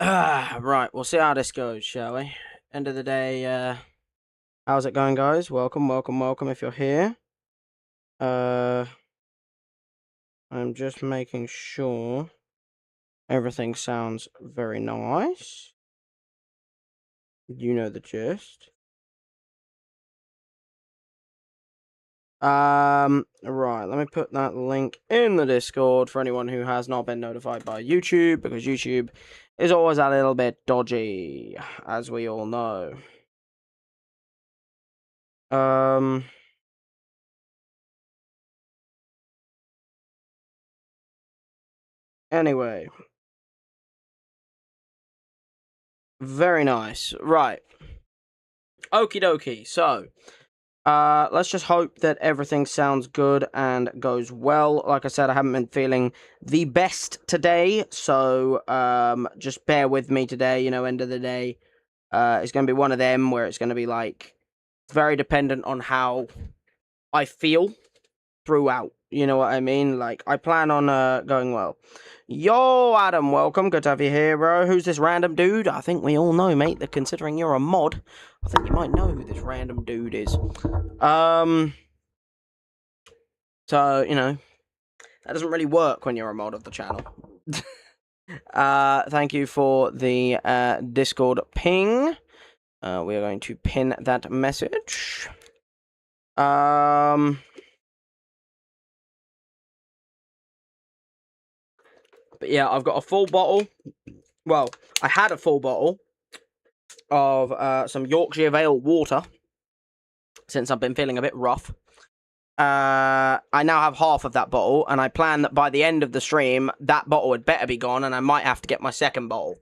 Right, we'll see how this goes, shall we? End of the day, how's it going, guys? Welcome, welcome, welcome if you're here. I'm just making sure everything sounds very nice. You know the gist. Right, let me put that link in the Discord for anyone who has not been notified by YouTube, because YouTube is always a little bit dodgy, as we all know. Anyway. Very nice. Right. Okie dokie. So, let's just hope that everything sounds good and goes well. Like I said, I haven't been feeling the best today, so just bear with me today. End of the day, it's going to be one of them where it's going to be like very dependent on how I feel throughout. You know what I mean? Like, I plan on going well. Yo, Adam, welcome. Good to have you here, bro. Who's this random dude? I think we all know, mate, that considering you're a mod, I think you might know who this random dude is. So, that doesn't really work when you're a mod of the channel. Thank you for the Discord ping. We are going to pin that message. But yeah, I've got a full bottle. Well, I had a full bottle of some Yorkshire Vale water since I've been feeling a bit rough. I now have half of that bottle, and I plan that by the end of the stream, that bottle had better be gone, and I might have to get my second bottle.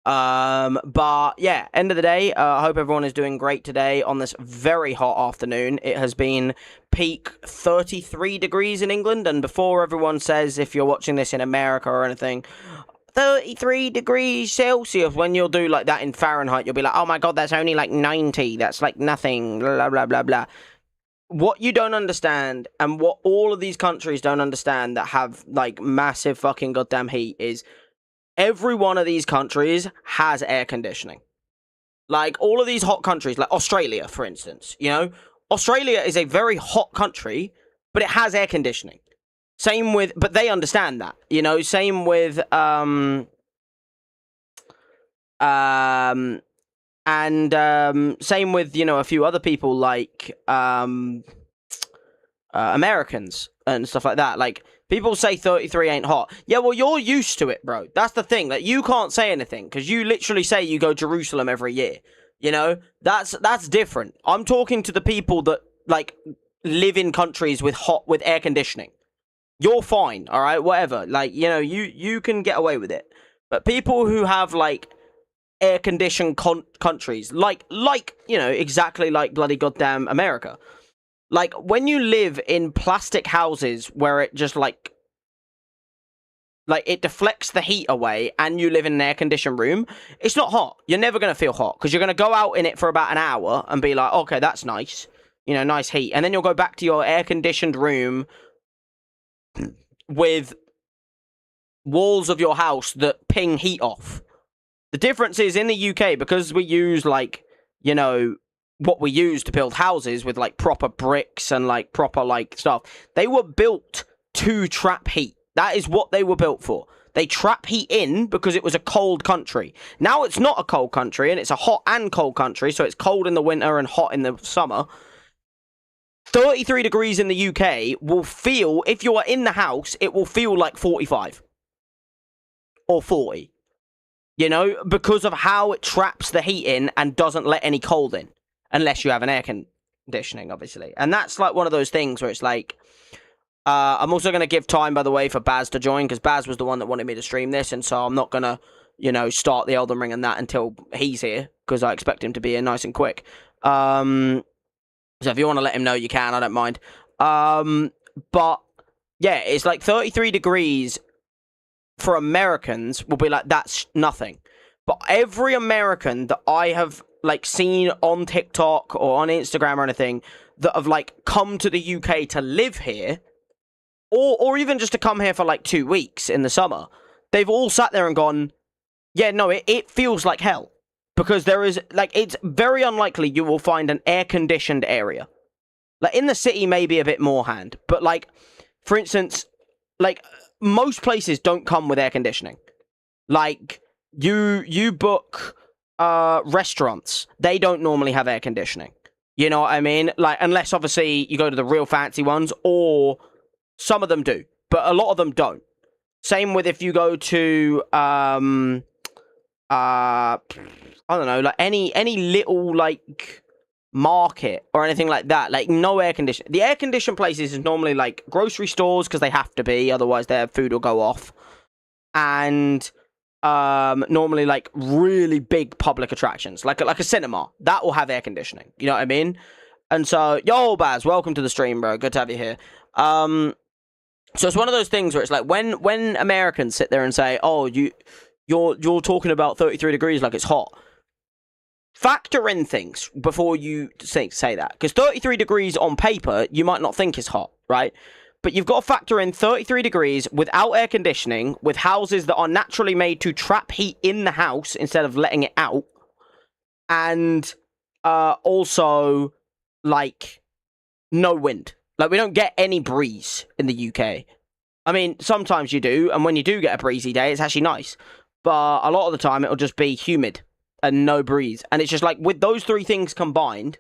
But yeah, end of the day, I hope everyone is doing great today on this very hot afternoon. It has been peak 33 degrees in England, and before everyone says, if you're watching this in America or anything, 33 degrees Celsius, when you'll do like that in Fahrenheit, you'll be like, oh my god, that's only like 90, that's like nothing, blah, blah, blah, blah. What you don't understand, and what all of these countries don't understand that have like massive fucking goddamn heat, is every one of these countries has air conditioning. Like, all of these hot countries, like Australia, for instance, Australia is a very hot country, but it has air conditioning. Same with, but they understand that, same with, same with, a few other people like, Americans and stuff like that. Like, people say 33 ain't hot. Yeah, well, you're used to it, bro. That's the thing. Like, you can't say anything because you literally say you go to Jerusalem every year. That's different. I'm talking to the people that, like, live in countries with air conditioning. You're fine, all right? Whatever. Like, you can get away with it. But people who have, like, air-conditioned countries, like, exactly like bloody goddamn America. Like, when you live in plastic houses where it just, like, it deflects the heat away and you live in an air-conditioned room, it's not hot. You're never going to feel hot because you're going to go out in it for about an hour and be like, okay, that's nice. Nice heat. And then you'll go back to your air-conditioned room with walls of your house that ping heat off. The difference is in the UK, because we use, like, what we use to build houses with, like, proper bricks and, like, proper, like, stuff. They were built to trap heat. That is what they were built for. They trap heat in because it was a cold country. Now it's not a cold country, and it's a hot and cold country, so it's cold in the winter and hot in the summer. 33 degrees in the UK will feel, if you are in the house, it will feel like 45. Or 40. Because of how it traps the heat in and doesn't let any cold in. Unless you have an air conditioning, obviously. And that's like one of those things where it's like, I'm also going to give time, by the way, for Baz to join, because Baz was the one that wanted me to stream this, and so I'm not going to, start the Elden Ring and that until he's here, because I expect him to be here nice and quick. So if you want to let him know, you can, I don't mind. But, yeah, it's like 33 degrees for Americans will be like, that's nothing. But every American that I have, like, seen on TikTok or on Instagram or anything that have, like, come to the UK to live here, or even just to come here for like 2 weeks in the summer, they've all sat there and gone, yeah, no, it feels like hell. Because there is, like, it's very unlikely you will find an air-conditioned area. Like, in the city, maybe a bit more hand. But, like, for instance, like, most places don't come with air conditioning. Like, you book restaurants, they don't normally have air conditioning. You know what I mean? Like, unless, obviously, you go to the real fancy ones, or some of them do. But a lot of them don't. Same with if you go to, I don't know, like any little like market or anything like that, like no air conditioning. The air conditioned places is normally like grocery stores because they have to be, otherwise their food will go off. And normally like really big public attractions, like a cinema that will have air conditioning. You know what I mean? And so, yo, Baz, welcome to the stream, bro. Good to have you here. So it's one of those things where it's like when Americans sit there and say, "Oh, you're talking about 33 degrees like it's hot." Factor in things before you say that. Because 33 degrees on paper, you might not think is hot, right? But you've got to factor in 33 degrees without air conditioning, with houses that are naturally made to trap heat in the house instead of letting it out. And also, like, no wind. Like, we don't get any breeze in the UK. I mean, sometimes you do, and when you do get a breezy day, it's actually nice. But a lot of the time, it'll just be humid and no breeze. And it's just like, with those three things combined,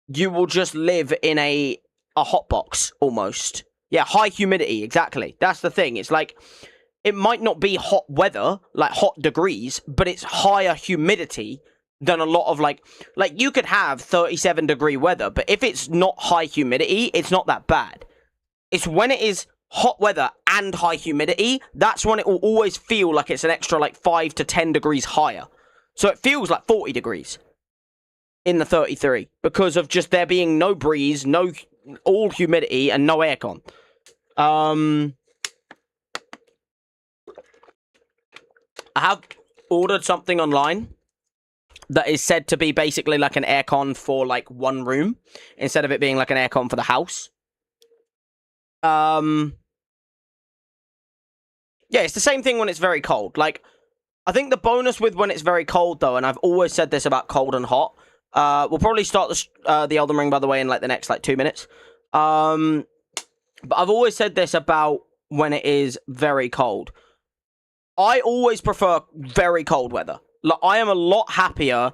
you will just live in a hot box, almost. Yeah, high humidity, exactly. That's the thing. It's like, it might not be hot weather, like hot degrees, but it's higher humidity than a lot of, like you could have 37-degree weather, but if it's not high humidity, it's not that bad. It's when it is hot weather and high humidity, that's when it will always feel like it's an extra like 5 to 10 degrees higher. So it feels like 40 degrees in the 33 because of just there being no breeze, no all humidity, and no aircon. I have ordered something online that is said to be basically like an aircon for like one room instead of it being like an aircon for the house. Yeah, it's the same thing when it's very cold. Like, I think the bonus with when it's very cold, though, and I've always said this about cold and hot, we'll probably start the Elden Ring, by the way, in, like, the next, like, 2 minutes. But I've always said this about when it is very cold. I always prefer very cold weather. Like, I am a lot happier.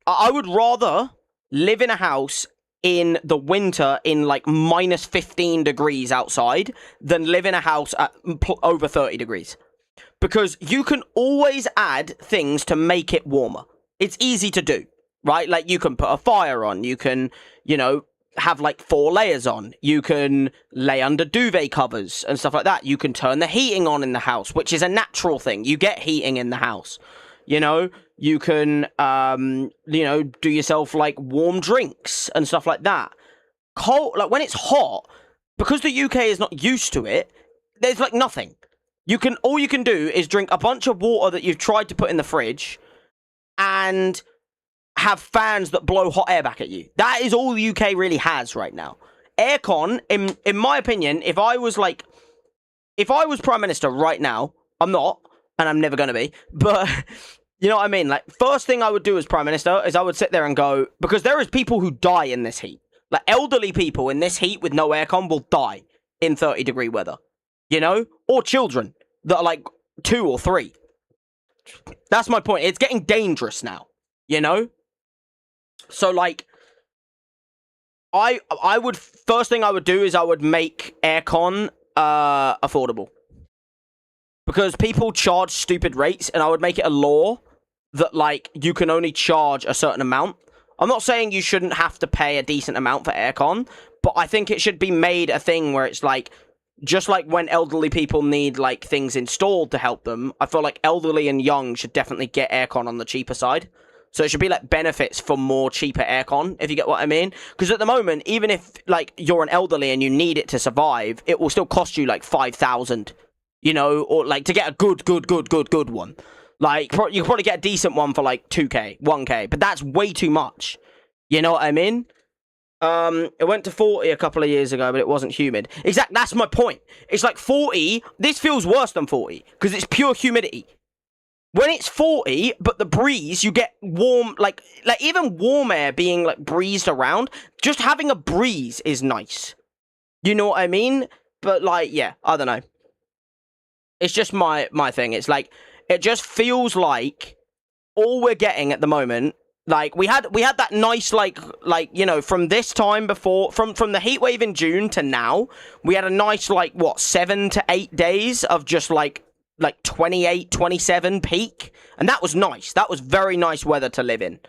I would rather live in a house in the winter in like minus 15 degrees outside than live in a house at over 30 degrees. Because you can always add things to make it warmer. It's easy to do, right? Like, you can put a fire on. You can, you know, have like 4 layers on. You can lay under duvet covers and stuff like that. You can turn the heating on in the house, which is a natural thing. You get heating in the house. You know, you can, you know, do yourself like warm drinks and stuff like that. Cold, like when it's hot, because the UK is not used to it, there's like nothing. All you can do is drink a bunch of water that you've tried to put in the fridge and have fans that blow hot air back at you. That is all the UK really has right now. Aircon, in my opinion, if I was Prime Minister right now, I'm not, and I'm never going to be, but you know what I mean? Like, first thing I would do as Prime Minister is I would sit there and go, because there is people who die in this heat. Like, elderly people in this heat with no aircon will die in 30-degree weather, you know? Or children that are like 2 or 3. That's my point. It's getting dangerous now, you know? So, like, first thing I would do is I would make aircon affordable. Because people charge stupid rates, and I would make it a law that, like, you can only charge a certain amount. I'm not saying you shouldn't have to pay a decent amount for aircon, but I think it should be made a thing where it's, like, just like when elderly people need, like, things installed to help them, I feel like elderly and young should definitely get aircon on the cheaper side. So it should be, like, benefits for more cheaper aircon, if you get what I mean. Because at the moment, even if, like, you're an elderly and you need it to survive, it will still cost you, like, 5,000. You know, or like to get a good one. Like, you can probably get a decent one for like 2k, 1k, but that's way too much. You know what I mean? It went to 40 a couple of years ago, but it wasn't humid. Exactly, that's my point. It's like 40, this feels worse than 40, because it's pure humidity. When it's 40, but the breeze, you get warm, like even warm air being, like, breezed around, just having a breeze is nice. You know what I mean? But, like, yeah, I don't know. It's just my thing. It's like, it just feels like all we're getting at the moment, like, we had that nice, like, you know, from this time before, from the heat wave in June to now, we had a nice, like, what, 7 to 8 days of just, like 28, 27 peak. And that was nice. That was very nice weather to live in.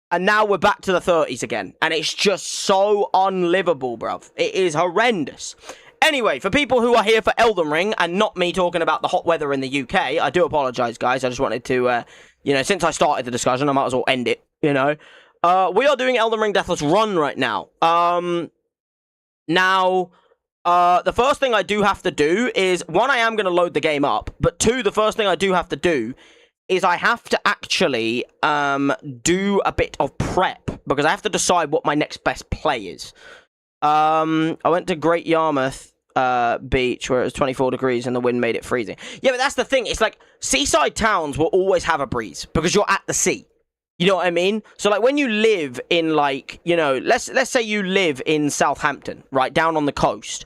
And now we're back to the 30s again. And it's just so unlivable, bruv. It is horrendous. Anyway, for people who are here for Elden Ring and not me talking about the hot weather in the UK, I do apologise, guys. I just wanted to, you know, since I started the discussion, I might as well end it, you know. We are doing Elden Ring Deathless Run right now. The first thing I do have to do is, one, I am going to load the game up, but two, the first thing I do have to do is I have to actually do a bit of prep, because I have to decide what my next best play is. I went to Great Yarmouth Beach, where it was 24 degrees and the wind made it freezing. Yeah, but that's the thing. It's like, seaside towns will always have a breeze, because you're at the sea. You know what I mean? So, like, when you live in, like, you know, let's say you live in Southampton, right, down on the coast,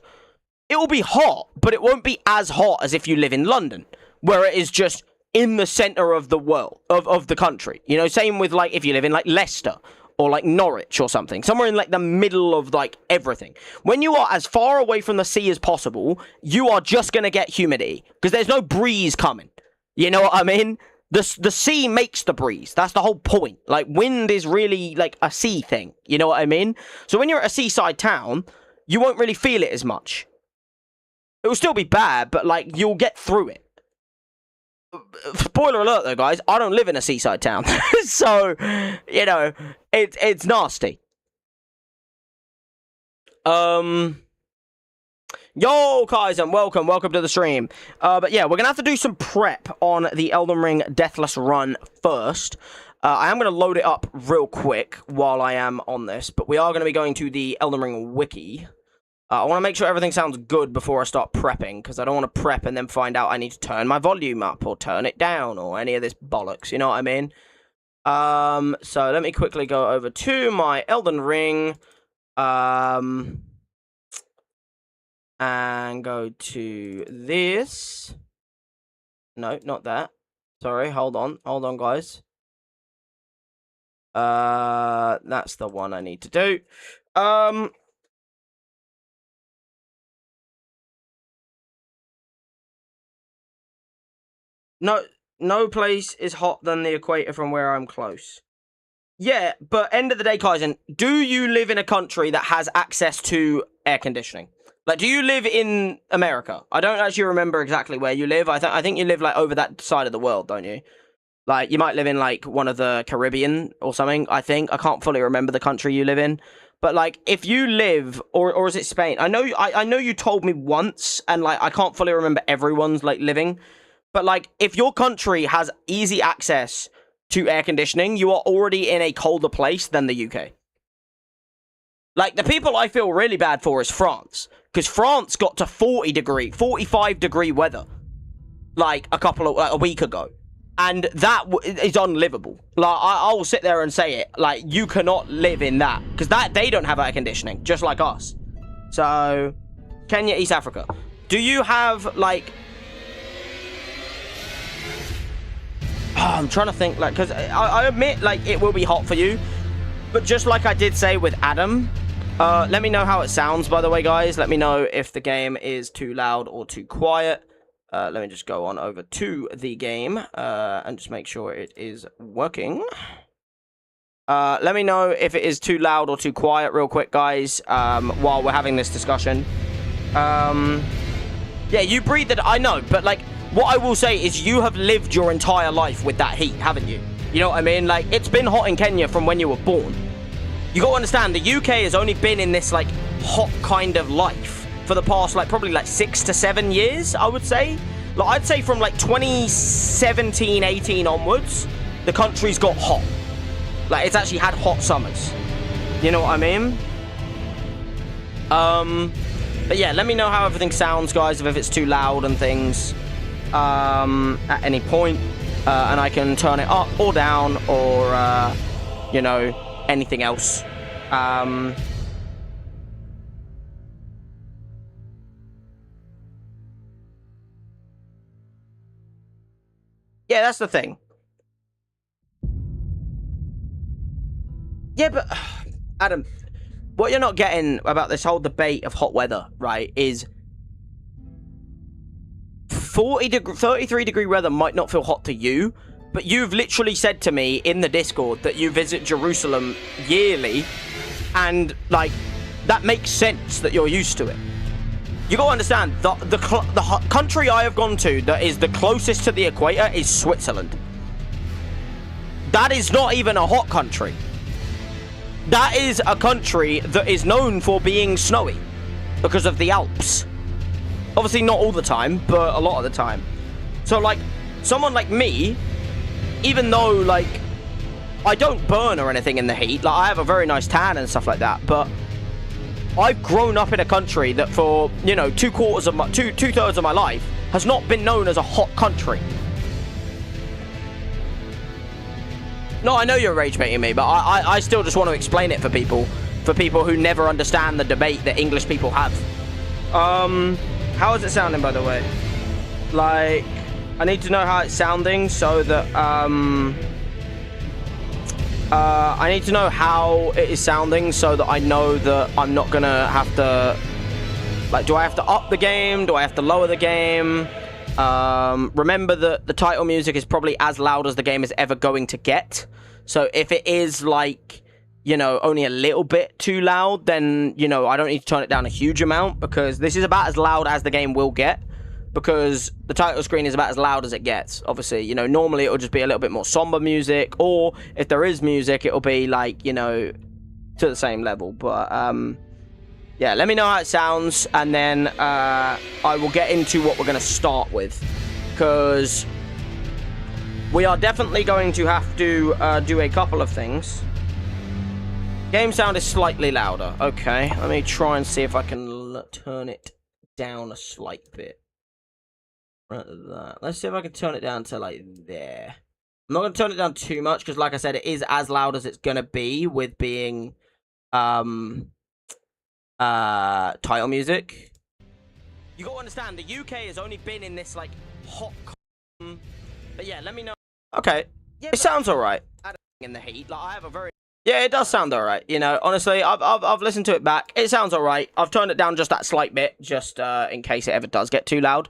it will be hot, but it won't be as hot as if you live in London, where it is just in the centre of the world, of the country. You know, same with, like, if you live in, like, Leicester, or, like, Norwich or something, somewhere in, like, the middle of, like, everything. When you are as far away from the sea as possible, you are just going to get humidity, because there's no breeze coming. You know what I mean? The sea makes the breeze. That's the whole point. Like, wind is really, like, a sea thing. You know what I mean? So when you're at a seaside town, you won't really feel it as much. It will still be bad, but, like, you'll get through it. Spoiler alert, though, guys. I don't live in a seaside town. So, you know, it's nasty. Yo, Kaizen, welcome to the stream. But yeah, we're gonna have to do some prep on the Elden Ring Deathless run first. I am gonna load it up real quick while I am on this, but we are gonna be going to the Elden Ring wiki. I want to make sure everything sounds good before I start prepping, because I don't want to prep and then find out I need to turn my volume up or turn it down or any of this bollocks, you know what I mean? So let me quickly go over to my Elden Ring, and go to this. No, not that. Sorry, hold on, guys. That's the one I need to do. No place is hot than the equator from where I'm close. Yeah, but end of the day, Kaizen, do you live in a country that has access to air conditioning? Like, do you live in America? I don't actually remember exactly where you live. I think you live, like, over that side of the world, don't you? Like, you might live in, like, one of the Caribbean or something, I think. I can't fully remember the country you live in. But, like, if you live, or is it Spain? I know you told me once, and, like, I can't fully remember everyone's, like, living. But, like, if your country has easy access to air conditioning, you are already in a colder place than the UK. Like, the people I feel really bad for is France. Because France got to 45 degree weather, like, a week ago. And that is unlivable. Like, I will sit there and say it. Like, you cannot live in that. Because they don't have air conditioning, just like us. So, Kenya, East Africa. Do you have, like... Oh, I'm trying to think, like, because I admit, like, it will be hot for you. But just like I did say with Adam, let me know how it sounds, by the way, guys. Let me know if the game is too loud or too quiet. Let me just go on over to the game and just make sure it is working. Let me know if it is too loud or too quiet real quick, guys, while we're having this discussion. Yeah, you breathe it, I know, but, like, what I will say is you have lived your entire life with that heat, haven't you? You know what I mean? Like, it's been hot in Kenya from when you were born. You got to understand, the UK has only been in this, like, hot kind of life for the past, like, probably, like, 6 to 7 years, I would say. Like, I'd say from, like, 2017, 18 onwards, the country's got hot. Like, it's actually had hot summers. You know what I mean? But yeah, let me know how everything sounds, guys, if it's too loud and things at any point, and I can turn it up or down or, you know, anything else. Yeah, that's the thing. Yeah, but Adam, what you're not getting about this whole debate of hot weather, right, is 33-degree weather might not feel hot to you, but you've literally said to me in the Discord that you visit Jerusalem yearly, and, like, that makes sense that you're used to it. You gotta understand, the country I have gone to that is the closest to the equator is Switzerland. That is not even a hot country. That is a country that is known for being snowy because of the Alps. Obviously not all the time, but a lot of the time. So, like, someone like me, even though, like, I don't burn or anything in the heat, like, I have a very nice tan and stuff like that, but I've grown up in a country that for, you know, two-thirds of my life has not been known as a hot country. No, I know you're rage baiting me, but I still just want to explain it for people who never understand the debate that English people have. How is it sounding, by the way? Like, I need to know how it's sounding so that, I need to know how it is sounding so that I know that I'm not gonna have to, like, do I have to up the game? Do I have to lower the game? Remember that the title music is probably as loud as the game is ever going to get. So if it is, like, you know, only a little bit too loud, then, you know, I don't need to turn it down a huge amount, because this is about as loud as the game will get, because the title screen is about as loud as it gets. Obviously, you know, normally it'll just be a little bit more somber music, or if there is music, it'll be, like, you know, to the same level. But, yeah, let me know how it sounds, and then I will get into what we're going to start with, because we are definitely going to have to do a couple of things. Game sound is slightly louder. Okay, let me try and see if I can turn it down a slight bit. Right, that. Let's see if I can turn it down to, like, there. I'm not going to turn it down too much, because, like I said, it is as loud as it's going to be with being title music. You got to understand, the UK has only been in this, like, hot... But yeah, let me know. Okay, yeah, it sounds alright. In the heat, like, I have a very... Yeah, it does sound alright, you know, honestly, I've listened to it back. It sounds alright. I've turned it down just that slight bit, just in case it ever does get too loud.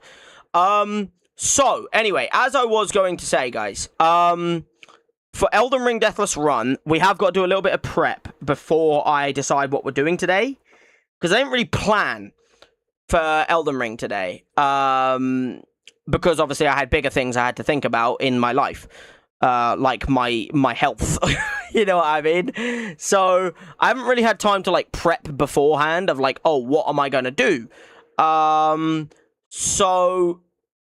So, anyway, as I was going to say, guys, for Elden Ring Deathless Run, we have got to do a little bit of prep before I decide what we're doing today, because I didn't really plan for Elden Ring today, because obviously I had bigger things I had to think about in my life, like my health, you know what I mean? So I haven't really had time to, like, prep beforehand of, like, oh, what am I going to do? So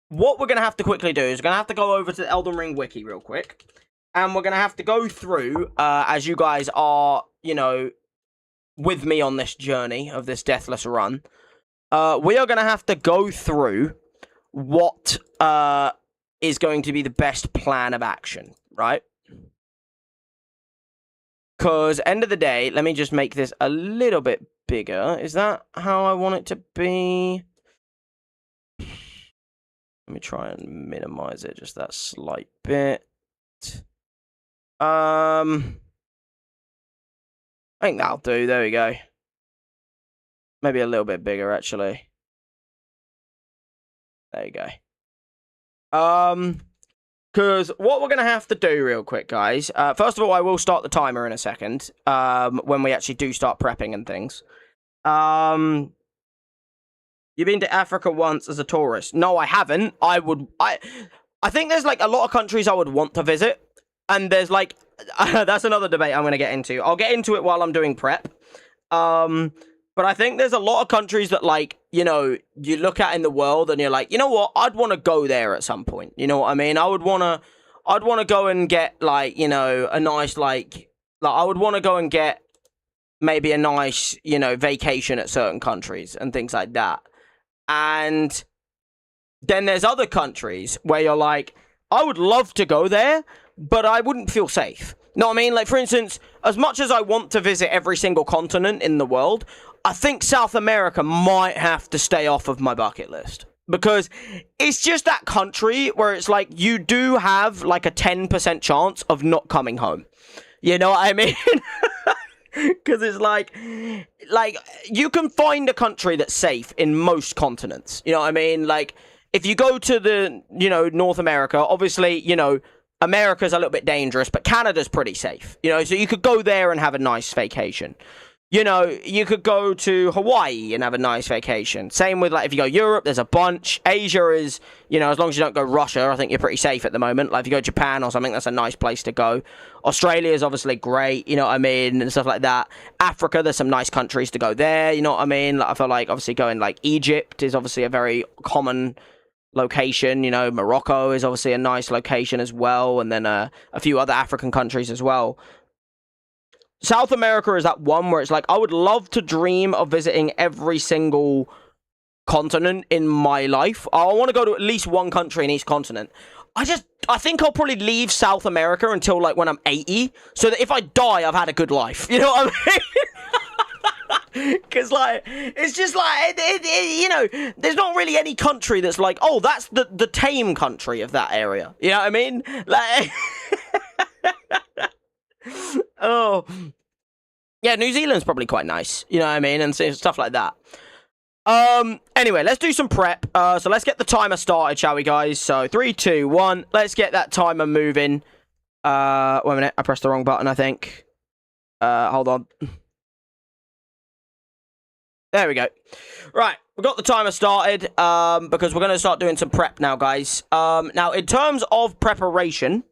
what we're going to have to quickly do is we're going to have to go over to the Elden Ring wiki real quick, and we're going to have to go through, as you guys are, you know, with me on this journey of this Deathless run, we are going to have to go through what is going to be the best plan of action, right? Because, end of the day, let me just make this a little bit bigger. Is that how I want it to be? Let me try and minimize it just that slight bit. I think that'll do. There we go. Maybe a little bit bigger, actually. There you go. Because what we're going to have to do real quick, guys, first of all, I will start the timer in a second, when we actually do start prepping and things. You've been to Africa once as a tourist? No, I haven't. I think there's, like, a lot of countries I would want to visit, and there's, like, that's another debate I'm going to get into. I'll get into it while I'm doing prep. But I think there's a lot of countries that, like, you know, you look at in the world and you're like, you know what, I'd want to go there at some point. You know what I mean? I'd want to go and get, like, you know, a nice, like I would want to go and get maybe a nice, vacation at certain countries and things like that. And then there's other countries where you're like, I would love to go there, but I wouldn't feel safe. You know what I mean? Like, for instance, as much as I want to visit every single continent in the world, I think South America might have to stay off of my bucket list. Because it's just that country where it's like, you do have like a 10% chance of not coming home. You know what I mean? Because it's like, you can find a country that's safe in most continents. You know what I mean? Like, if you go to the, North America, obviously, America's a little bit dangerous, but Canada's pretty safe. So you could go there and have a nice vacation. You could go to Hawaii and have a nice vacation. Same with, like, if you go Europe, there's a bunch. Asia is, as long as you don't go Russia, I think you're pretty safe at the moment. Like, if you go Japan or something, that's a nice place to go. Australia is obviously great, you know what I mean, and stuff like that. Africa, there's some nice countries to go there, you know what I mean? Like, I feel like, obviously, going, like, Egypt is obviously a very common location. Morocco is obviously a nice location as well, and then a few other African countries as well. South America is that one where it's like, I would love to dream of visiting every single continent in my life. I want to go to at least one country in each continent. I think I'll probably leave South America until, like, when I'm 80, so that if I die, I've had a good life. You know what I mean? Because, like, it's just like, there's not really any country that's like, oh, that's the tame country of that area. You know what I mean? Like, oh, yeah, New Zealand's probably quite nice. You know what I mean? And stuff like that. Anyway, let's do some prep. So let's get the timer started, shall we, guys? So 3, 2, 1. Let's get that timer moving. Wait a minute. I pressed the wrong button, I think. Hold on. There we go. Right, we've got the timer started, because we're going to start doing some prep now, guys. Now, in terms of preparation,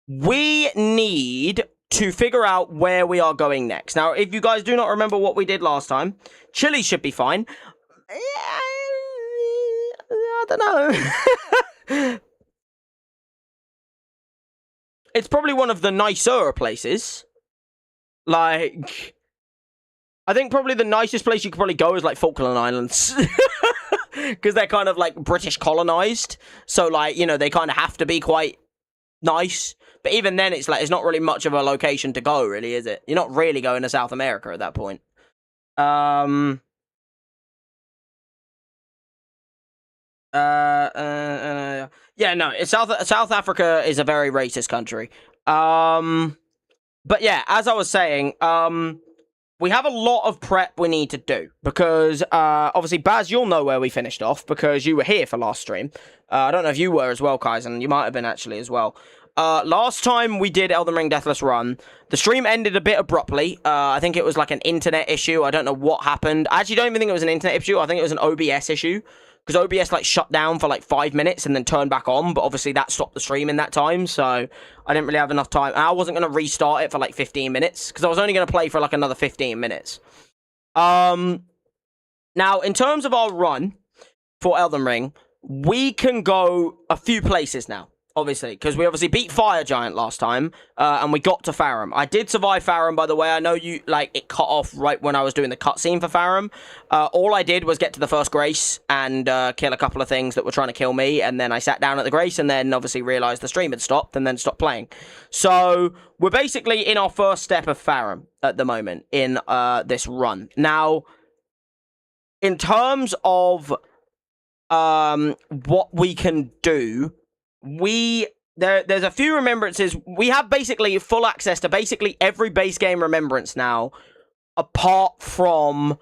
we need to figure out where we are going next. Now, if you guys do not remember what we did last time, Chile should be fine. I don't know. It's probably one of the nicer places. Like, I think probably the nicest place you could probably go is, like, Falkland Islands. Because they're kind of, like, British colonized. So, like, they kind of have to be quite nice. But even then, it's like, it's not really much of a location to go, really, is it? You're not really going to South America at that point. Yeah, no, South Africa is a very racist country. But yeah, as I was saying, we have a lot of prep we need to do, because, obviously, Baz, you'll know where we finished off, because you were here for last stream. I don't know if you were as well, Kaizen. You might have been, actually, as well. Last time we did Elden Ring Deathless run, the stream ended a bit abruptly. I think it was like an internet issue. I don't know what happened. I actually don't even think it was an internet issue. I think it was an OBS issue, because OBS, like, shut down for, like, 5 minutes and then turned back on, but obviously that stopped the stream in that time, so I didn't really have enough time. I wasn't going to restart it for, like, 15 minutes, because I was only going to play for, like, another 15 minutes. Now, in terms of our run for Elden Ring, we can go a few places now. Obviously, because we obviously beat Fire Giant last time, and we got to Farum. I did survive Farum, by the way. I know you, like, it cut off right when I was doing the cutscene for Farum. All I did was get to the first Grace and kill a couple of things that were trying to kill me, and then I sat down at the Grace, and then obviously realized the stream had stopped, and then stopped playing. So, we're basically in our first step of Farum at the moment in this run. Now, in terms of what we can do, there's a few remembrances. We have basically full access to basically every base game remembrance now, apart from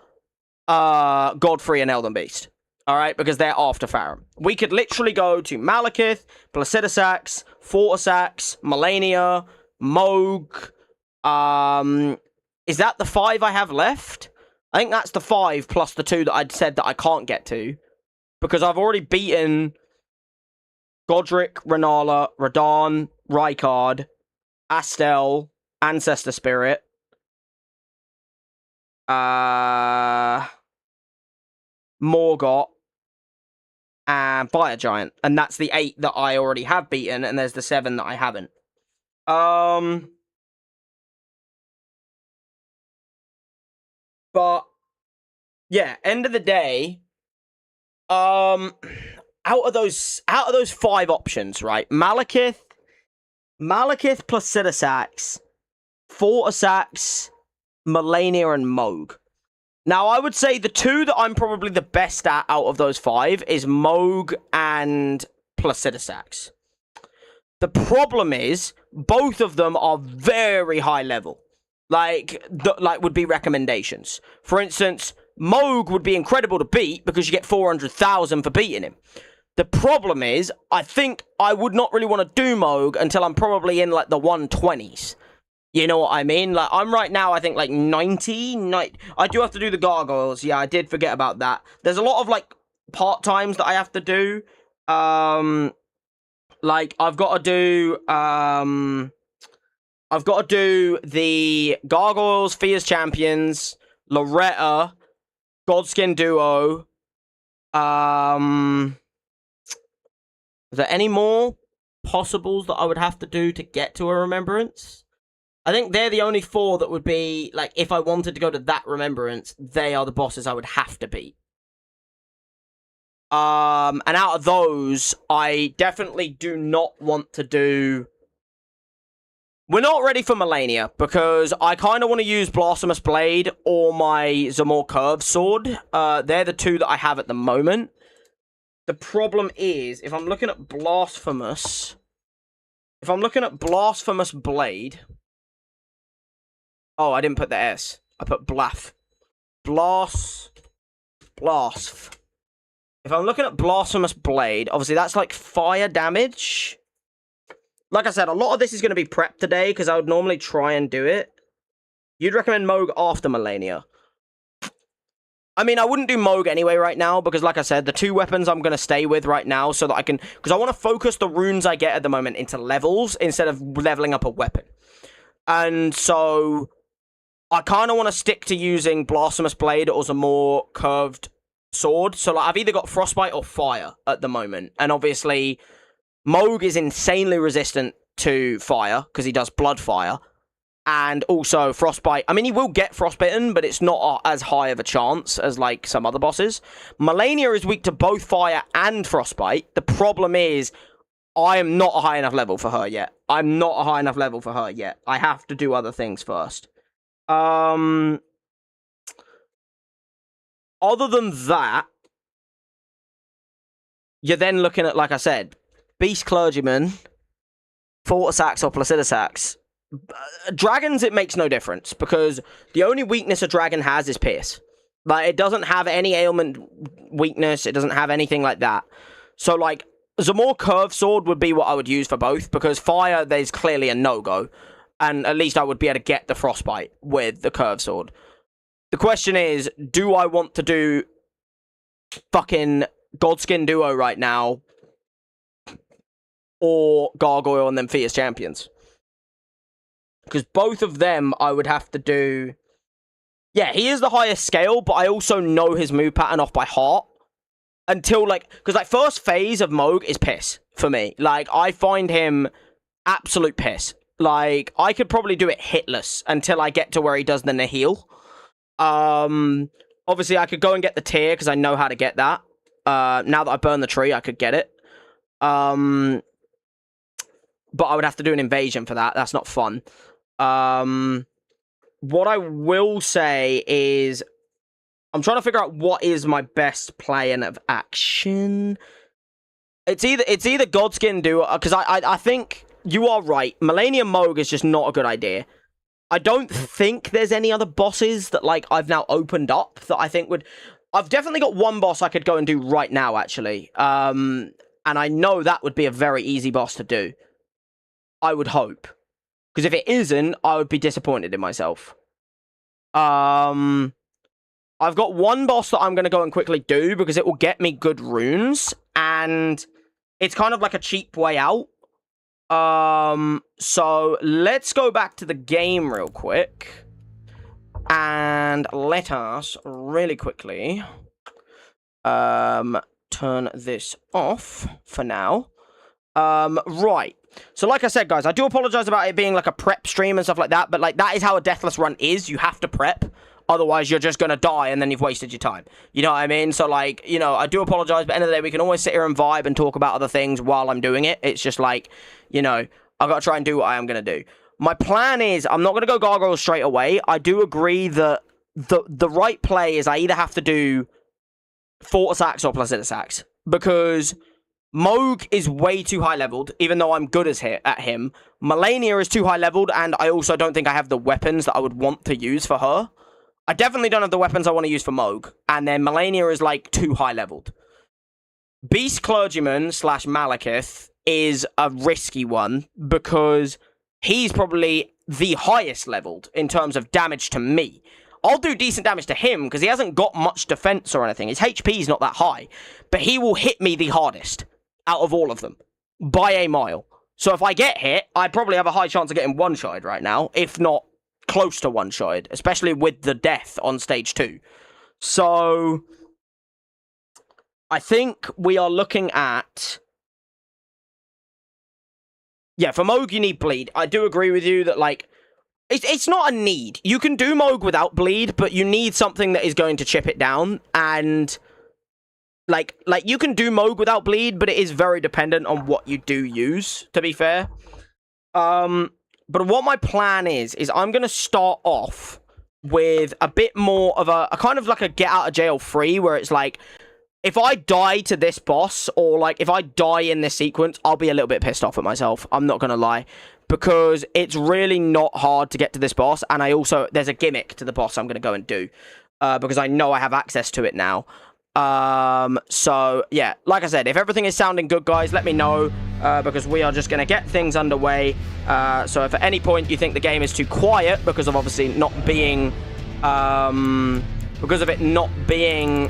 Godfrey and Elden Beast. Alright, because they're after Farum. We could literally go to Malekith, Placidusax, Fortisax, Melania, Moog. Is that the 5 I have left? I think that's the 5 plus the 2 that I'd said that I can't get to, because I've already beaten Godric, Renala, Radahn, Rykard, Astel, Ancestor Spirit, Morgott, and Fire Giant. And that's the 8 that I already have beaten, and there's the 7 that I haven't. But yeah, end of the day, out of those 5 options, right? Malekith, Placidusax, Fortisax, Malenia, and Moog. Now, I would say the 2 that I'm probably the best at out of those 5 is Moog and Placidusax. The problem is, both of them are very high level. Like would be recommendations. For instance, Moog would be incredible to beat because you get 400,000 for beating him. The problem is, I think I would not really want to do Moog until I'm probably in, like, the 120s. You know what I mean? Like, I'm right now, I think, like, 90. I do have to do the gargoyles. Yeah, I did forget about that. There's a lot of, like, part-times that I have to do. Like, I've got to do the gargoyles, Fia's Champions, Loretta, Godskin Duo. Is there any more possibles that I would have to do to get to a Remembrance? I think they're the only 4 that would be, like, if I wanted to go to that Remembrance, they are the bosses I would have to beat. And out of those, I definitely do not want to do... We're not ready for Malenia, because I kind of want to use Blasphemous Blade or my Zamor Curve Sword. They're the 2 that I have at the moment. The problem is, if I'm looking at Blasphemous Blade... Oh, I didn't put the S. I put Blast. If I'm looking at Blasphemous Blade, obviously that's like fire damage. Like I said, a lot of this is going to be prep today, because I would normally try and do it. You'd recommend Moog after Malenia. I mean, I wouldn't do Moog anyway right now, because like I said, the 2 weapons I'm going to stay with right now, so that I can... Because I want to focus the runes I get at the moment into levels, instead of leveling up a weapon. And so... I kind of want to stick to using Blasphemous Blade or some more curved sword. So, like, I've either got Frostbite or Fire at the moment. And obviously, Moog is insanely resistant to fire, because he does Blood Fire. And also, Frostbite. I mean, he will get Frostbitten, but it's not as high of a chance as, like, some other bosses. Malenia is weak to both Fire and Frostbite. The problem is, I am not a high enough level for her yet. I have to do other things first. Other than that, you're then looking at, like I said, Beast Clergyman, Fortisax or Placidusax. Dragons, it makes no difference, because the only weakness a dragon has is Pierce. Like, it doesn't have any ailment weakness, it doesn't have anything like that. So, like, Zamor Curve Sword would be what I would use for both, because Fire, there's clearly a no-go. And at least I would be able to get the Frostbite with the Curve Sword. The question is, do I want to do fucking Godskin Duo right now, or Gargoyle and then Fia's Champions? Because both of them I would have to do... Yeah, he is the highest scale, but I also know his move pattern off by heart. Until, like... Because, like, first phase of Moog is piss for me. Like, I find him absolute piss. Like, I could probably do it hitless until I get to where he does the Nihil. Obviously, I could go and get the tier, because I know how to get that. Now that I burned the tree, I could get it. But I would have to do an invasion for that. That's not fun. What I will say is, I'm trying to figure out what is my best plan of action. It's either Godskin Duo, because I think you are right. Malenia Moog is just not a good idea. I don't think there's any other bosses that, like, I've now opened up that I think would... I've definitely got one boss I could go and do right now, actually. And I know that would be a very easy boss to do. I would hope. Because if it isn't, I would be disappointed in myself. I've got one boss that I'm going to go and quickly do, because it will get me good runes. And it's kind of like a cheap way out. So let's go back to the game real quick. And let us really quickly turn this off for now. Right. So like I said, guys, I do apologize about it being like a prep stream and stuff like that, but like that is how a Deathless run is. You have to prep. Otherwise, you're just going to die and then you've wasted your time. You know what I mean? So, like, you know, I do apologize, but at the end of the day, we can always sit here and vibe and talk about other things while I'm doing it. It's just like, you know, I've got to try and do what I am going to do. My plan is, I'm not going to go gargoyles straight away. I do agree that the right play is I either have to do Fort Attacks or Placid Attacks. Because Moog is way too high leveled, even though I'm good at him. Melania is too high leveled, and I also don't think I have the weapons that I would want to use for her. I definitely don't have the weapons I want to use for Moog. And then Melania is, like, too high-leveled. Beast Clergyman / Malekith is a risky one because he's probably the highest leveled in terms of damage to me. I'll do decent damage to him because he hasn't got much defense or anything. His HP is not that high. But he will hit me the hardest out of all of them by a mile. So if I get hit, I probably have a high chance of getting one-shotted right now, if not close to one-shotted, especially with the death on stage 2. So I think we are looking at... Yeah, for Moog, you need bleed. I do agree with you that, like, it's not a need. You can do Moog without bleed, but you need something that is going to chip it down. And, like you can do Moog without bleed, but it is very dependent on what you do use, to be fair. But what my plan is I'm going to start off with a bit more of a kind of like a get out of jail free, where it's like, if I die to this boss, or like if I die in this sequence, I'll be a little bit pissed off at myself. I'm not going to lie. Because it's really not hard to get to this boss, and there's a gimmick to the boss I'm going to go and do. Because I know I have access to it now. So, yeah, like I said, if everything is sounding good, guys, let me know, because we are just going to get things underway. So if at any point you think the game is too quiet, because of obviously not being, because of it not being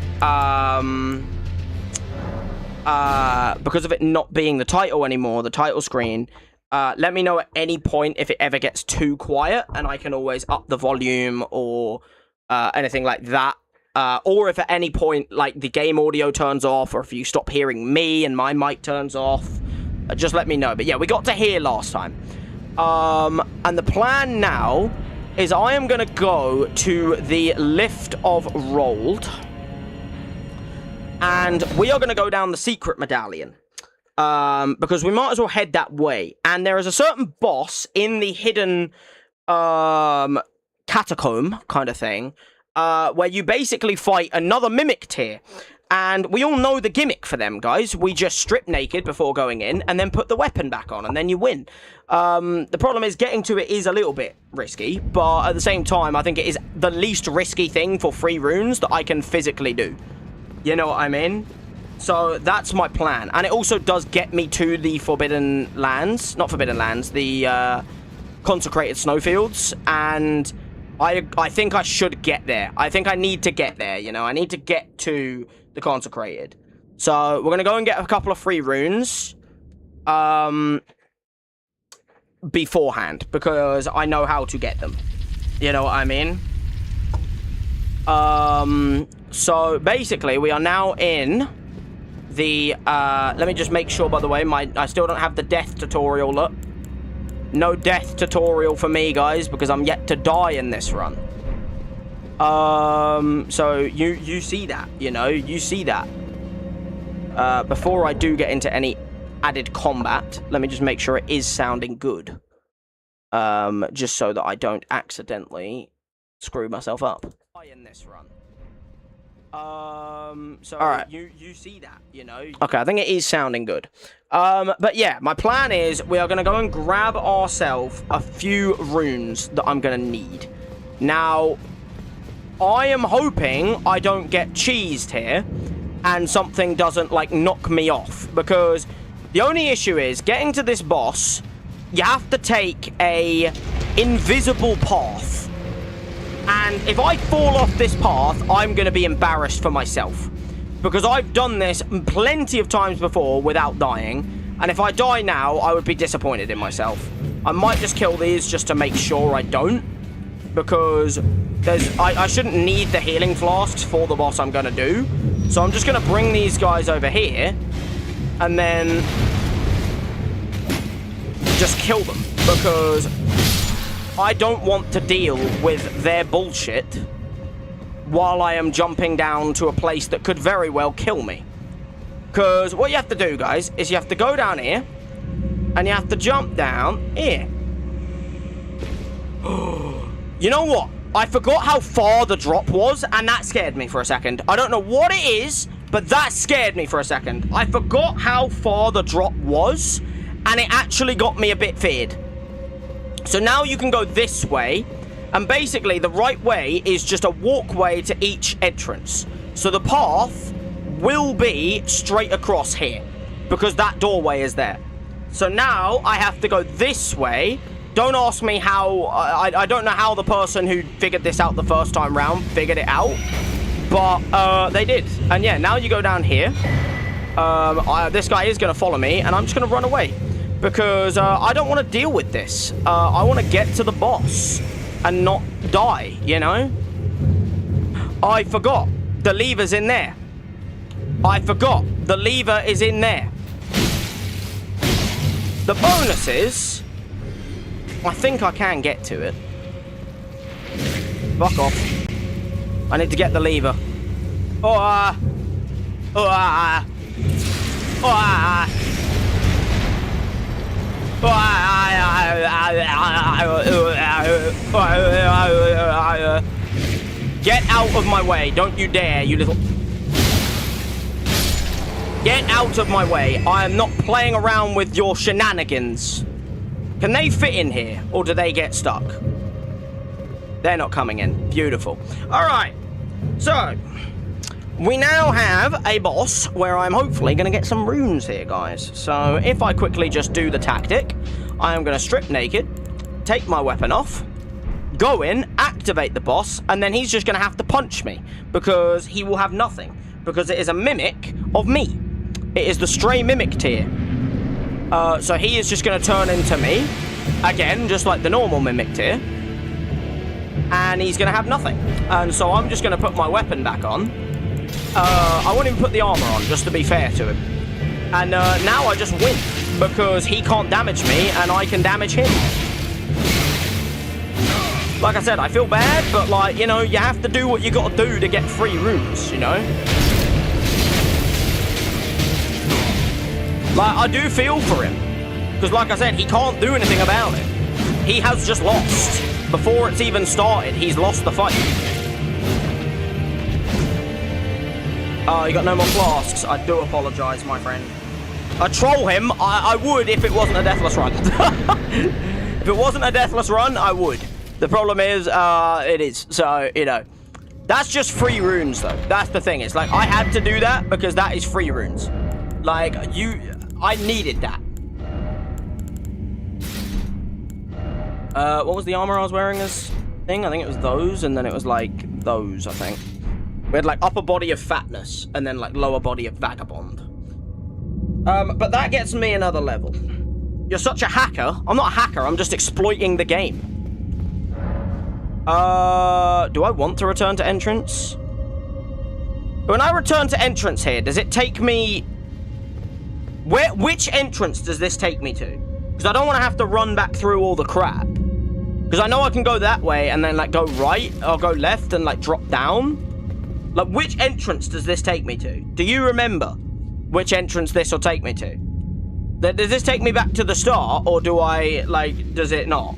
the title anymore, the title screen, let me know at any point if it ever gets too quiet, and I can always up the volume or anything like that. Or if at any point, like, the game audio turns off, or if you stop hearing me and my mic turns off, just let me know. But yeah, we got to here last time. And the plan now is I am going to go to the Lift of Rold, and we are going to go down the secret medallion. Because we might as well head that way. And there is a certain boss in the hidden catacomb kind of thing, where you basically fight another mimic tier. And we all know the gimmick for them, guys. We just strip naked before going in, and then put the weapon back on, and then you win. The problem is getting to it is a little bit risky, but at the same time, I think it is the least risky thing for free runes that I can physically do. You know what I mean? So that's my plan. And it also does get me to the Forbidden Lands. Not Forbidden Lands, the Consecrated Snowfields. And I think I should get there. I think I need to get there, you know. I need to get to the Consecrated. So we're going to go and get a couple of free runes beforehand, because I know how to get them. You know what I mean? So basically, we are now in the, let me just make sure, by the way, I still don't have the death tutorial up. No death tutorial for me, guys, because I'm yet to die in this run. So you see that, you know, you see that. Before I do get into any added combat, let me just make sure it is sounding good. Just so that I don't accidentally screw myself up in this run. So all right, you see that, you know. Okay, I think it is sounding good. But yeah, my plan is we are going to go and grab ourselves a few runes that I'm going to need. Now, I am hoping I don't get cheesed here and something doesn't, like, knock me off, because the only issue is getting to this boss, you have to take a invisible path. And if I fall off this path, I'm going to be embarrassed for myself. Because I've done this plenty of times before without dying. And if I die now, I would be disappointed in myself. I might just kill these just to make sure I don't. Because I shouldn't need the healing flasks for the boss I'm going to do. So I'm just going to bring these guys over here. And then just kill them. Because I don't want to deal with their bullshit while I am jumping down to a place that could very well kill me. Because what you have to do, guys, is you have to go down here, and you have to jump down here. You know what? I forgot how far the drop was, and that scared me for a second. I don't know what it is, but that scared me for a second. I forgot how far the drop was, and it actually got me a bit feared. So now you can go this way, and basically the right way is just a walkway to each entrance. So the path will be straight across here, because that doorway is there. So now I have to go this way. Don't ask me how. I don't know how the person who figured this out the first time round figured it out, but they did. And yeah, now you go down here. This guy is going to follow me, and I'm just going to run away because I don't want to deal with this. I want to get to the boss and not die, you know? I forgot. The lever's in there. I forgot. The lever is in there. The bonus is, I think I can get to it. Fuck off. I need to get the lever. Get out of my way. Don't you dare, you little... Get out of my way. I am not playing around with your shenanigans. Can they fit in here, or do they get stuck? They're not coming in. Beautiful. All right. So, we now have a boss where I'm hopefully going to get some runes here, guys. So, if I quickly just do the tactic, I am going to strip naked, take my weapon off, go in, activate the boss, and then he's just going to have to punch me because he will have nothing, because it is a mimic of me. It is the stray mimic tier. So he is just going to turn into me, again, just like the normal mimic tier, and he's going to have nothing. And so I'm just going to put my weapon back on. I won't even put the armor on, just to be fair to him. And now I just win, because he can't damage me, and I can damage him. Like I said, I feel bad, but, like, you know, you have to do what you got to do to get free runes, you know? Like, I do feel for him. Because, like I said, he can't do anything about it. He has just lost. Before it's even started, he's lost the fight. Oh, you got no more flasks. I do apologise, my friend. I'd troll him. I would if it wasn't a Deathless run. If it wasn't a Deathless run, I would. The problem is, it is. So, you know. That's just free runes, though. That's the thing. It's like, I had to do that because that is free runes. Like, I needed that. What was the armor I was wearing as thing? I think it was those, and then it was like those, I think. We had like upper body of fatness, and then like lower body of vagabond. But that gets me another level. You're such a hacker. I'm not a hacker, I'm just exploiting the game. Do I want to return to entrance? When I return to entrance here, does it take me... Which entrance does this take me to? Because I don't want to have to run back through all the crap. Because I know I can go that way and then, like, go right or go left and, like, drop down. Like, which entrance does this take me to? Do you remember which entrance this will take me to? Does this take me back to the start, or do I, like, does it not?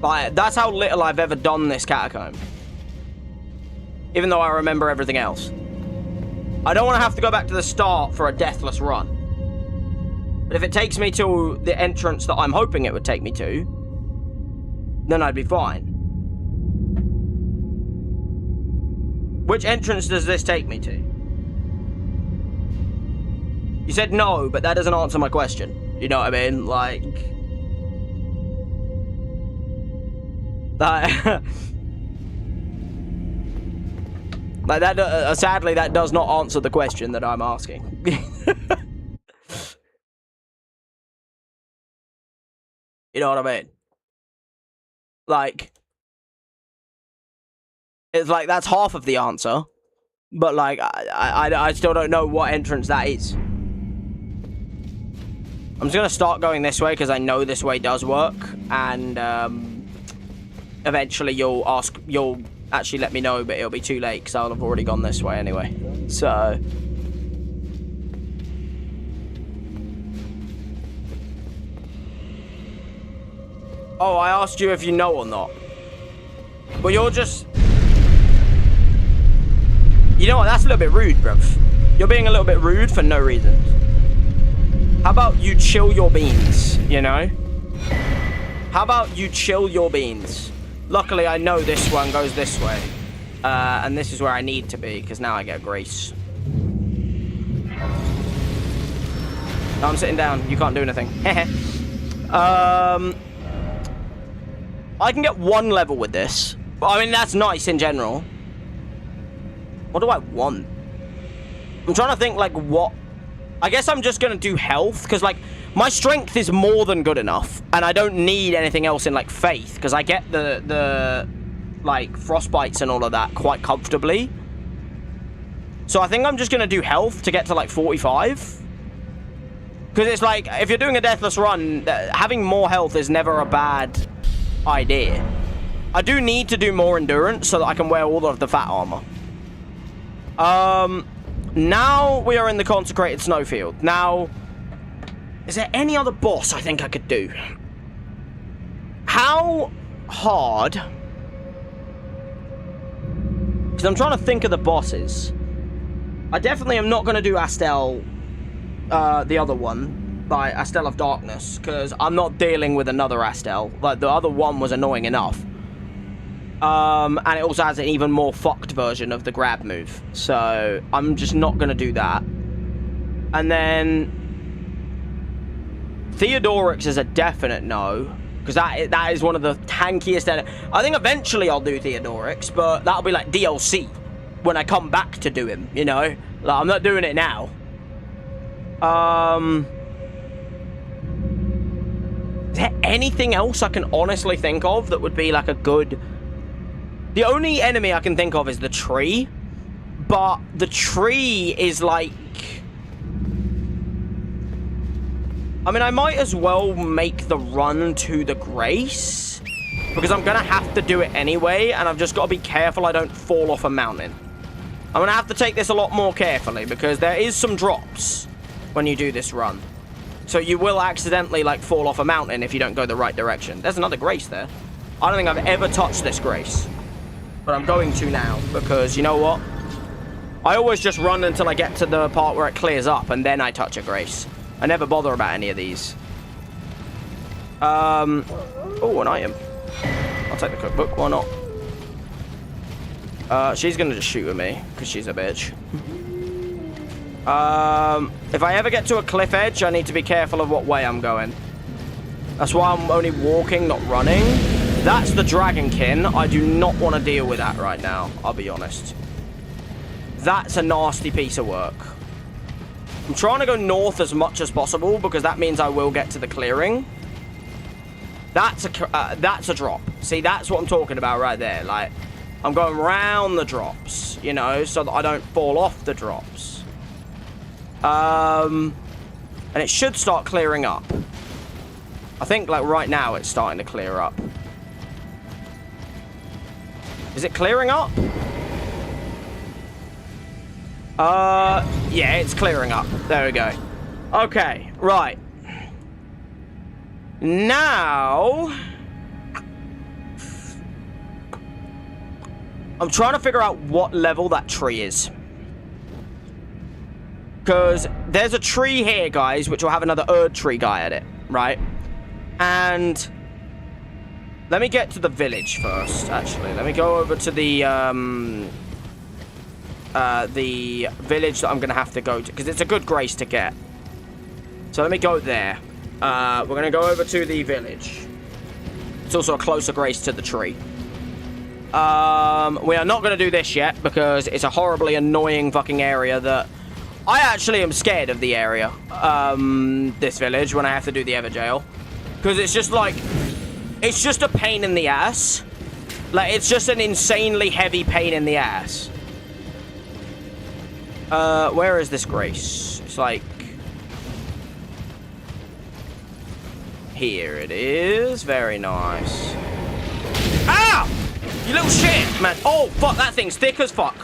Like, that's how little I've ever done this catacomb. Even though I remember everything else. I don't want to have to go back to the start for a Deathless run. But if it takes me to the entrance that I'm hoping it would take me to, then I'd be fine. Which entrance does this take me to? You said no, but that doesn't answer my question. You know what I mean? Like... Like that, sadly, that does not answer the question that I'm asking. You know what I mean? Like, it's like that's half of the answer, but like I still don't know what entrance that is. I'm just gonna start going this way because I know this way does work, and eventually you'll actually let me know, but it'll be too late because I'll have already gone this way anyway. So... Oh, I asked you if you know or not. But you're just... You know what? That's a little bit rude, bruv. You're being a little bit rude for no reason. How about you chill your beans, you know? How about you chill your beans? Luckily, I know this one goes this way. And this is where I need to be, because now I get grace. No, I'm sitting down. You can't do anything. I can get 1 level with this. But, I mean, that's nice in general. What do I want? I'm trying to think, like, what... I guess I'm just going to do health, because, like, my strength is more than good enough. And I don't need anything else in, like, faith, because I get the, like, frostbites and all of that quite comfortably. So I think I'm just going to do health to get to, like, 45. Because it's like, if you're doing a Deathless run, having more health is never a bad... idea. I do need to do more endurance so that I can wear all of the fat armor. Now we are in the consecrated snowfield. Now, is there any other boss I think I could do? How hard? Because I'm trying to think of the bosses. I definitely am not going to do Astel, the other one. By Astel of Darkness, because I'm not dealing with another Astel. Like, the other one was annoying enough. And it also has an even more fucked version of the grab move. So, I'm just not going to do that. And then... Theodorix is a definite no. Because that is one of the tankiest... I think eventually I'll do Theodorix, but that'll be like DLC. When I come back to do him, you know? Like, I'm not doing it now. Is there anything else I can honestly think of that would be like a good... The only enemy I can think of is the tree. But the tree is like... I mean, I might as well make the run to the Grace. Because I'm going to have to do it anyway. And I've just got to be careful I don't fall off a mountain. I'm going to have to take this a lot more carefully. Because there is some drops when you do this run. So you will accidentally, like, fall off a mountain if you don't go the right direction. There's another Grace there. I don't think I've ever touched this Grace. But I'm going to now, because, you know what? I always just run until I get to the part where it clears up, and then I touch a Grace. I never bother about any of these. Oh, an item. I'll take the cookbook, why not? She's gonna just shoot at me, because she's a bitch. If I ever get to a cliff edge, I need to be careful of what way I'm going. That's why I'm only walking, not running. That's the dragonkin. I do not want to deal with that right now, I'll be honest. That's a nasty piece of work. I'm trying to go north as much as possible, because that means I will get to the clearing. That's a drop. See, that's what I'm talking about right there. Like, I'm going round the drops, you know, so that I don't fall off the drops. And it should start clearing up. I think, like, right now it's starting to clear up. Is it clearing up? Yeah, it's clearing up. There we go. Okay, right. Now... I'm trying to figure out what level that tree is. Because there's a tree here, guys, which will have another Erd tree guy at it, right? And let me get to the village first, actually. Let me go over to the village that I'm going to have to go to, because it's a good Grace to get. So let me go there. We're going to go over to the village. It's also a closer Grace to the tree. We are not going to do this yet, because it's a horribly annoying fucking area that... I actually am scared of the area, this village, when I have to do the Everjail. Because it's just like, it's just a pain in the ass. Like, it's just an insanely heavy pain in the ass. Where is this Grace? It's like... Here it is. Very nice. Ah! You little shit, man. Oh, fuck, that thing's thick as fuck.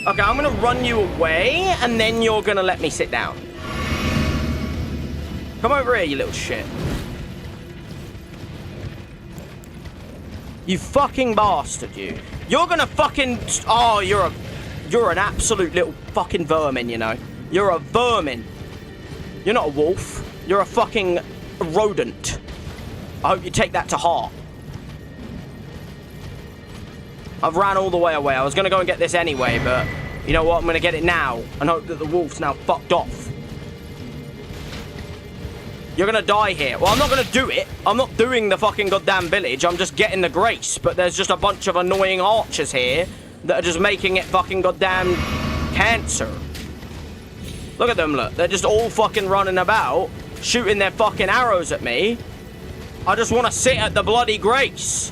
Okay, I'm gonna run you away, and then you're gonna let me sit down. Come over here, you little shit. You fucking bastard, you. You're gonna fucking... Oh, you're an absolute little fucking vermin, you know. You're a vermin. You're not a wolf. You're a fucking rodent. I hope you take that to heart. I've ran all the way away. I was going to go and get this anyway, but you know what? I'm going to get it now and hope that the wolf's now fucked off. You're going to die here. Well, I'm not going to do it. I'm not doing the fucking goddamn village. I'm just getting the grace, but there's just a bunch of annoying archers here that are just making it fucking goddamn cancer. Look at them, look. They're just all fucking running about, shooting their fucking arrows at me. I just want to sit at the bloody grace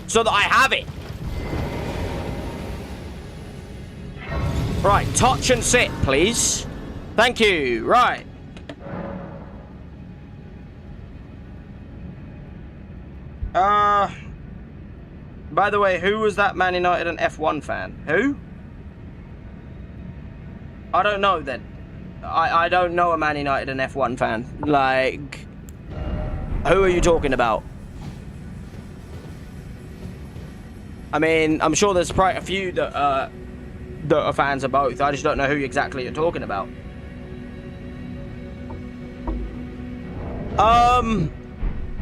so that I have it. Right, touch and sit, please. Thank you. Right. By the way, who was that Man United and F1 fan? Who? I don't know then. I don't know a Man United and F1 fan. Like, who are you talking about? I mean, I'm sure there's quite a few that are fans of both. I just don't know who exactly you're talking about.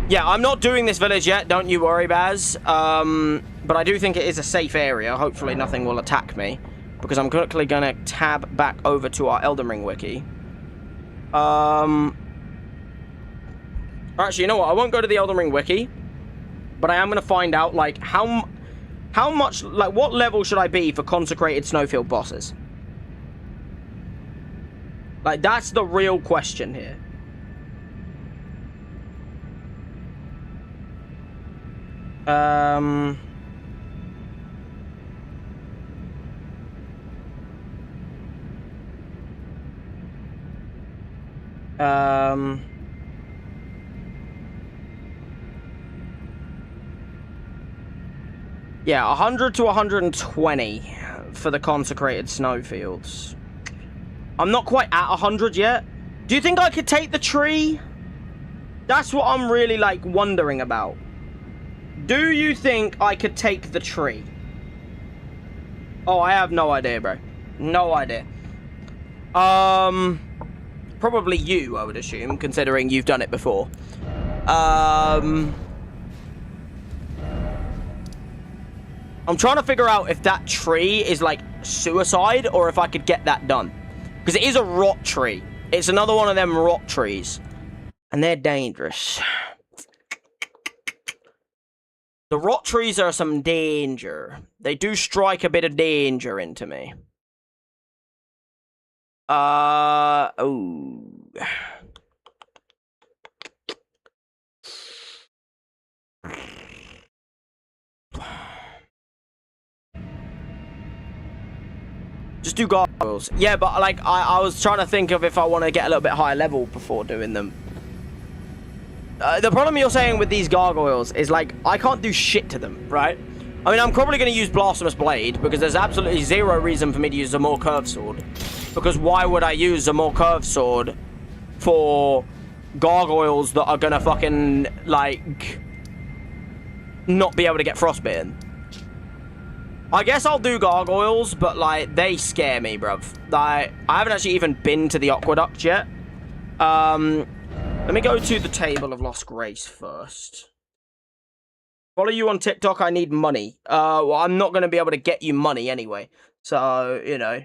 Yeah, I'm not doing this village yet. Don't you worry, Baz. But I do think it is a safe area. Hopefully nothing will attack me. Because I'm quickly going to tab back over to our Elden Ring wiki. Actually, you know what? I won't go to the Elden Ring wiki. But I am going to find out, like, how much, like, what level should I be for consecrated snowfield bosses? Like, that's the real question here. Yeah, 100 to 120 for the consecrated snowfields. I'm not quite at 100 yet. Do you think I could take the tree? That's what I'm really, like, wondering about. Do you think I could take the tree? Oh, I have no idea, bro. No idea. Probably you, I would assume, considering you've done it before. I'm trying to figure out if that tree is, like, suicide or if I could get that done. Because it is a rot tree. It's another one of them rot trees. And they're dangerous. The rot trees are some danger. They do strike a bit of danger into me. Oh. Just do gargoyles. Yeah, but like I was trying to think of if I want to get a little bit higher level before doing them. The problem you're saying with these gargoyles is, like, I can't do shit to them, right? I mean, I'm probably going to use Blasphemous Blade, because there's absolutely zero reason for me to use a more curved sword. Because why would I use a more curved sword for gargoyles that are going to fucking, like, not be able to get frostbitten? I guess I'll do gargoyles, but, like, they scare me, bruv. Like, I haven't actually even been to the aqueduct yet. Let me go to the Table of Lost Grace first. Follow you on TikTok, I need money. Well, I'm not going to be able to get you money anyway. So, you know.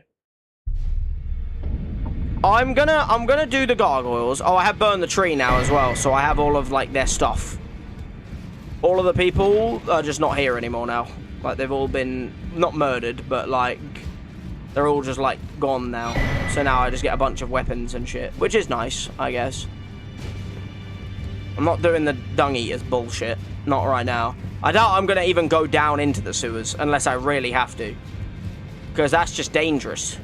I'm gonna do the gargoyles. Oh, I have burned the tree now as well, so I have all of, like, their stuff. All of the people are just not here anymore now. Like, they've all been, not murdered, but, like, they're all just, like, gone now. So now I just get a bunch of weapons and shit, which is nice, I guess. I'm not doing the dung eaters bullshit. Not right now. I doubt I'm going to even go down into the sewers unless I really have to. Because that's just dangerous.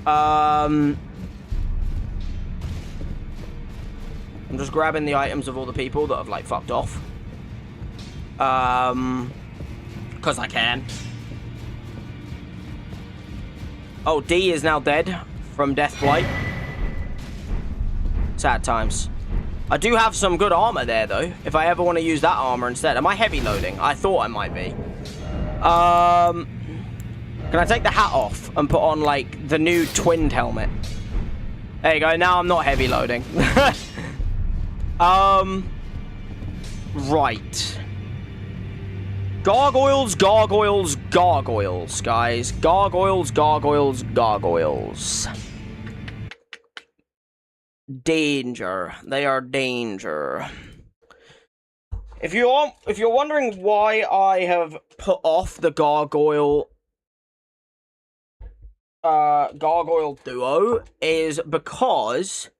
I'm just grabbing the items of all the people that have, like, fucked off. Because I can. Oh, D is now dead from Death Blight. Sad times. I do have some good armor there, though, if I ever want to use that armor instead. Am I heavy loading? I thought I might be. Can I take the hat off and put on, like, the new twinned helmet? There you go. Now I'm not heavy loading. Right. Gargoyles, gargoyles, gargoyles, guys. Gargoyles, gargoyles, gargoyles. Danger. They are danger. If you're wondering why I have put off the gargoyle duo, is because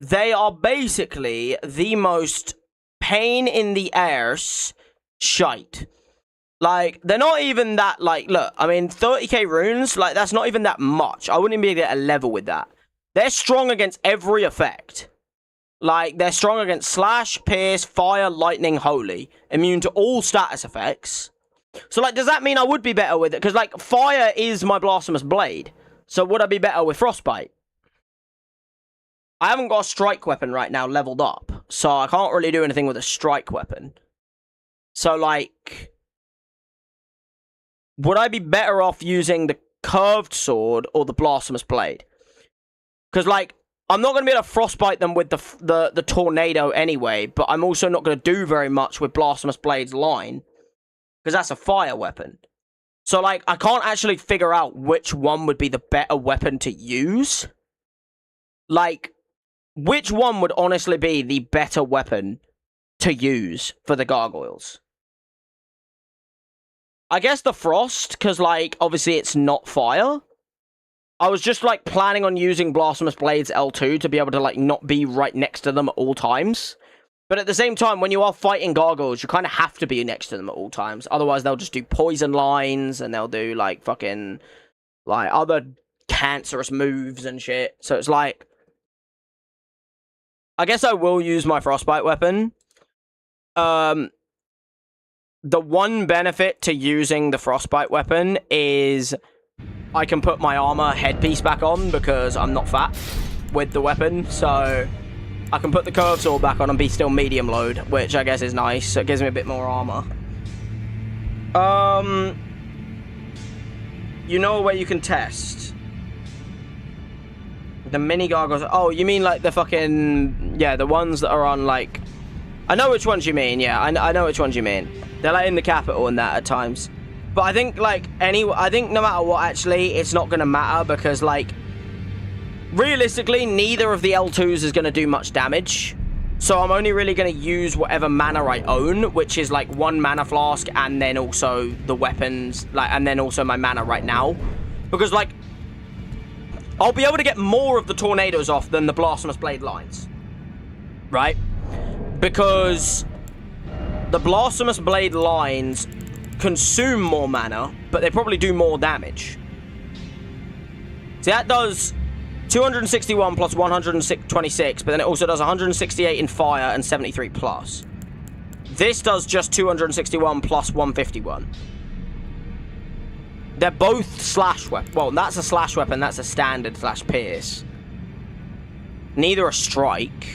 they are basically the most pain in the arse shite. Like, they're not even that, like, look, I mean, 30k runes, like, that's not even that much. I wouldn't even be able to get a level with that. They're strong against every effect. Like, they're strong against slash, pierce, fire, lightning, holy. Immune to all status effects. So, like, does that mean I would be better with it? Because, like, fire is my blasphemous blade. So, would I be better with frostbite? I haven't got a strike weapon right now leveled up. So, I can't really do anything with a strike weapon. So, like, would I be better off using the curved sword or the blasphemous blade? Because, like, I'm not going to be able to frostbite them with the tornado anyway. But I'm also not going to do very much with blasphemous blade's line. Because that's a fire weapon. So, like, I can't actually figure out which one would be the better weapon to use. Like, which one would honestly be the better weapon to use for the gargoyles? I guess the frost, because, like, obviously it's not fire. I was just, like, planning on using Blasphemous Blades L2 to be able to, like, not be right next to them at all times. But at the same time, when you are fighting gargoyles, you kind of have to be next to them at all times. Otherwise, they'll just do poison lines, and they'll do, like, fucking, like, other cancerous moves and shit. So it's like, I guess I will use my frostbite weapon. The one benefit to using the frostbite weapon is I can put my armor headpiece back on because I'm not fat with the weapon, so I can put the curved sword back on and be still medium load, which I guess is nice. So it gives me a bit more armor. You know where you can test the mini gargoyles? Oh, you mean like the fucking, yeah, the ones that are on, like, I know which ones you mean. Yeah, I know which ones you mean. They're like in the capital and that at times. But I think, like, I think no matter what, actually, it's not gonna matter because, like, realistically, neither of the L2s is going to do much damage. So I'm only really going to use whatever mana I own, which is like 1 mana flask and then also the weapons, like, and then also my mana right now. Because, like, I'll be able to get more of the tornadoes off than the Blasphemous Blade lines. Right? Because the Blasphemous Blade lines consume more mana, but they probably do more damage. See, that does 261 plus 126, but then it also does 168 in fire and 73 plus. This does just 261 plus 151. They're both slash weapon. Well, that's a slash weapon, that's a standard slash pierce. Neither a strike.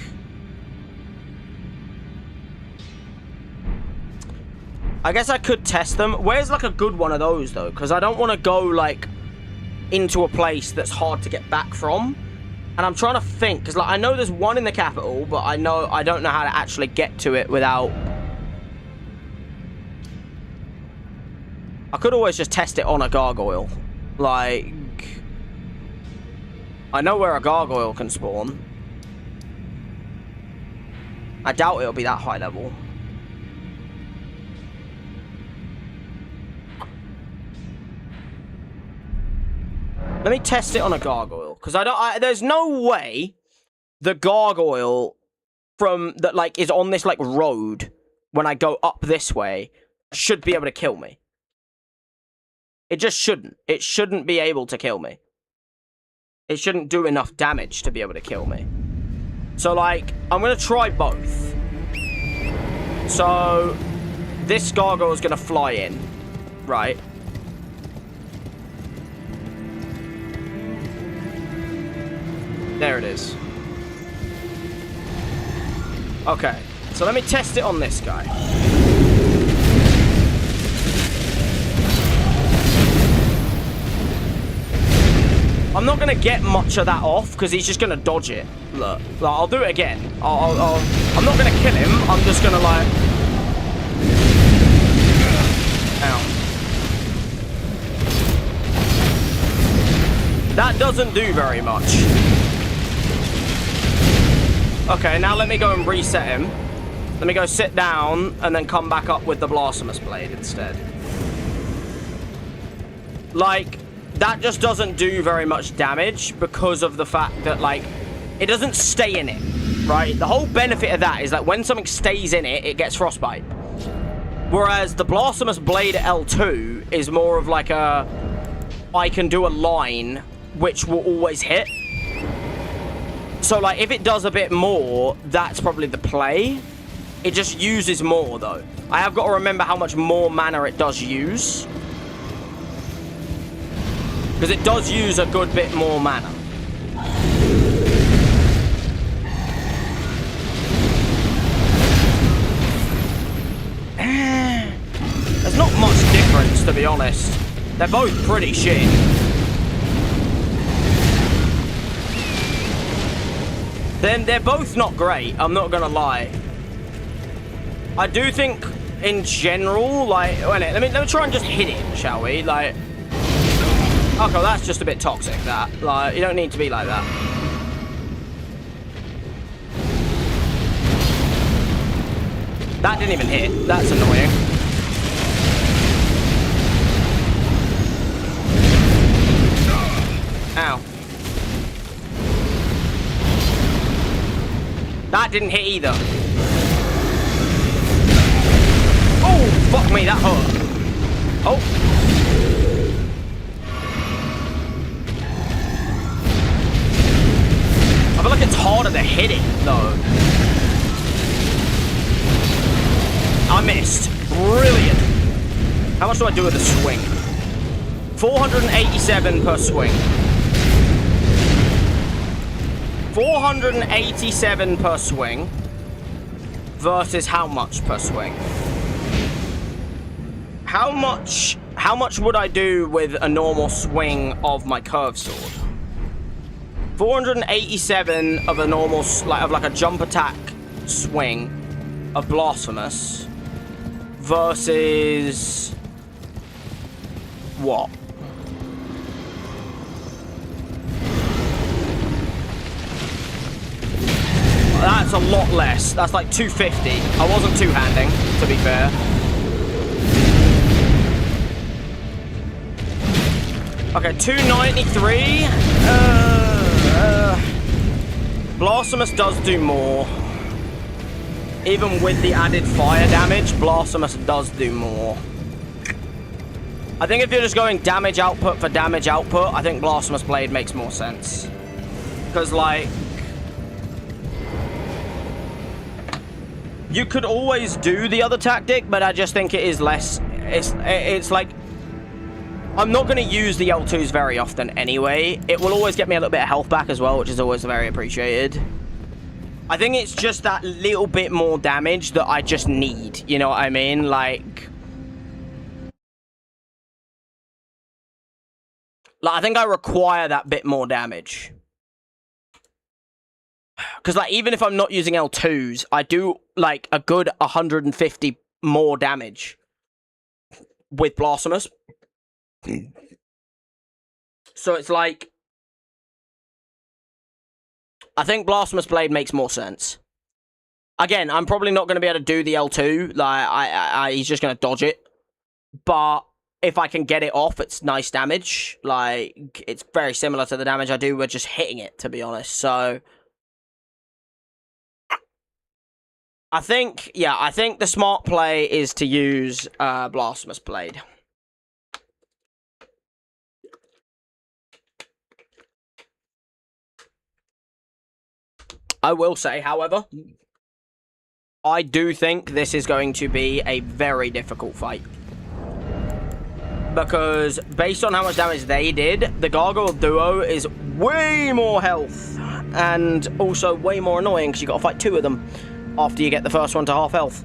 I guess I could test them. Where's like a good one of those though? Because I don't want to go like into a place that's hard to get back from. And I'm trying to think, because like I know there's one in the capital, but I don't know how to actually get to it without. I could always just test it on a gargoyle. Like, I know where a gargoyle can spawn. I doubt it'll be that high level. Let me test it on a gargoyle, because there's no way the gargoyle from that like is on this like road when I go up this way should be able to kill me. It just shouldn't. It shouldn't be able to kill me. It shouldn't do enough damage to be able to kill me. So, like, I'm going to try both. So, this gargoyle is going to fly in, right? There it is. Okay, so let me test it on this guy. I'm not going to get much of that off because he's just going to dodge it. Look, I'll do it again. I'm not going to kill him. I'm just going to, like... Ow. That doesn't do very much. Okay, now let me go and reset him. Let me go sit down and then come back up with the Blasphemous Blade instead. Like... That just doesn't do very much damage because of the fact that, like, it doesn't stay in it, right? The whole benefit of that is that when something stays in it, it gets frostbite. Whereas the Blasphemous Blade L2 is more of like a, I can do a line which will always hit. So, like, if it does a bit more, that's probably the play. It just uses more, though. I have got to remember how much more mana it does use. Because it does use a good bit more mana. There's not much difference, to be honest. They're both pretty shit. Then they're both not great, I'm not gonna lie. I do think, in general, like... Wait, let me try and just hit it, shall we? Like... Okay, well, that's just a bit toxic, that. Like, you don't need to be like that. That didn't even hit. That's annoying. Ow. That didn't hit either. Oh, fuck me, that hurt. Oh. I feel like it's harder to hit it, though. I missed. Brilliant. How much do I do with a swing? 487 per swing. 487 per swing. Versus how much per swing? How much would I do with a normal swing of my curved sword? 487 of a normal, like a jump attack swing of Blasphemous versus what? That's a lot less. That's like 250. I wasn't two-handing, to be fair. Okay, 293. Blasphemous does do more. Even with the added fire damage, Blasphemous does do more. I think if you're just going damage output for damage output, I think Blasphemous Blade makes more sense. Because, like... You could always do the other tactic, but I just think it is less... It's like... I'm not going to use the L2s very often anyway. It will always get me a little bit of health back as well, which is always very appreciated. I think it's just that little bit more damage that I just need. You know what I mean? Like I think I require that bit more damage. Because, like, even if I'm not using L2s, I do, like, a good 150 more damage with Blasphemous. So it's like... I think Blasphemous Blade makes more sense. Again, I'm probably not going to be able to do the L2. Like, he's just going to dodge it. But if I can get it off, it's nice damage. Like, it's very similar to the damage I do with just hitting it, to be honest. So... I think the smart play is to use Blasphemous Blade. I will say, however, I do think this is going to be a very difficult fight. Because based on how much damage they did, the Gargoyle Duo is way more health. And also way more annoying because you got to fight 2 of them after you get the first one to half health.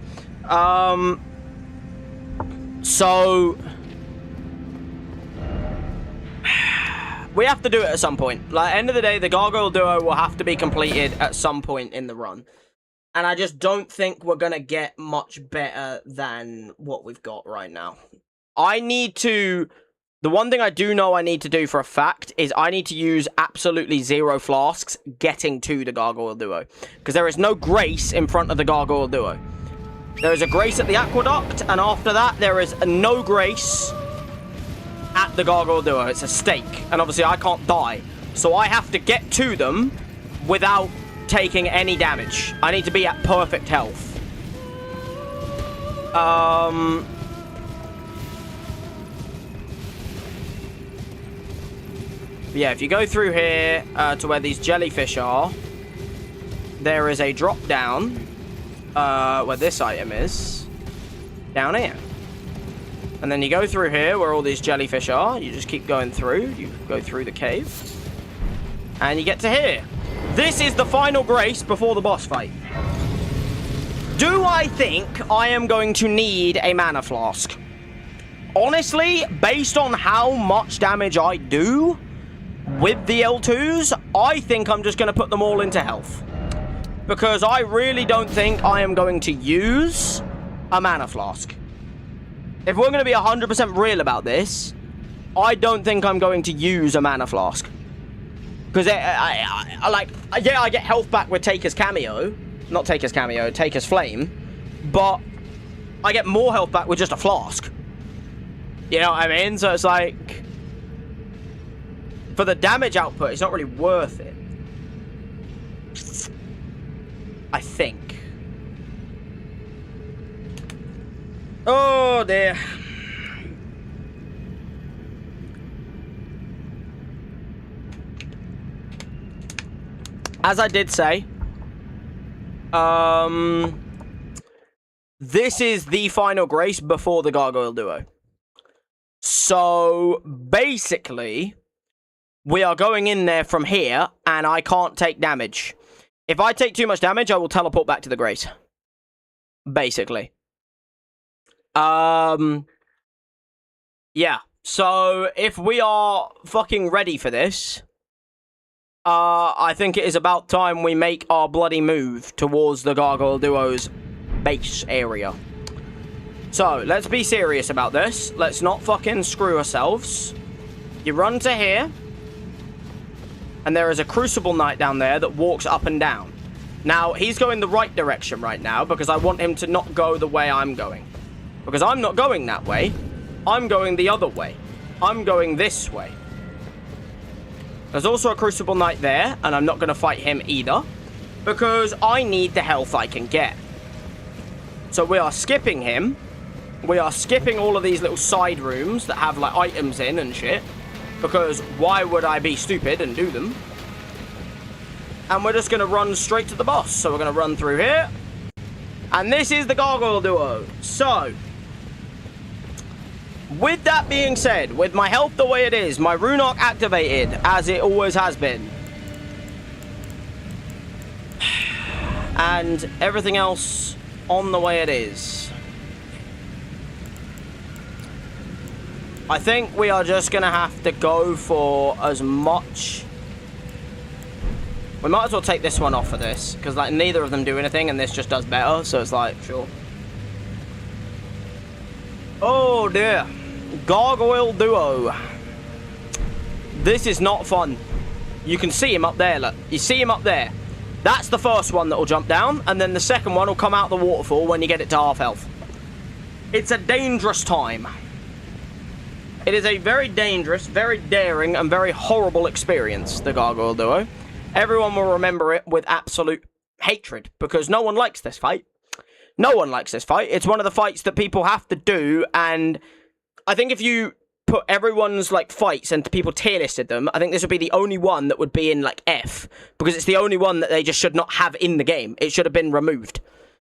So we have to do it at some point. Like, end of the day, the Gargoyle Duo will have to be completed at some point in the run. And I just don't think we're going to get much better than what we've got right now. I need to... The one thing I do know I need to do for a fact is I need to use absolutely 0 flasks getting to the Gargoyle Duo. Because there is no grace in front of the Gargoyle Duo. There is a grace at the Aqueduct, and after that there is no grace at the Gargoyle Duo. It's a stake, and obviously I can't die. So I have to get to them without taking any damage. I need to be at perfect health. Yeah, if you go through here to where these jellyfish are, there is a drop down where this item is, down here. And then you go through here where all these jellyfish are. You just keep going through. You go through the cave. And you get to here. This is the final grace before the boss fight. Do I think I am going to need a mana flask? Honestly, based on how much damage I do with the L2s, I think I'm just going to put them all into health. Because I really don't think I am going to use a mana flask. If we're going to be 100% real about this, I don't think I'm going to use a mana flask. Because I get health back with Taker's cameo. Not Taker's cameo, Taker's flame. But I get more health back with just a flask. You know what I mean? So it's like, for the damage output, it's not really worth it. I think. Oh dear. As I did say, this is the final grace before the Gargoyle Duo. So basically, we are going in there from here, and I can't take damage. If I take too much damage, I will teleport back to the grace. Basically. Yeah. So, if we are fucking ready for this, I think it is about time we make our bloody move towards the Gargoyle Duo's base area. So, let's be serious about this. Let's not fucking screw ourselves. You run to here. And there is a Crucible Knight down there that walks up and down. Now, he's going the right direction right now because I want him to not go the way I'm going. Because I'm not going that way. I'm going the other way. I'm going this way. There's also a Crucible Knight there, and I'm not going to fight him either. Because I need the health I can get. So we are skipping him. We are skipping all of these little side rooms that have, like, items in and shit. Because why would I be stupid and do them? And we're just going to run straight to the boss. So we're going to run through here. And this is the Gargoyle Duo. So, with that being said, with my health the way it is, my rune arc activated, as it always has been, and everything else on the way it is, I think we are just going to have to go for as much. We might as well take this one off of this, because like neither of them do anything, and this just does better, so it's like, sure. Oh dear. Gargoyle Duo. This is not fun. You can see him up there, look. You see him up there. That's the first one that will jump down, and then the second one will come out the waterfall when you get it to half health. It's a dangerous time. It is a very dangerous, very daring, and very horrible experience, the Gargoyle Duo. Everyone will remember it with absolute hatred, because no one likes this fight. No one likes this fight. It's one of the fights that people have to do, and I think if you put everyone's like fights and people tier listed them, I think this would be the only one that would be in like F, because it's the only one that they just should not have in the game. It should have been removed.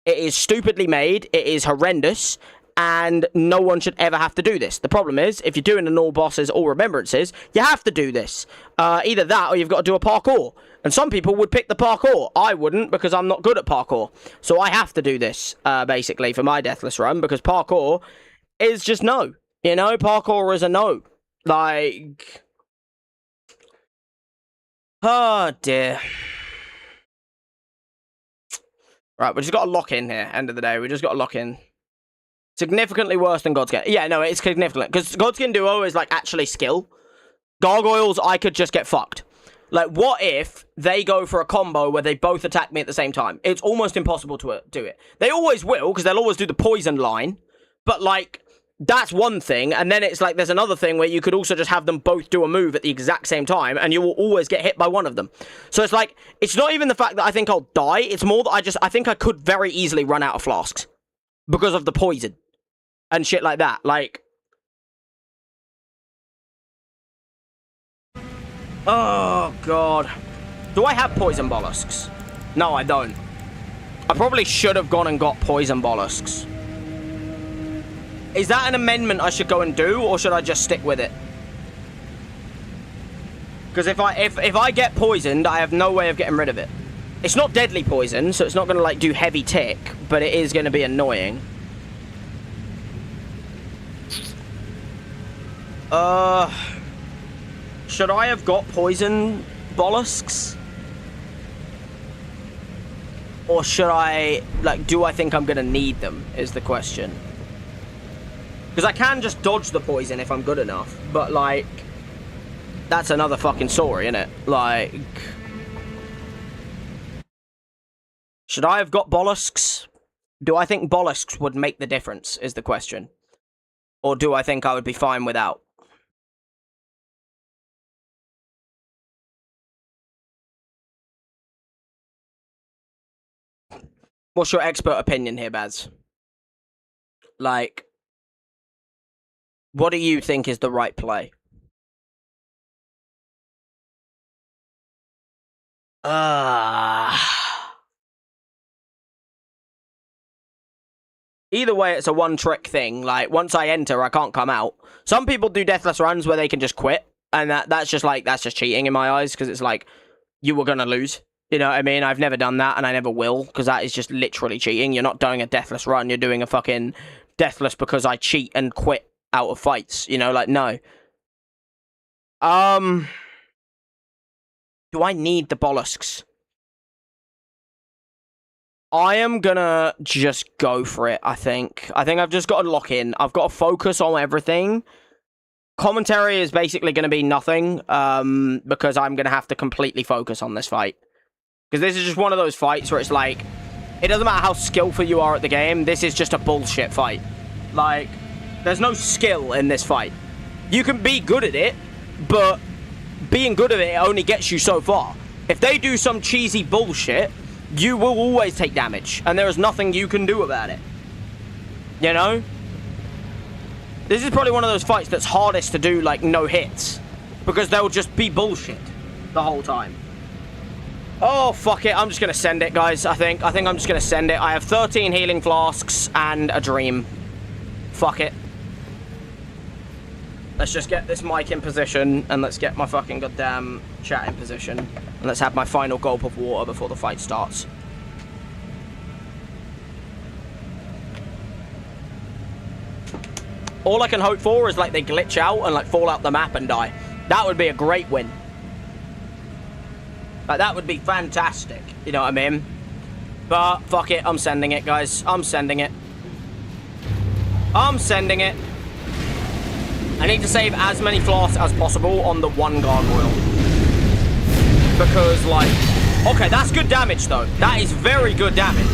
It is stupidly made, it is horrendous, and no one should ever have to do this. The problem is, if you're doing an all bosses, all remembrances, you have to do this. Either that or you've got to do a parkour. And some people would pick the parkour. I wouldn't, because I'm not good at parkour. So I have to do this, basically, for my Deathless run, because parkour is just no. You know, parkour is a no. Like... Oh, dear. Right, we just got to lock in here, end of the day. We just got to lock in. Significantly worse than Godskin. Yeah, no, it's significant. Because Godskin Duo is, like, actually skill. Gargoyles, I could just get fucked. Like, what if they go for a combo where they both attack me at the same time? It's almost impossible to do it. They always will, because they'll always do the poison line. But, like, that's one thing. And then it's like, there's another thing where you could also just have them both do a move at the exact same time, and you will always get hit by one of them. So it's like, it's not even the fact that I think I'll die. It's more that I think I could very easily run out of flasks. Because of the poison. And shit like that, like... Oh, God. Do I have poison mollusks? No, I don't. I probably should have gone and got poison mollusks. Is that an amendment I should go and do, or should I just stick with it? Because if I get poisoned, I have no way of getting rid of it. It's not deadly poison, so it's not going to, like, do heavy tick, but it is going to be annoying. Should I have got poison mollusks? Or should I, like, do I think I'm gonna need them, is the question. Because I can just dodge the poison if I'm good enough, but, like, that's another fucking story, innit? Like... Should I have got mollusks? Do I think mollusks would make the difference, is the question. Or do I think I would be fine without? What's your expert opinion here, Baz? Like, what do you think is the right play? Either way, it's a one-trick thing. Like, once I enter, I can't come out. Some people do Deathless runs where they can just quit. And that's just cheating in my eyes, because it's like, you were gonna lose. You know what I mean? I've never done that, and I never will, because that is just literally cheating. You're not doing a Deathless run, you're doing a fucking Deathless because I cheat and quit out of fights. You know, like, no. Do I need the mollusks? I am gonna just go for it, I think. I think I've just got to lock in. I've got to focus on everything. Commentary is basically going to be nothing, because I'm going to have to completely focus on this fight. Because this is just one of those fights where it's like, it doesn't matter how skillful you are at the game, this is just a bullshit fight. Like, there's no skill in this fight. You can be good at it, but being good at it only gets you so far. If they do some cheesy bullshit, you will always take damage, and there is nothing you can do about it. You know? This is probably one of those fights that's hardest to do, like, no hits. Because they'll just be bullshit the whole time. Oh, fuck it. I'm just going to send it, guys, I think. I think I'm just going to send it. I have 13 healing flasks and a dream. Fuck it. Let's just get this mic in position, and let's get my fucking goddamn chat in position. And let's have my final gulp of water before the fight starts. All I can hope for is, like, they glitch out and, like, fall out the map and die. That would be a great win. Like, that would be fantastic. You know what I mean? But, fuck it. I'm sending it, guys. I'm sending it. I'm sending it. I need to save as many flasks as possible on the one gargoyle. Because, like... Okay, that's good damage, though. That is very good damage.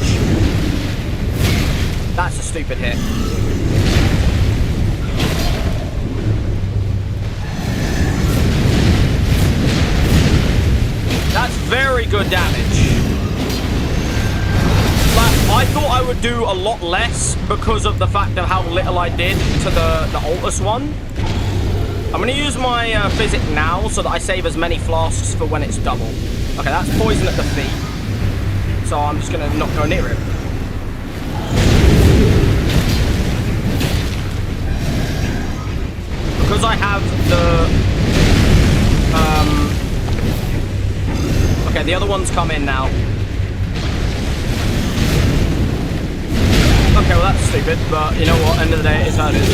That's a stupid hit. That's very good damage. Like, I thought I would do a lot less because of the fact of how little I did to the Altus one. I'm going to use my physic now so that I save as many flasks for when it's double. Okay, that's poison at the feet. So I'm just going to not go near it. Because I have the... Okay, the other one's come in now. Okay, well that's stupid, but you know what? End of the day, it is how it is.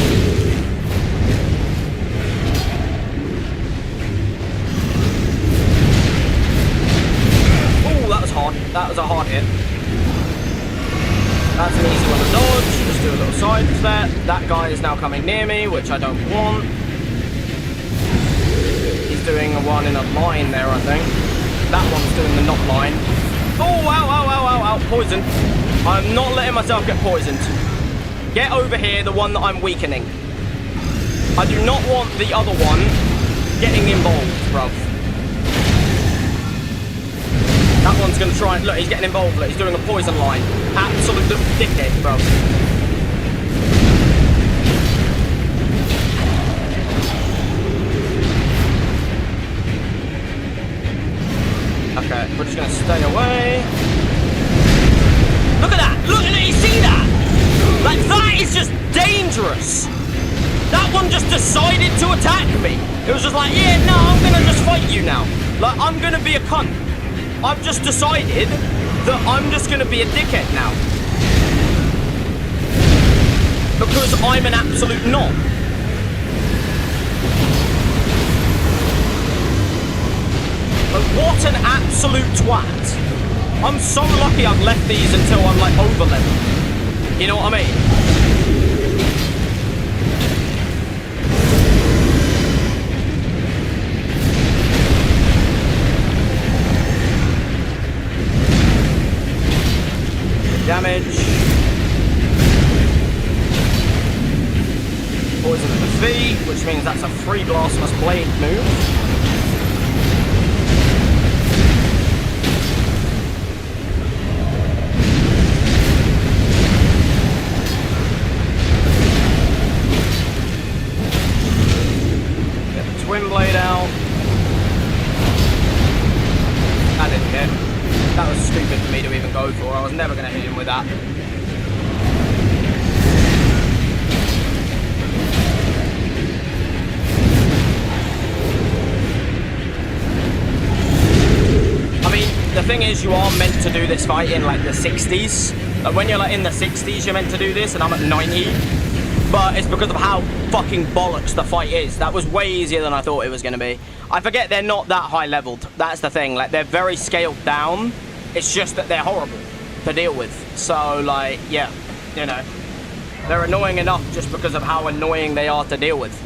Oh, that was hard. That was a hard hit. That's an easy one to dodge. Just do a little side step. That guy is now coming near me, which I don't want. He's doing a one in a line there, I think. That one's doing the not line. Oh, ow, ow, ow, ow, ow. Poison. I'm not letting myself get poisoned. Get over here, the one that I'm weakening. I do not want the other one getting involved, bruv. That one's going to try and... Look, he's getting involved. Look, he's doing a poison line. Absolute little dickhead, bruv. Okay, we're just going to stay away. Look at that! Look at it! You see that? Like, that is just dangerous! That one just decided to attack me! It was just like, yeah, no, I'm gonna just fight you now. Like, I'm gonna be a cunt. I've just decided that I'm just gonna be a dickhead now. Because I'm an absolute knob. But what an absolute twat. I'm so lucky I've left these until I'm like over level. You know what I mean? Damage. Poison at the feet, which means that's a free Blasphemous Blade move. Twin Blade out. I didn't hit. That was stupid for me to even go for. I was never going to hit him with that. I mean, the thing is, you are meant to do this fight in like the 60s. Like when you're like in the 60s, you're meant to do this, and I'm at 90. But it's because of how fucking bollocks the fight is. That was way easier than I thought it was going to be. I forget they're not that high leveled. That's the thing. Like, they're very scaled down. It's just that they're horrible to deal with. So, like, yeah, you know. They're annoying enough just because of how annoying they are to deal with.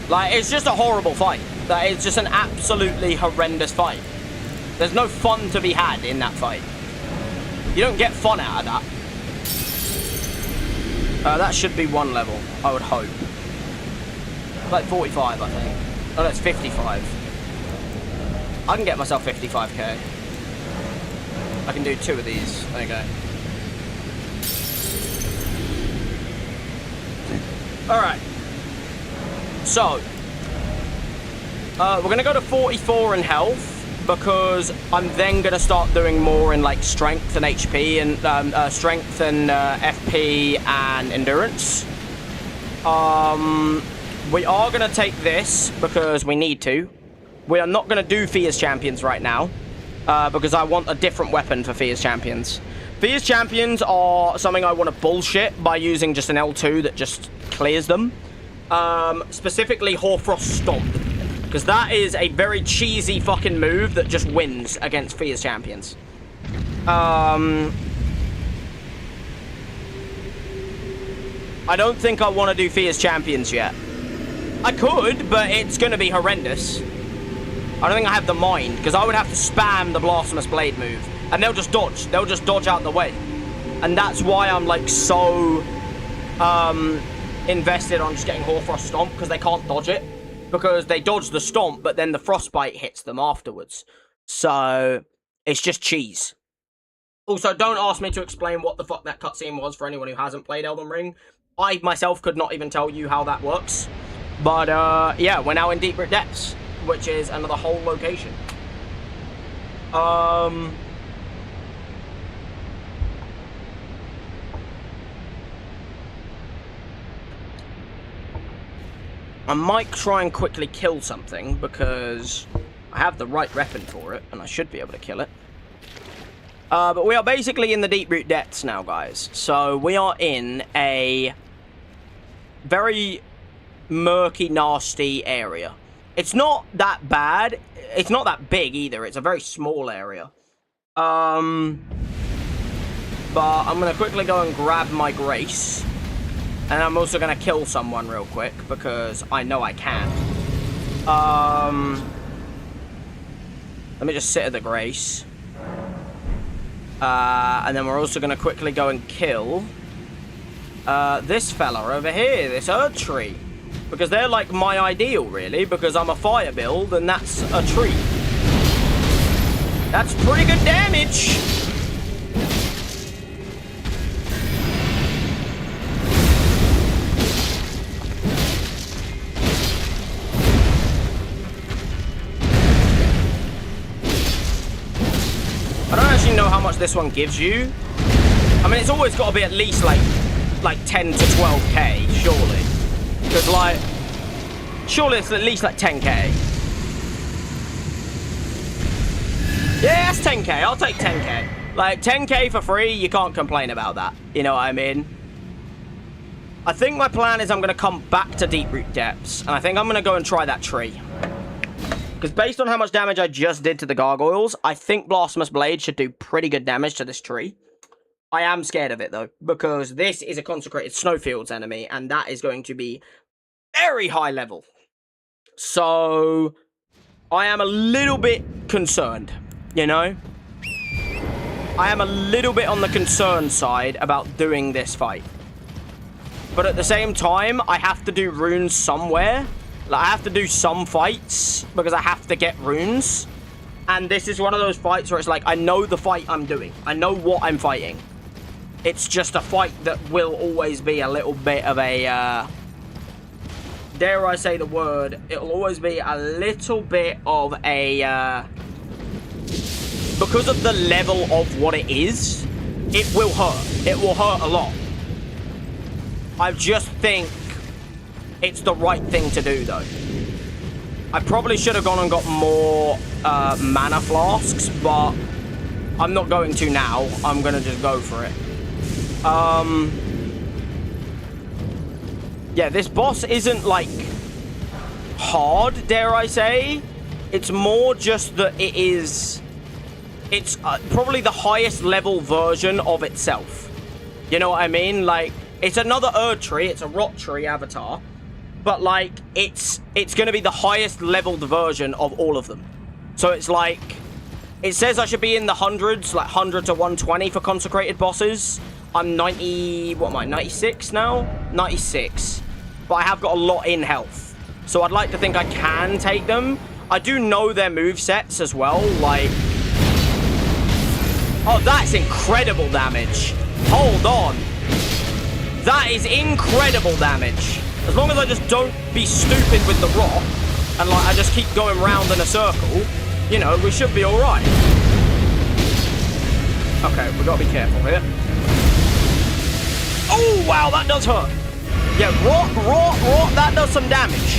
Like, it's just a horrible fight. Like, it's just an absolutely horrendous fight. There's no fun to be had in that fight. You don't get fun out of that. That should be one level, I would hope. Like 45, I think. Oh, that's 55. I can get myself 55k. I can do 2 of these. There you go. Alright. So. We're going to go to 44 in health. Because I'm then going to start doing more in like strength and HP and strength and FP and endurance. We are going to take this because we need to. We are not going to do Fear's Champions right now because I want a different weapon for Fear's Champions. Fear's Champions are something I want to bullshit by using just an L2 that just clears them. Specifically Hoarfrost Stomp. Because that is a very cheesy fucking move that just wins against Fear's Champions. I don't think I want to do Fear's Champions yet. I could, but it's going to be horrendous. I don't think I have the mind, because I would have to spam the Blasphemous Blade move. And they'll just dodge. They'll just dodge out the way. And that's why I'm, like, so invested on just getting Hoarfrost Stomp, because they can't dodge it. Because they dodge the stomp, but then the frostbite hits them afterwards. So, it's just cheese. Also, don't ask me to explain what the fuck that cutscene was for anyone who hasn't played Elden Ring. I myself could not even tell you how that works. But, yeah, we're now in Deep-Root Depths, which is another whole location. I might try and quickly kill something, because I have the right weapon for it, and I should be able to kill it. But we are basically in the Deep-Root Depths now, guys. So we are in a very murky, nasty area. It's not that bad. It's not that big, either. It's a very small area. But I'm going to quickly go and grab my Grace. And I'm also going to kill someone real quick, because I know I can. Let me just sit at the Grace. And then we're also going to quickly go and kill this fella over here, this Erd Tree. Because they're like my ideal, really, because I'm a fire build, and that's a tree. That's pretty good damage. I don't actually know how much this one gives you. I mean, it's always got to be at least like 10 to 12k, surely. Because, like, surely it's at least like 10k. Yeah, that's 10k. I'll take 10k. Like, 10k for free, you can't complain about that. You know what I mean? I think my plan is I'm going to come back to Deep-Root Depths. And I think I'm going to go and try that tree. Because based on how much damage I just did to the gargoyles, I think Blasphemous Blade should do pretty good damage to this tree. I am scared of it, though, because this is a consecrated snowfields enemy, and that is going to be very high level. So, I am a little bit concerned, you know? I am a little bit on the concerned side about doing this fight. But at the same time, I have to do runes somewhere. Like, I have to do some fights because I have to get runes. And this is one of those fights where it's like, I know the fight I'm doing. I know what I'm fighting. It's just a fight that will always be a little bit of a, dare I say the word, it'll always be a little bit of a, because of the level of what it is, it will hurt. It will hurt a lot. I just think it's the right thing to do, though. I probably should have gone and got more mana flasks, but I'm not going to now. I'm going to just go for it. Yeah, this boss isn't, like, hard, dare I say. It's more just that it is... It's probably the highest level version of itself. You know what I mean? Like, it's another Erd Tree. It's a Rot Tree avatar. But, like, it's going to be the highest leveled version of all of them. So it's like, it says I should be in the hundreds, like 100 to 120 for consecrated bosses. I'm 90, what am I, 96 now? 96. But I have got a lot in health. So I'd like to think I can take them. I do know their movesets as well, like... Oh, that's incredible damage. Hold on. That is incredible damage. As long as I just don't be stupid with the rock, and like I just keep going round in a circle, you know, we should be alright. Okay, we've got to be careful here. Oh, wow, that does hurt. Yeah, rot, that does some damage.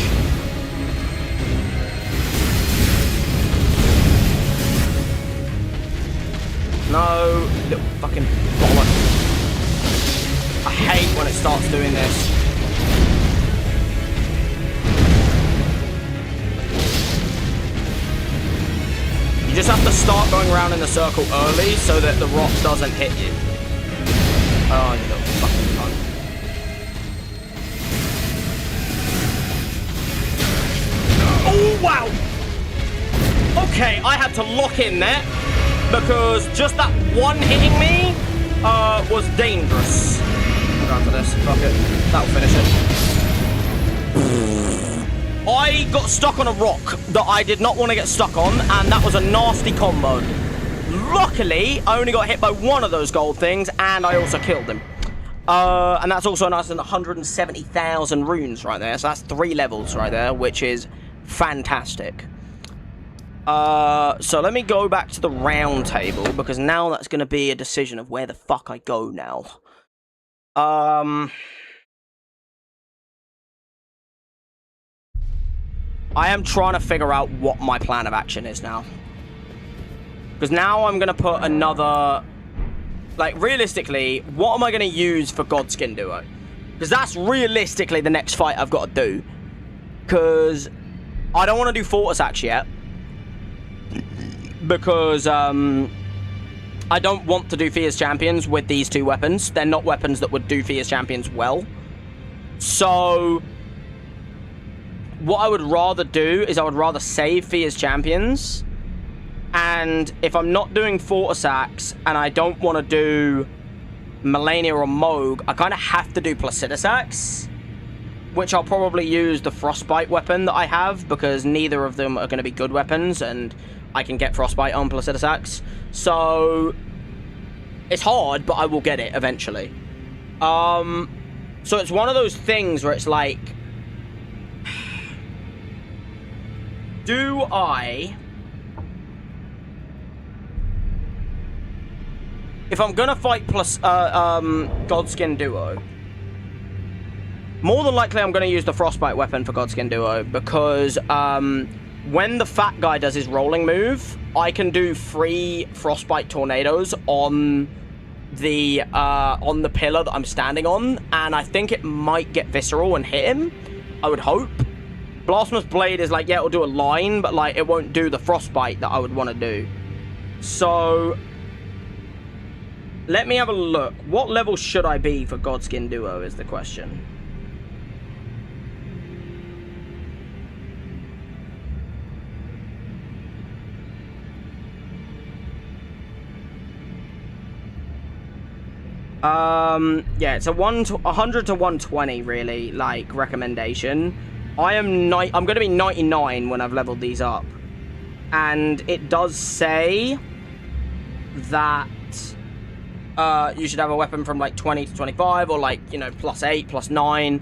No, little fucking bollock. I hate when it starts doing this. You just have to start going around in the circle early so that the rock doesn't hit you. Oh, you little fucking cunt. Oh, wow! Okay, I had to lock in there because just that one hitting me was dangerous. I'm going for this. Fuck it. That'll finish it. I got stuck on a rock that I did not want to get stuck on, and that was a nasty combo. Luckily, I only got hit by one of those gold things, and I also killed him. And that's also nice and 170,000 runes right there. So that's 3 levels right there, which is fantastic. So let me go back to the round table, because now that's going to be a decision of where the fuck I go now. I am trying to figure out what my plan of action is now. Because now I'm going to put another... Like, realistically, what am I going to use for Godskin Duo? Because that's realistically the next fight I've got to do. Because I don't want to do Fortis Axe yet. Because I don't want to do Fierce Champions with these 2 weapons. They're not weapons that would do Fierce Champions well. So... what I would rather do is I would rather save Fierce Champions. And if I'm not doing Fortis Axe and I don't want to do Melania or Moog, I kind of have to do Placidus Axe, which I'll probably use the Frostbite weapon that I have, because neither of them are going to be good weapons, and I can get Frostbite on Placidus Axe. So it's hard, but I will get it eventually. So it's one of those things where it's like, do I... If I'm gonna fight Godskin Duo, more than likely I'm gonna use the Frostbite weapon for Godskin Duo, because when the fat guy does his rolling move, I can do 3 Frostbite tornadoes on the pillar that I'm standing on, and I think it might get visceral and hit him. I would hope. Blasphemous Blade is like, yeah, it'll do a line, but like it won't do the Frostbite that I would want to do. So let me have a look. What level should I be for Godskin Duo is the question. Yeah, it's a 100 to 120 really, like, recommendation. I'm going to be 99 when I've leveled these up. And it does say that you should have a weapon from like 20 to 25, or like, you know, +8, +9. And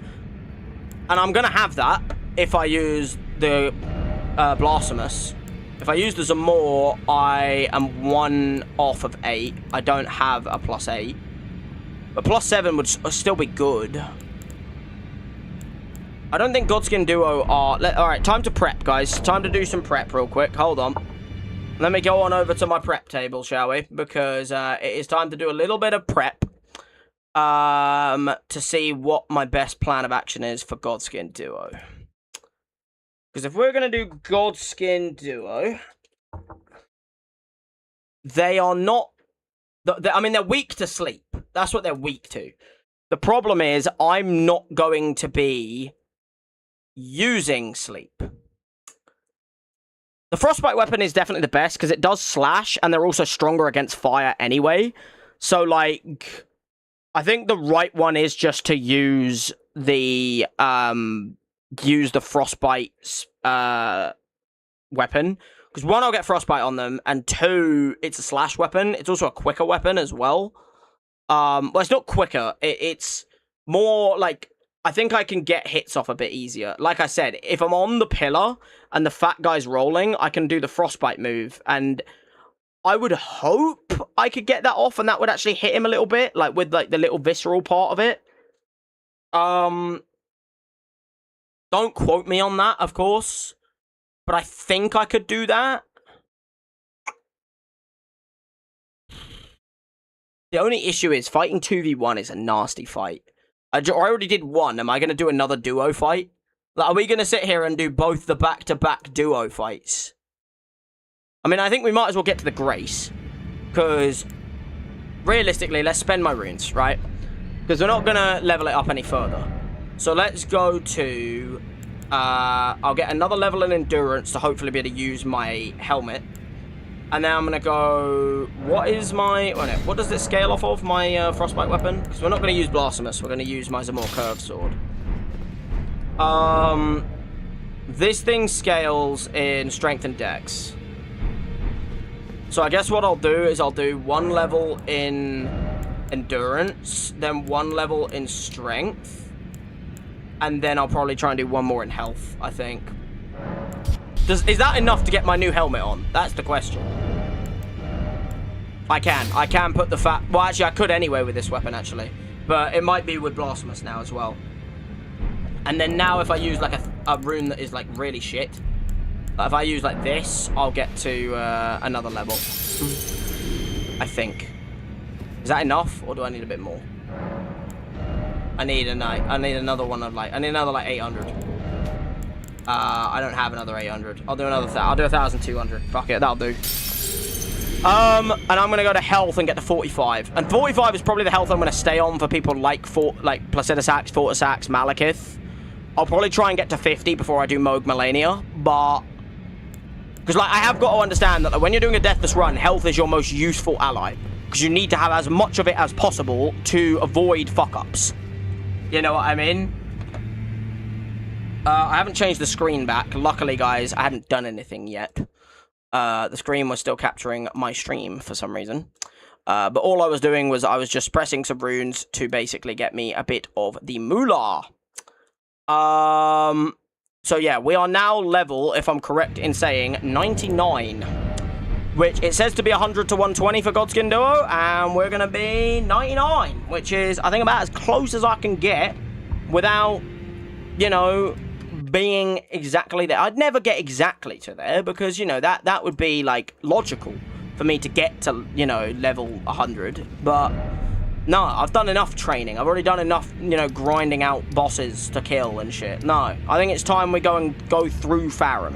I'm going to have that if I use the Blasphemous. If I use the Zamor, I am 1 off of 8. I don't have a +8. But +7 would still be good. I don't think Godskin Duo are... Alright, time to prep, guys. Time to do some prep real quick. Hold on. Let me go on over to my prep table, shall we? Because it is time to do a little bit of prep. To see what my best plan of action is for Godskin Duo. Because if we're going to do Godskin Duo... They are not... I mean, they're weak to sleep. That's what they're weak to. The problem is, I'm not going to be using sleep. The Frostbite weapon is definitely the best, because it does slash, and they're also stronger against fire anyway. So, like, I think the right one is just to use the Frostbite weapon. Because 1, I'll get Frostbite on them, and 2, it's a slash weapon. It's also a quicker weapon as well. Well, it's not quicker. It's more like, I think I can get hits off a bit easier. Like I said, if I'm on the pillar and the fat guy's rolling, I can do the Frostbite move. And I would hope I could get that off, and that would actually hit him a little bit, like with like the little visceral part of it. Don't quote me on that, of course. But I think I could do that. The only issue is fighting 2v1 is a nasty fight. I already did 1. Am I going to do another duo fight? Like, are we going to sit here and do both the back-to-back duo fights? I mean, I think we might as well get to the Grace. Because, realistically, let's spend my runes, right? Because we're not going to level it up any further. So let's go to... I'll get another level in Endurance to hopefully be able to use my helmet. And then I'm going to go... What is my... Oh no, what does this scale off of, my Frostbite weapon? Because we're not going to use Blasphemous. We're going to use my Zamor Curved Sword. This thing scales in Strength and Dex. So I guess what I'll do is I'll do 1 level in endurance, then 1 level in strength, and then I'll probably try and do 1 more in health, I think. Is that enough to get my new helmet on? That's the question. I can put the fat... Well, actually, I could anyway with this weapon, actually. But it might be with Blasphemous now as well. And then now if I use, like, a rune that is, like, really shit... If I use, like, this, I'll get to another level. I think. Is that enough, or do I need a bit more? I need another one of, like... I need another, like, 800. I don't have another 800. I'll do another... I'll do 1,200. Fuck it, that'll do. And I'm gonna go to health and get to 45. And 45 is probably the health I'm gonna stay on for people like Placidus Axe, Fortis Axe, Malekith. I'll probably try and get to 50 before I do Moog Malenia, but... Because, like, I have got to understand that like, when you're doing a Deathless run, health is your most useful ally. Because you need to have as much of it as possible to avoid fuck-ups. You know what I mean? I haven't changed the screen back. Luckily, guys, I hadn't done anything yet. The screen was still capturing my stream for some reason. But all I was doing was I was just pressing some runes to basically get me a bit of the moolah. So yeah, we are now level, if I'm correct in saying, 99. Which it says to be 100 to 120 for Godskin Duo, and we're going to be 99. Which is, I think, about as close as I can get without, you know, being exactly there. I'd never get exactly to there because, you know, that would be, like, logical for me to get to, you know, level 100. But... no, I've done enough training. I've already done enough, you know, grinding out bosses to kill and shit. No, I think it's time we go through Farum.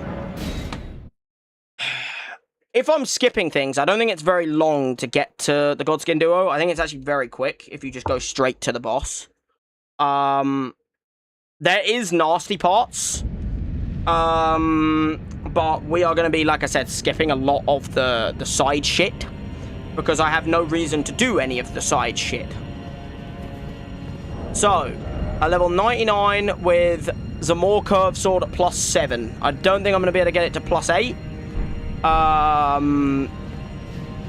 If I'm skipping things, I don't think it's very long to get to the Godskin Duo. I think it's actually very quick if you just go straight to the boss. There is nasty parts. But we are going to be, like I said, skipping a lot of the side shit. Because I have no reason to do any of the side shit. So, a level 99 with Zamor Curved Sword at +7. I don't think I'm going to be able to get it to +8.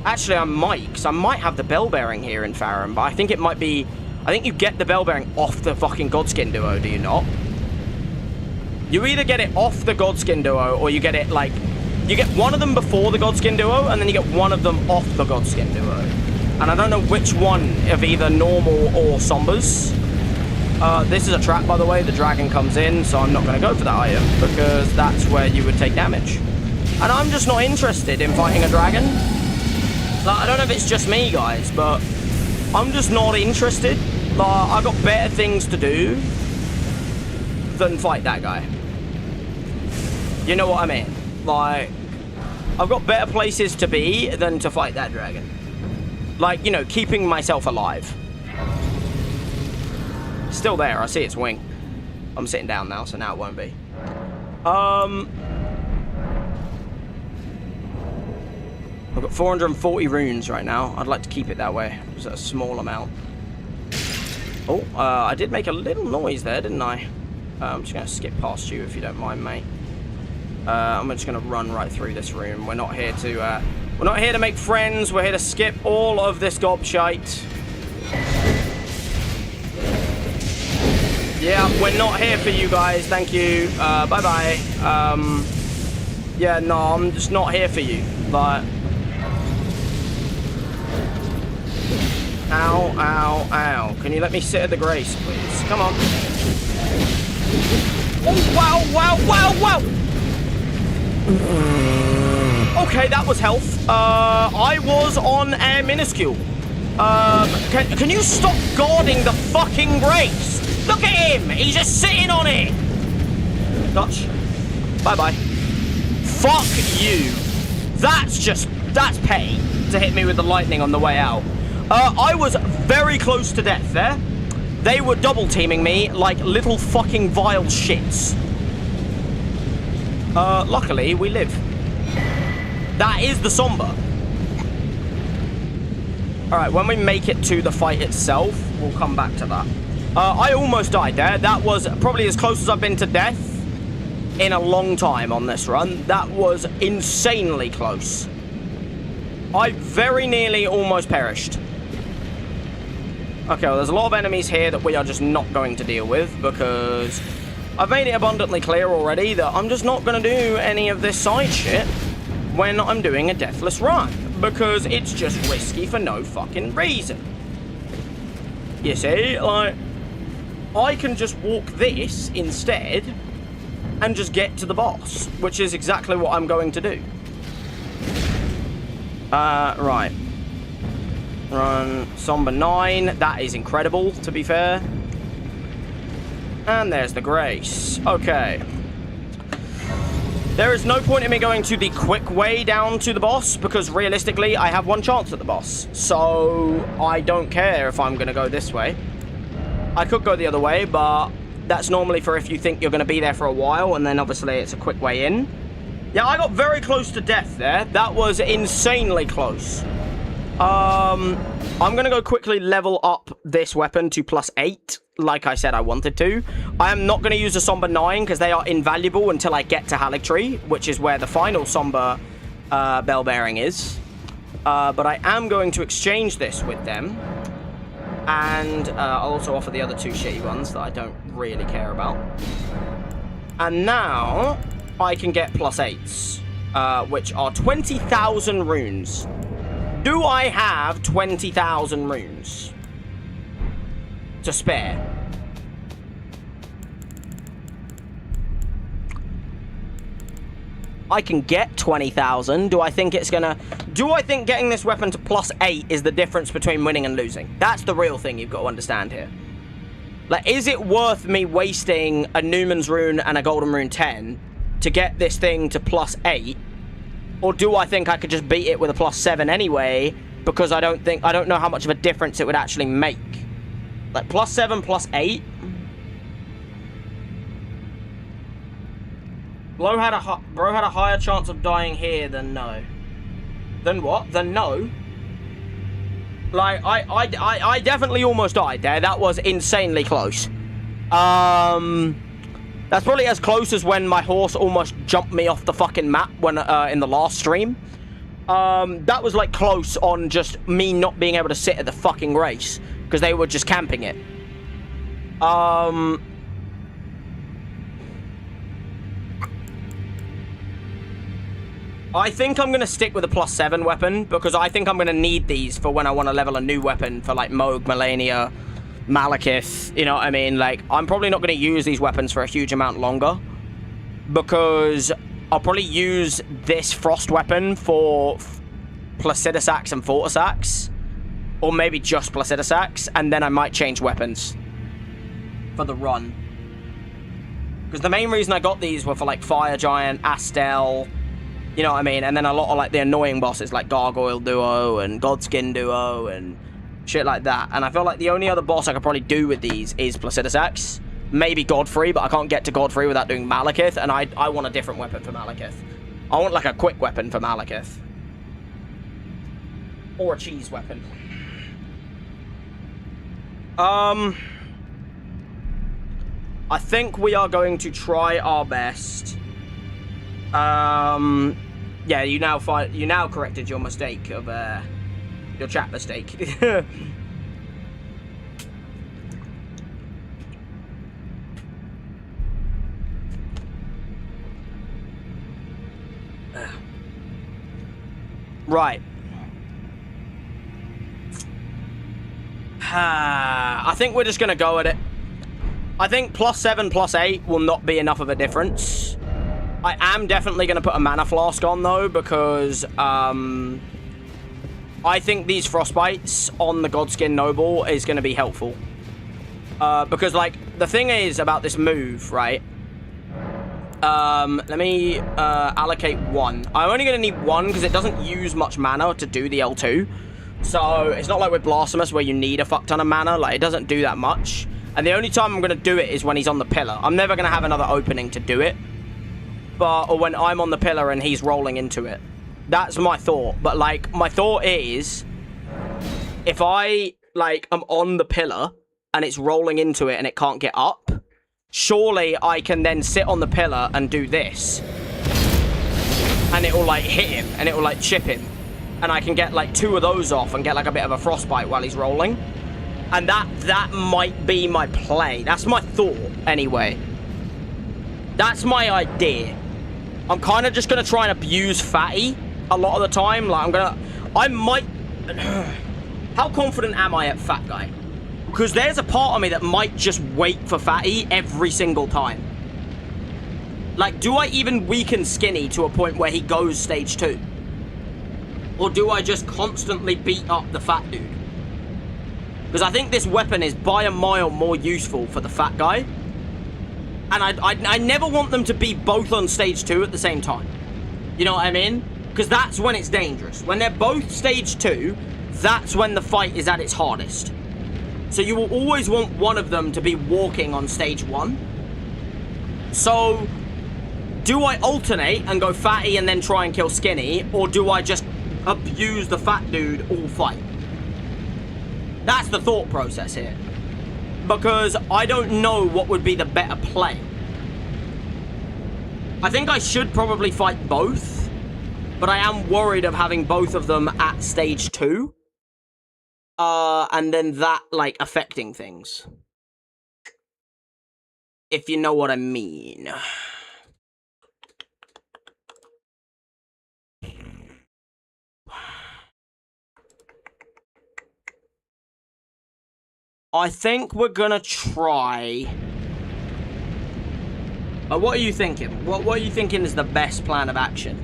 Actually, I might, because I might have the Bell Bearing here in Farum, but I think it might be... I think you get the Bell Bearing off the fucking Godskin Duo, do you not? You either get it off the Godskin Duo, or you get it, like... You get one of them before the Godskin Duo, and then you get one of them off the Godskin Duo. And I don't know which one of either normal or Sombers. This is a trap, by the way. The dragon comes in, so I'm not going to go for that item, because that's where you would take damage. And I'm just not interested in fighting a dragon. Like, I don't know if it's just me, guys, but I'm just not interested. Like, I've got better things to do than fight that guy. You know what I mean? Like, I've got better places to be than to fight that dragon. Like, you know, keeping myself alive. Still there, I see its wing. I'm sitting down now, so now it won't be. I've got 440 runes right now. I'd like to keep it that way. It's a small amount. Oh, I did make a little noise there, didn't I? I'm just going to skip past you if you don't mind, mate. I'm just going to run right through this room. We're not here to make friends. We're here to skip all of this gobshite. Yeah, we're not here for you guys. Thank you. Bye-bye. Yeah, no, I'm just not here for you. But... ow, ow, ow. Can you let me sit at the grace, please? Come on. Oh, wow, wow, wow, wow! Okay, that was health. I was on air minuscule. Can you stop guarding the fucking grace? Look at him! He's just sitting on it! Touch. Bye-bye. Fuck you. That's petty to hit me with the lightning on the way out. I was very close to death there. They were double teaming me like little fucking vile shits. Luckily, we live. That is the Somber. Alright, when we make it to the fight itself, we'll come back to that. I almost died there. That was probably as close as I've been to death in a long time on this run. That was insanely close. I very nearly almost perished. Okay, well, there's a lot of enemies here that we are just not going to deal with because I've made it abundantly clear already that I'm just not going to do any of this side shit when I'm doing a Deathless run because it's just risky for no fucking reason. You see, like, I can just walk this instead and just get to the boss, which is exactly what I'm going to do. Right. Run Somber 9. That is incredible, to be fair. And there's the Grace. Okay. There is no point in me going to the quick way down to the boss, because realistically, I have one chance at the boss. So, I don't care if I'm going to go this way. I could go the other way, but that's normally for if you think you're going to be there for a while, and then obviously it's a quick way in. Yeah, I got very close to death there. That was insanely close. I'm going to go quickly level up this weapon to +8, like I said I wanted to. I am not going to use the Somber 9 because they are invaluable until I get to Haligtree, which is where the final Somber bell bearing is. But I am going to exchange this with them. And I'll also offer the other 2 shitty ones that I don't really care about. And now I can get +8s, which are 20,000 runes. Do I have 20,000 runes to spare? I can get 20,000. Do I think it's gonna... Do I think getting this weapon to +8 is the difference between winning and losing? That's the real thing you've got to understand here. Like, is it worth me wasting a Newman's rune and a Golden Rune 10 to get this thing to +8? Or do I think I could just beat it with a +7 anyway, because I don't know how much of a difference it would actually make. Like, +7, +8? Bro had a higher chance of dying here than no. Than what? Than no? Like, I definitely almost died there. That was insanely close. That's probably as close as when my horse almost jumped me off the fucking map when in the last stream. That was, like, close on just me not being able to sit at the fucking race because they were just camping it. I think I'm going to stick with a +7 weapon because I think I'm going to need these for when I want to level a new weapon for, like, Moog, Malenia, Malekith, you know what I mean? Like, I'm probably not going to use these weapons for a huge amount longer because I'll probably use this Frost weapon for Placidus Axe and Fortis Axe, or maybe just Placidus Axe, and then I might change weapons for the run. Because the main reason I got these were for, like, Fire Giant, Astel, you know what I mean? And then a lot of, like, the annoying bosses, like Gargoyle Duo and Godskin Duo and shit like that. And I feel like the only other boss I could probably do with these is Placidus Axe. Maybe Godfrey, but I can't get to Godfrey without doing Malekith, and I want a different weapon for Malekith. I want, like, a quick weapon for Malekith. Or a cheese weapon. I think we are going to try our best. Yeah, you now corrected your mistake of, your chat mistake. Right. I think we're just going to go at it. I think +7, +8 will not be enough of a difference. I am definitely going to put a mana flask on, though, because I think these frostbites on the Godskin Noble is going to be helpful. Because, like, the thing is about this move, right? Let me allocate 1. I'm only going to need 1 because it doesn't use much mana to do the L2. So, it's not like with Blasphemous where you need a fuck ton of mana. Like, it doesn't do that much. And the only time I'm going to do it is when he's on the pillar. I'm never going to have another opening to do it. Or when I'm on the pillar and he's rolling into it. That's my thought. But, like, my thought is, if I, like, am on the pillar and it's rolling into it and it can't get up, surely I can then sit on the pillar and do this. And it will, like, hit him and it will, like, chip him. and I can get like 2 of those off and get like a bit of a frostbite while he's rolling. And that might be my play. That's my thought, anyway. That's my idea. I'm kind of just going to try and abuse Fatty a lot of the time. Like, I might... How confident am I at Fat Guy? Because there's a part of me that might just wait for Fatty every single time. Like, do I even weaken Skinny to a point where he goes stage 2? Or do I just constantly beat up the fat dude? Because I think this weapon is by a mile more useful for the fat guy. And I never want them to be both on stage 2 at the same time. You know what I mean? Because that's when it's dangerous. When they're both stage 2, that's when the fight is at its hardest. So you will always want one of them to be walking on stage 1. So, do I alternate and go Fatty and then try and kill Skinny? Or do I just abuse the fat dude all fight? That's the thought process here. Because I don't know what would be the better play. I think I should probably fight both, but I am worried of having both of them at stage 2. And then that, like, affecting things. If you know what I mean. I think we're gonna try... what are you thinking? What are you thinking is the best plan of action?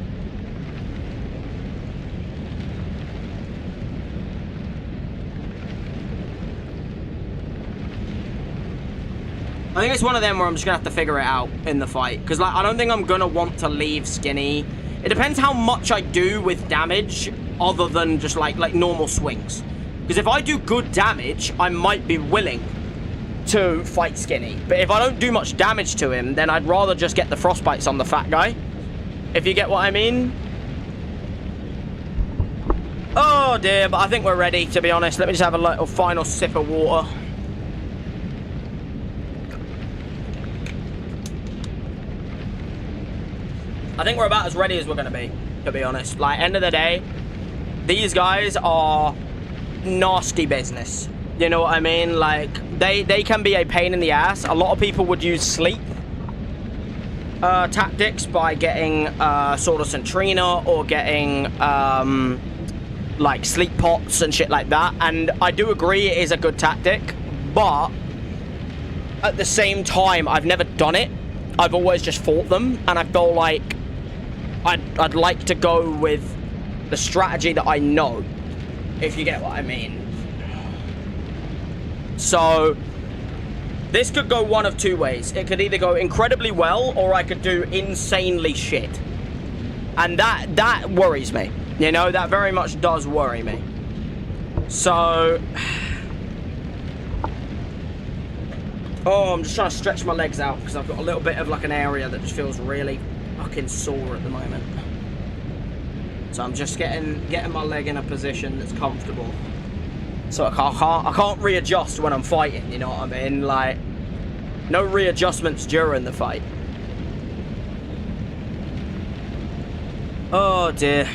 I think it's one of them where I'm just gonna have to figure it out in the fight. Because, like, I don't think I'm gonna want to leave Skinny. It depends how much I do with damage other than just, like normal swings. Because if I do good damage, I might be willing to fight Skinny. But if I don't do much damage to him, then I'd rather just get the frostbites on the fat guy. If you get what I mean. Oh dear, but I think we're ready, to be honest. Let me just have a little final sip of water. I think we're about as ready as we're going to be honest. Like, end of the day, these guys are nasty business. You know what I mean? Like, they can be a pain in the ass. A lot of people would use sleep tactics by getting Sword of Centrina or getting like sleep pots and shit like that. And I do agree it is a good tactic, but at the same time, I've never done it. I've always just fought them, and I feel like I'd like to go with the strategy that I know, if you get what I mean. So, this could go one of 2 ways. It could either go incredibly well, or I could do insanely shit. And that worries me. You know, that very much does worry me. So... Oh, I'm just trying to stretch my legs out, because I've got a little bit of, like, an area that just feels really fucking sore at the moment. So I'm just getting my leg in a position that's comfortable. So I can't readjust when I'm fighting, you know what I mean? Like, no readjustments during the fight. Oh dear.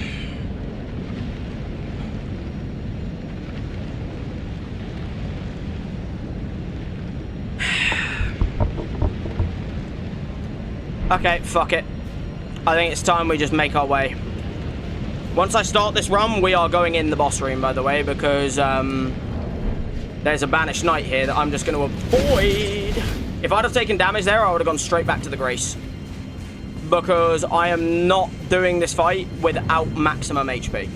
Okay, fuck it. I think it's time we just make our way. Once I start this run, we are going in the boss room, by the way, because there's a Banished Knight here that I'm just going to avoid. If I'd have taken damage there, I would have gone straight back to the Grace. Because I am not doing this fight without maximum HP.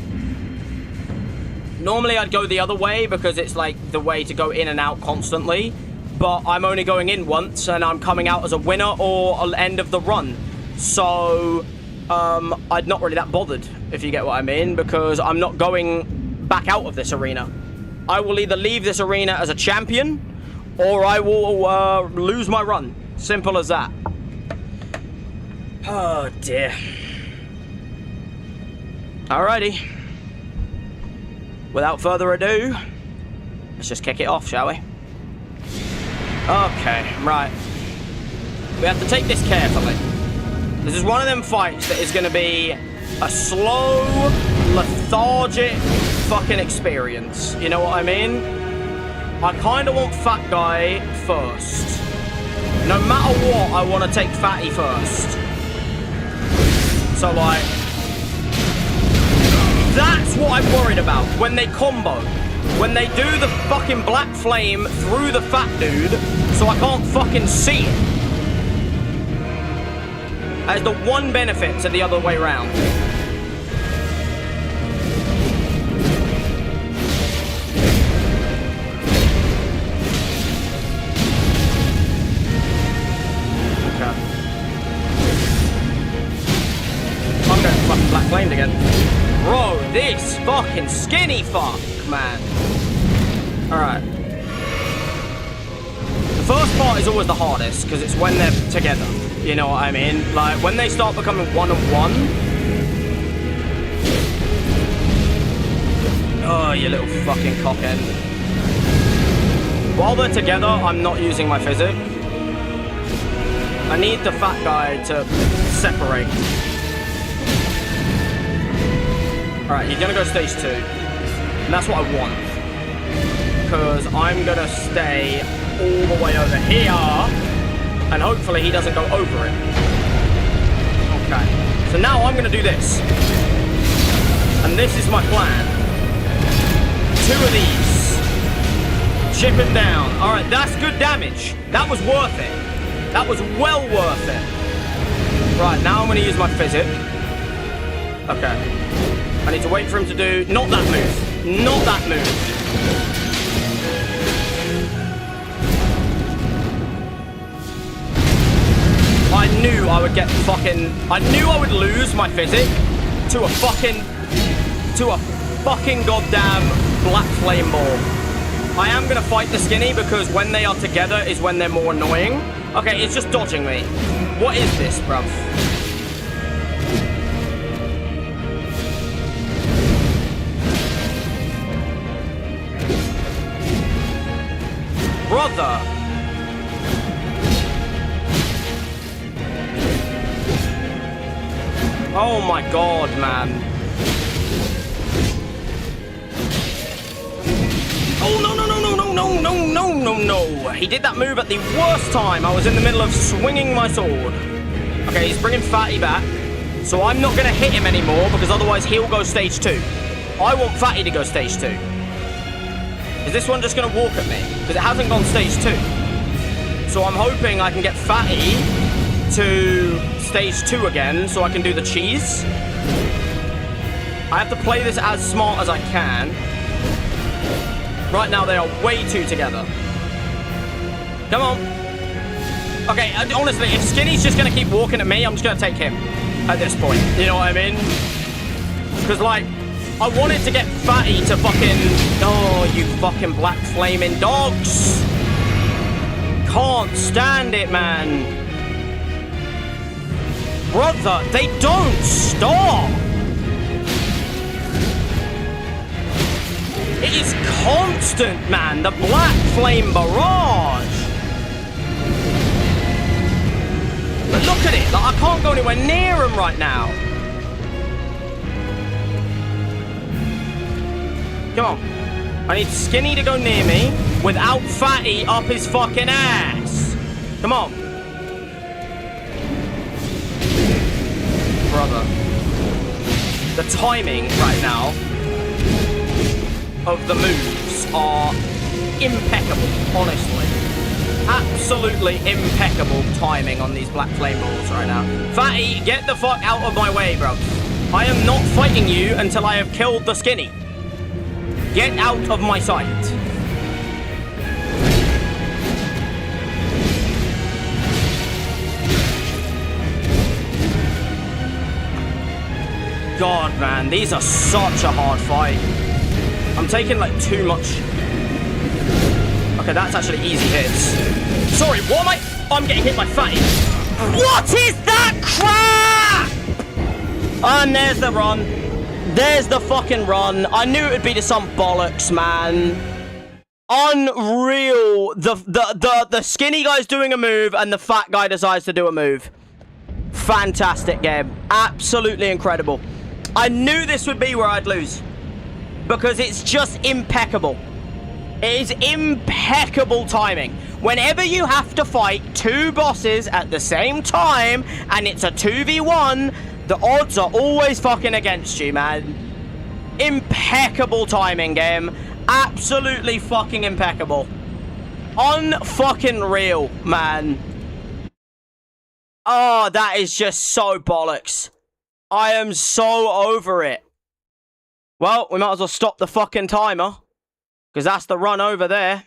Normally, I'd go the other way because it's like the way to go in and out constantly. But I'm only going in once, and I'm coming out as a winner or end of the run. So, I'm not really that bothered, if you get what I mean, because I'm not going back out of this arena. I will either leave this arena as a champion, or I will lose my run. Simple as that. Oh, dear. Alrighty. Without further ado, let's just kick it off, shall we? Okay, right. We have to take this carefully. This is one of them fights that is going to be a slow, lethargic fucking experience. You know what I mean? I kind of want fat guy first. No matter what, I want to take fatty first. So, like, that's what I'm worried about. When they combo. When they do the fucking black flame through the fat dude, so I can't fucking see it. As the one benefit to the other way around. Okay. I'm going fucking black flamed again. Bro, this fucking skinny fuck, man. Alright. The first part is always the hardest, because it's when they're together. You know what I mean? Like, when they start becoming one-on-one. Oh, you little fucking cockhead. While they're together, I'm not using my physic. I need the fat guy to separate. Alright, you're gonna go stage 2. And that's what I want. Because I'm gonna stay all the way over here. And hopefully he doesn't go over it. Okay. So now I'm gonna do this. And this is my plan. 2 of these. Chip him down. Alright, that's good damage. That was worth it. That was well worth it. Right, now I'm gonna use my physic. Okay. I need to wait for him to do... Not that move. Not that move. I knew I would get fucking... I knew I would lose my physic to a fucking... To a fucking goddamn black flame ball. I am going to fight the skinny because when they are together is when they're more annoying. Okay, it's just dodging me. What is this, bruv? Brother. Oh my god, man. Oh, no, no, no, no, no, no, no, no, no, no. He did that move at the worst time. I was in the middle of swinging my sword. Okay, he's bringing Fatty back. So I'm not going to hit him anymore because otherwise he'll go stage 2. I want Fatty to go stage 2. Is this one just going to walk at me? Because it hasn't gone stage 2. So I'm hoping I can get Fatty to stage 2 again so I can do the cheese. I have to play this as smart as I can. Right now they are way too together. Come on. Okay, honestly, if Skinny's just going to keep walking at me, I'm just going to take him at this point. You know what I mean? Because, like, I wanted to get Fatty to fucking... Oh, you fucking black flaming dogs. Can't stand it, man. Brother, they don't stop. It is constant, man. The black flame barrage. But look at it. Like, I can't go anywhere near him right now. Come on. I need Skinny to go near me without Fatty up his fucking ass. Come on. Brother. The timing right now of the moves are impeccable, honestly. Absolutely impeccable timing on these black flame balls right now. Fatty, get the fuck out of my way, bro. I am not fighting you until I have killed the Skinny. Get out of my sight. God, man, these are such a hard fight. I'm taking, like, too much. Okay, that's actually easy hits. Sorry, what am I... I'm getting hit by Fatty. What is that crap? And there's the run. There's the fucking run. I knew it would be to some bollocks, man. Unreal. The skinny guy's doing a move and the fat guy decides to do a move. Fantastic game. Absolutely incredible. I knew this would be where I'd lose. Because it's just impeccable. It is impeccable timing. Whenever you have to fight 2 bosses at the same time, and it's a 2v1, the odds are always fucking against you, man. Impeccable timing, game. Absolutely fucking impeccable. Unfucking real, man. Oh, that is just so bollocks. I am so over it. Well, we might as well stop the fucking timer. Because that's the run over there.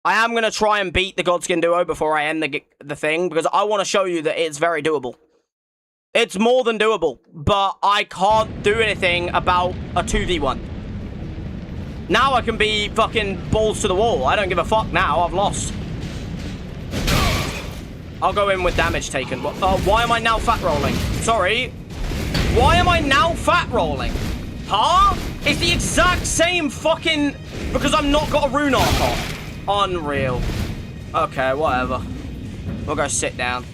I am going to try and beat the Godskin Duo before I end the thing. Because I want to show you that it's very doable. It's more than doable. But I can't do anything about a 2v1. Now I can be fucking balls to the wall. I don't give a fuck now. I've lost. I'll go in with damage taken. Why am I now fat rolling? Sorry. Why am I now fat rolling? Huh? It's the exact same fucking... Because I've not got a rune arc on. Unreal. Okay, whatever. We'll go sit down.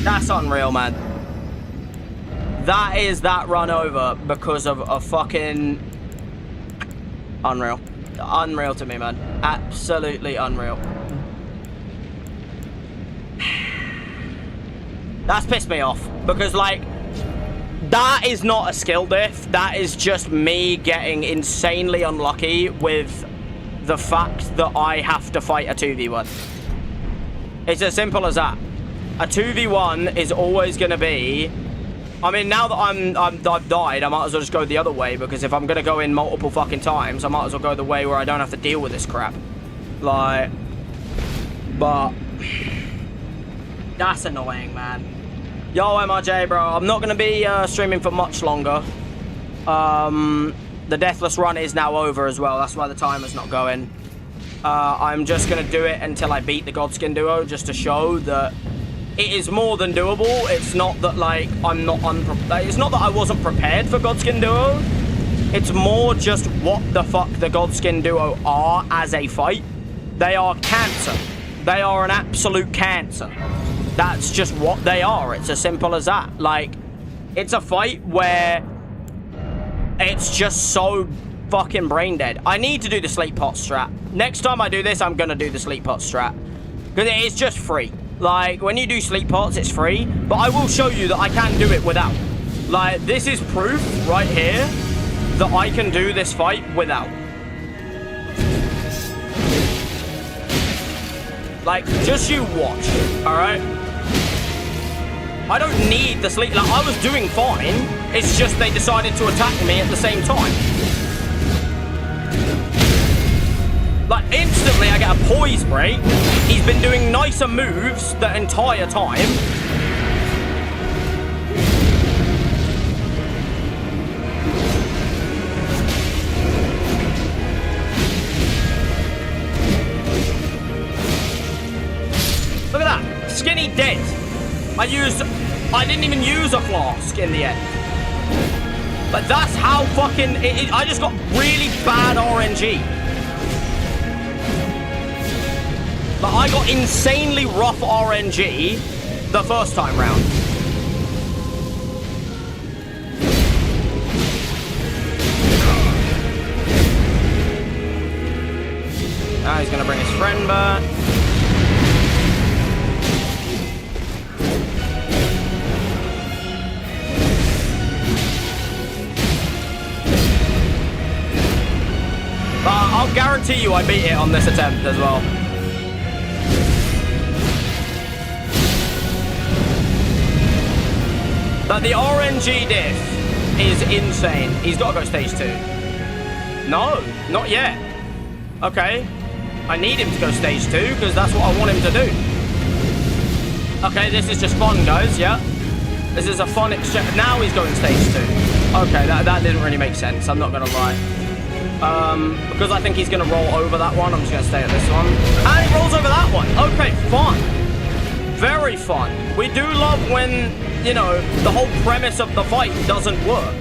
That's unreal, man. That is that run over because of a fucking... Unreal. Unreal to me, man. Absolutely unreal. That's pissed me off. Because, like, that is not a skill diff. That is just me getting insanely unlucky with the fact that I have to fight a 2v1. It's as simple as that. A 2v1 is always going to be... I mean, now that I've died, I might as well just go the other way, because if I'm going to go in multiple fucking times, I might as well go the way where I don't have to deal with this crap. Like, but that's annoying, man. Yo, MRJ, bro, I'm not going to be streaming for much longer. The Deathless run is now over as well. That's why the timer's not going. I'm just going to do it until I beat the Godskin Duo, just to show that it is more than doable. It's not that, like, I'm not unprepared. It's not that I wasn't prepared for Godskin Duo. It's more just what the fuck the Godskin Duo are as a fight. They are cancer. They are an absolute cancer. That's just what they are. It's as simple as that. Like, it's a fight where it's just so fucking brain dead. I need to do the sleep pot strat. Next time I do this, I'm gonna do the sleep pot strat. Because it is just free. Like, when you do sleep pots, it's free. But I will show you that I can do it without. Like, this is proof right here that I can do this fight without. Like, just you watch, alright? I don't need the sleep. Like, I was doing fine. It's just they decided to attack me at the same time. Like, instantly I get a poise break. He's been doing nicer moves the entire time. Look at that. Skinny dead. I didn't even use a flask in the end. But that's how fucking... I just got really bad RNG. But I got insanely rough RNG the first time round. Now he's gonna bring his friend back. But I'll guarantee you I beat it on this attempt as well. But the RNG diff is insane. He's got to go stage 2. No, not yet. Okay. I need him to go stage 2 because that's what I want him to do. Okay, this is just fun, guys, yeah? This is a fun exchange. Now he's going stage 2. Okay, that didn't really make sense. I'm not going to lie. Because I think he's going to roll over that one, I'm just going to stay at this one. And he rolls over that one. Okay, fun. Very fun. We do love when, you know, the whole premise of the fight doesn't work.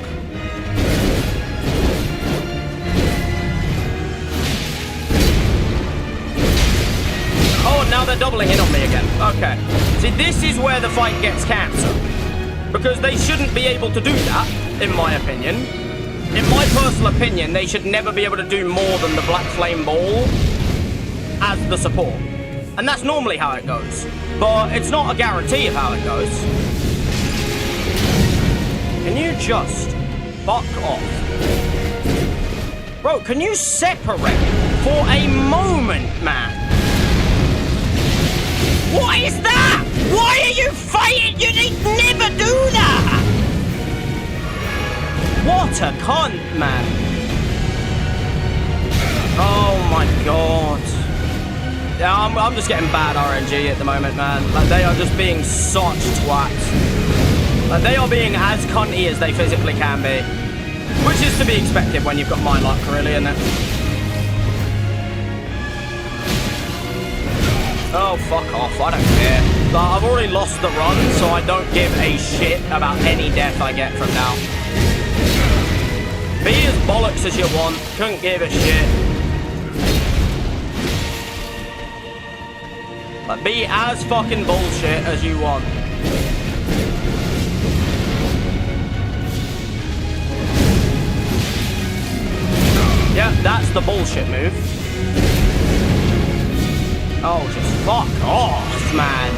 Oh, now they're doubling in on me again. Okay. See, this is where the fight gets cancer. Because they shouldn't be able to do that, in my opinion. In my personal opinion, they should never be able to do more than the Black Flame Ball as the support. And that's normally how it goes. But it's not a guarantee of how it goes. Can you just fuck off? Bro, can you separate for a moment, man? What is that? Why are you fighting? You never do that! What a cunt, man. Oh my god. Yeah, I'm just getting bad RNG at the moment, man. Like, they are just being such twats. Like, they are being as cunty as they physically can be. Which is to be expected when you've got my luck, really, isn't it? Oh, fuck off. I don't care. But I've already lost the run, so I don't give a shit about any death I get from now. Be as bollocks as you want. Couldn't give a shit. But be as fucking bullshit as you want. Yeah, that's the bullshit move. Oh, just fuck off, man.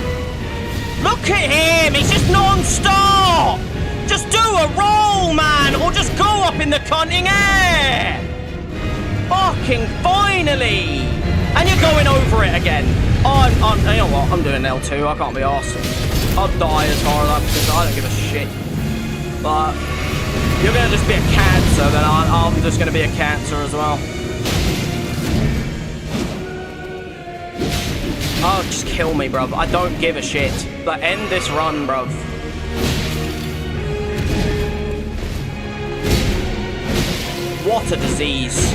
Look at him! He's just non-stop! Just do a roll, man! Or just go up in the cunting air! Fucking finally! And you're going over it again. You know what? I'm doing L2. I can't be arsed. I'll die as hard as I don't give a shit. But you're gonna just be a cancer, then I'm just gonna be a cancer as well. Oh, just kill me, bruv. I don't give a shit. But end this run, bruv. What a disease.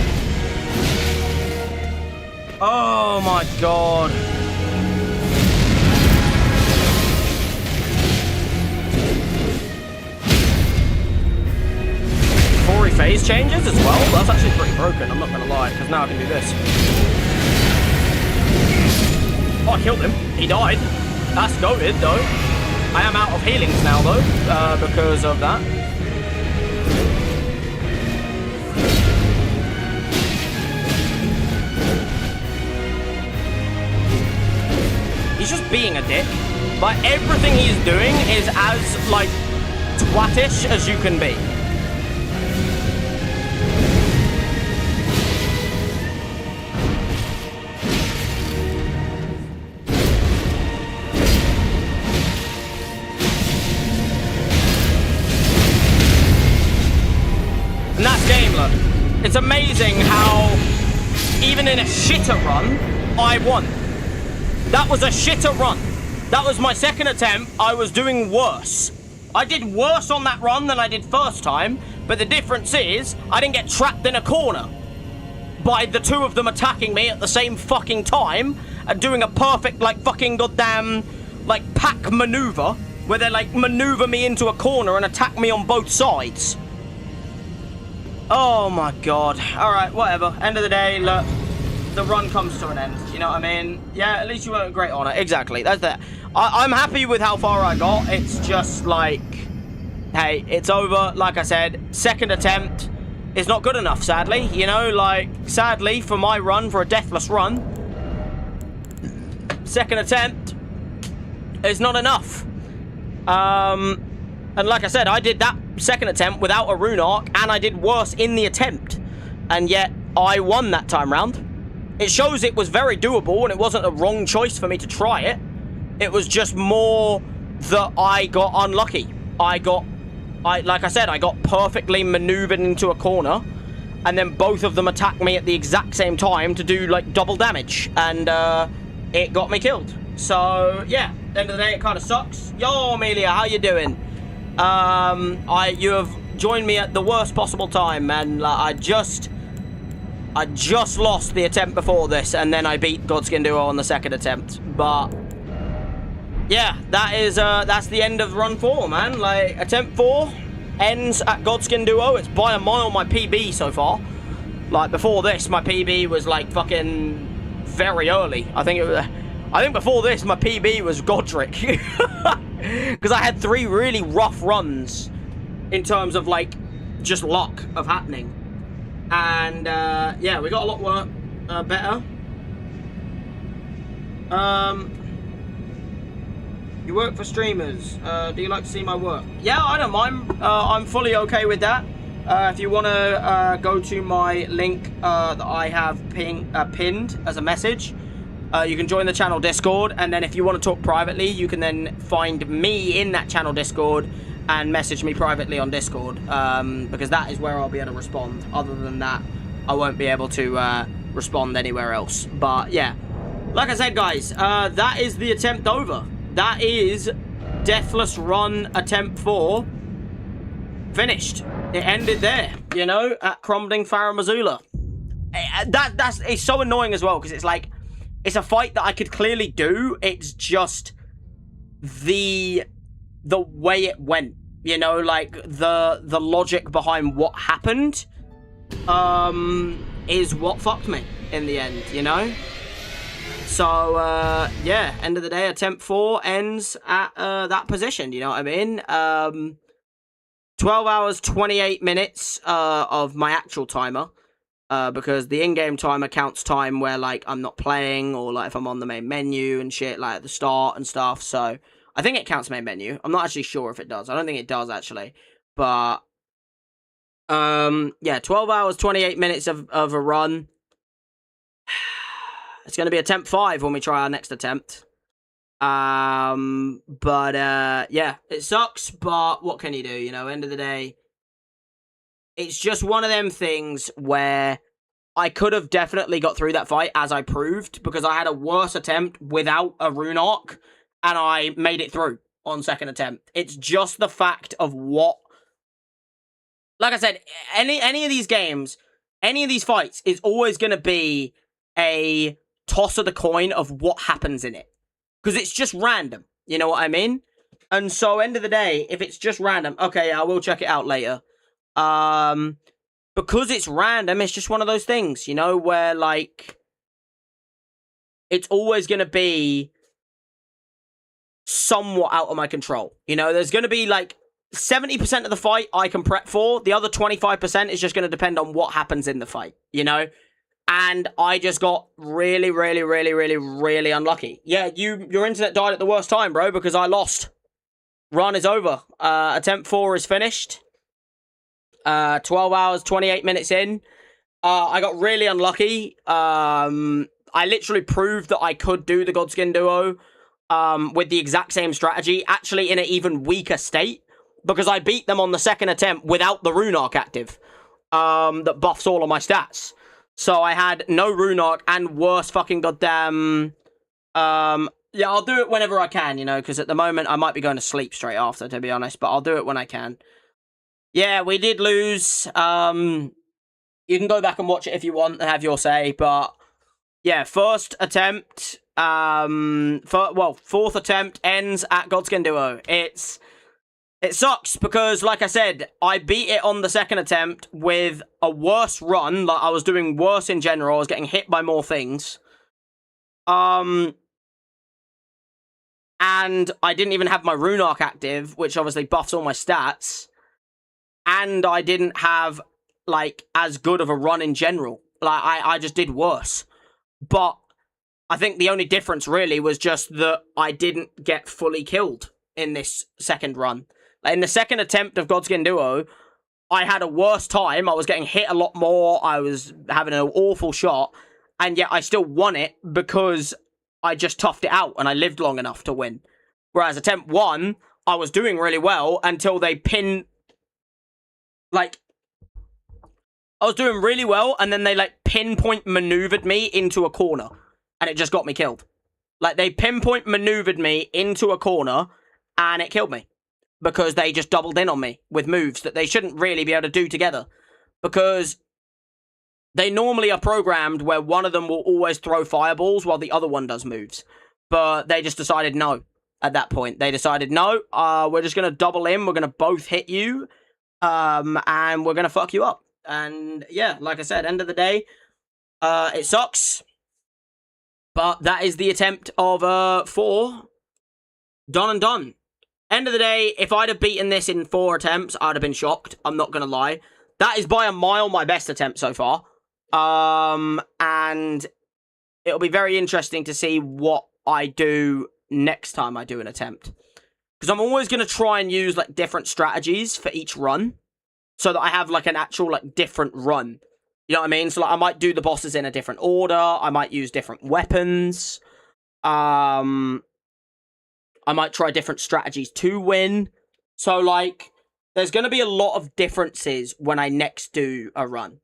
Oh my god. Before he phase changes as well? That's actually pretty broken, I'm not gonna lie, because now I can do this. Oh, I killed him. He died. That's goated, though. I am out of healings now, though, because of that. He's just being a dick. But everything he's doing is as, like, twatish as you can be. And that's game, look. It's amazing how, even in a shitter run, I won. That was a shitter run. That was my second attempt. I was doing worse. I did worse on that run than I did first time, but the difference is I didn't get trapped in a corner by the two of them attacking me at the same fucking time and doing a perfect, like, fucking goddamn, like, pack maneuver where they, like, maneuver me into a corner and attack me on both sides. Oh my god. Alright, whatever. End of the day, look. The run comes to an end, you know what I mean? Yeah, at least you weren't great on it. Exactly, that's that. I'm happy with how far I got. It's just like, hey, it's over. Like I said, second attempt is not good enough, sadly. You know, like, sadly, for my run, for a deathless run, second attempt is not enough. And like I said, I did that second attempt without a rune arc, and I did worse in the attempt. And yet, I won that time round. It shows it was very doable, and it wasn't a wrong choice for me to try it. It was just more that I got unlucky. Like I said, I got perfectly maneuvered into a corner, and then both of them attacked me at the exact same time to do, like, double damage. And, it got me killed. So, yeah, end of the day, it kind of sucks. Yo, Amelia, how you doing? You have joined me at the worst possible time, and I just lost the attempt before this, and then I beat Godskin Duo on the second attempt. But yeah, that's the end of run 4, man. Like, attempt 4 ends at Godskin Duo. It's by a mile my PB so far. Like, before this, my PB was like fucking very early. I think I think before this, my PB was Godric. Because I had 3 really rough runs in terms of, like, just luck of happening. And, yeah, we got a lot better. You work for streamers. Do you like to see my work? Yeah, I don't mind. I'm fully okay with that. If you want to go to my link that I have pinned as a message, you can join the channel Discord, and then if you want to talk privately, you can then find me in that channel Discord and message me privately on Discord, because that is where I'll be able to respond. Other than that, I won't be able to respond anywhere else. But yeah, like I said, guys, that is the attempt over. That is Deathless Run Attempt 4 finished. It ended there, you know, at Cromding Farah Missoula. It's so annoying as well, because it's like, it's a fight that I could clearly do. It's just the way it went, you know, like the logic behind what happened is what fucked me in the end, you know. So yeah, end of the day, attempt 4 ends at that position, you know what I mean? 12 hours 28 minutes of my actual timer. Because the in-game timer counts time where, like, I'm not playing, or, like, if I'm on the main menu and shit, like, at the start and stuff, so I think it counts main menu. I'm not actually sure if it does. I don't think it does, actually, but, yeah, 12 hours, 28 minutes of a run. It's going to be attempt 5 when we try our next attempt. But, yeah, it sucks, but what can you do, you know, end of the day. It's just one of them things where I could have definitely got through that fight, as I proved, because I had a worse attempt without a rune arc, and I made it through on second attempt. It's just the fact of what... Like I said, any of these games, any of these fights is always going to be a toss of the coin of what happens in it. Because it's just random, you know what I mean? And so, end of the day, if it's just random, okay, I will check it out later. Because it's random, it's just one of those things, you know, where, like, it's always going to be somewhat out of my control. You know, there's going to be, like, 70% of the fight I can prep for. The other 25% is just going to depend on what happens in the fight, you know? And I just got really, really, really, really, really unlucky. Yeah, your internet died at the worst time, bro, because I lost. Run is over. Attempt 4 is finished. 12 hours, 28 minutes in. I got really unlucky. I literally proved that I could do the Godskin duo with the exact same strategy, actually in an even weaker state, because I beat them on the second attempt without the rune arc active that buffs all of my stats. So I had no rune arc and worse fucking goddamn... yeah, I'll do it whenever I can, you know, because at the moment I might be going to sleep straight after, to be honest, but I'll do it when I can. Yeah, we did lose. You can go back and watch it if you want and have your say, but yeah, first attempt, fourth attempt ends at Godskin Duo. It sucks because, like I said, I beat it on the second attempt with a worse run. Like, I was doing worse in general. I was getting hit by more things. And I didn't even have my rune arc active, which obviously buffs all my stats. And I didn't have, like, as good of a run in general. Like, I just did worse. But I think the only difference, really, was just that I didn't get fully killed in this second run. Like, in the second attempt of Godskin Duo, I had a worse time. I was getting hit a lot more. I was having an awful shot. And yet I still won it because I just toughed it out and I lived long enough to win. Whereas attempt 1, I was doing really well until they pinned... Like, I was doing really well, and then they, like, pinpoint maneuvered me into a corner, and it just got me killed. Like, they pinpoint maneuvered me into a corner, and it killed me. Because they just doubled in on me with moves that they shouldn't really be able to do together. Because they normally are programmed where one of them will always throw fireballs while the other one does moves. But they just decided no at that point. They decided, no, we're just going to double in, we're going to both hit you, and we're gonna fuck you up. And yeah, like I said, end of the day, it sucks, But that is the attempt of 4. Done and done. End of the day, if I'd have beaten this in 4 attempts, I'd have been shocked. I'm not going to lie. That is by a mile my best attempt so far. And it'll be very interesting to see what I do next time I do an attempt. Because I'm always going to try and use, like, different strategies for each run. So that I have, like, an actual, like, different run. You know what I mean? So, like, I might do the bosses in a different order. I might use different weapons. I might try different strategies to win. So, like, there's going to be a lot of differences when I next do a run.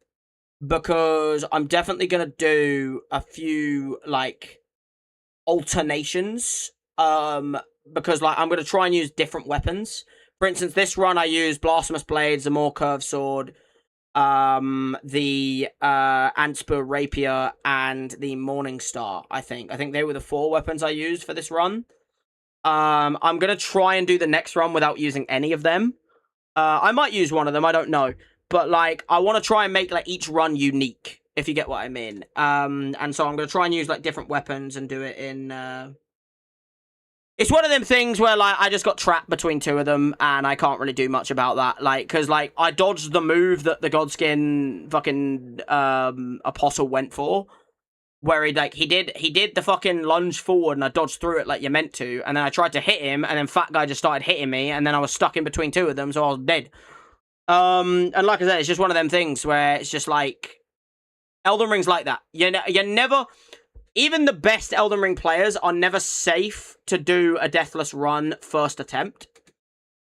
Because I'm definitely going to do a few, like, alternations. Because, like, I'm going to try and use different weapons. For instance, this run I used Blasphemous Blades, the more curved sword, the Anspur Rapier, and the Morning Star, I think. I think they were the 4 weapons I used for this run. I'm going to try and do the next run without using any of them. I might use one of them, I don't know. But, like, I want to try and make, like, each run unique, if you get what I mean. And so I'm going to try and use, like, different weapons and do it in, It's one of them things where, like, I just got trapped between 2 of them, and I can't really do much about that. Like, because, like, I dodged the move that the Godskin fucking, Apostle went for. Where he did the fucking lunge forward, and I dodged through it like you're meant to, and then I tried to hit him, and then Fat Guy just started hitting me, and then I was stuck in between 2 of them, so I was dead. And like I said, it's just one of them things where it's just like... Elden Ring's like that. You're never... Even the best Elden Ring players are never safe to do a Deathless run first attempt.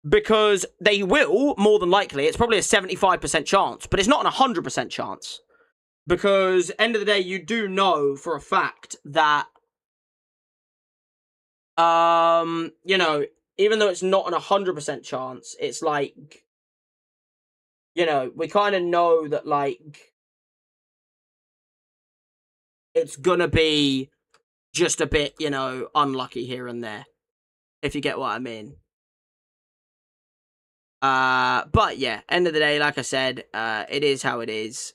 Because they will, more than likely. It's probably a 75% chance, but it's not an 100% chance. Because, end of the day, you do know for a fact that, you know, even though it's not an 100% chance, it's like, you know, we kind of know that, like, it's gonna be just a bit, you know, unlucky here and there, if you get what I mean. But yeah, end of the day, like I said, it is how it is.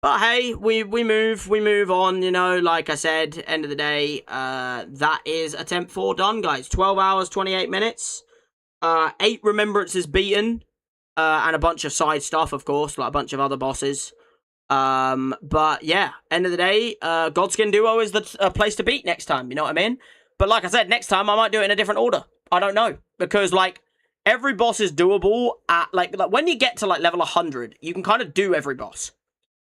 But hey, we move on, you know, like I said, end of the day, that is attempt 4 done, guys. 12 hours, 28 minutes, 8 remembrances beaten, and a bunch of side stuff, of course, like a bunch of other bosses. But yeah, end of the day, Godskin Duo is the place to beat next time, you know what I mean? But like I said, next time I might do it in a different order. I don't know, because, like, every boss is doable at, like when you get to, like, level 100, you can kind of do every boss.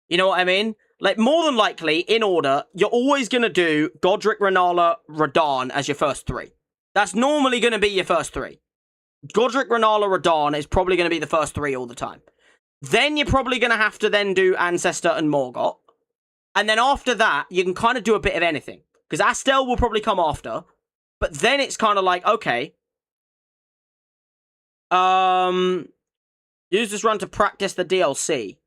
You know what I mean? Like, more than likely, in order, you're always going to do Godric, Renala, Radahn as your first 3. That's normally going to be your first 3. Godric, Renala, Radahn is probably going to be the first 3 all the time. Then you're probably going to have to then do Ancestor and Morgott. And then after that, you can kind of do a bit of anything. Because Astel will probably come after. But then it's kind of like, okay. Use this run to practice the DLC.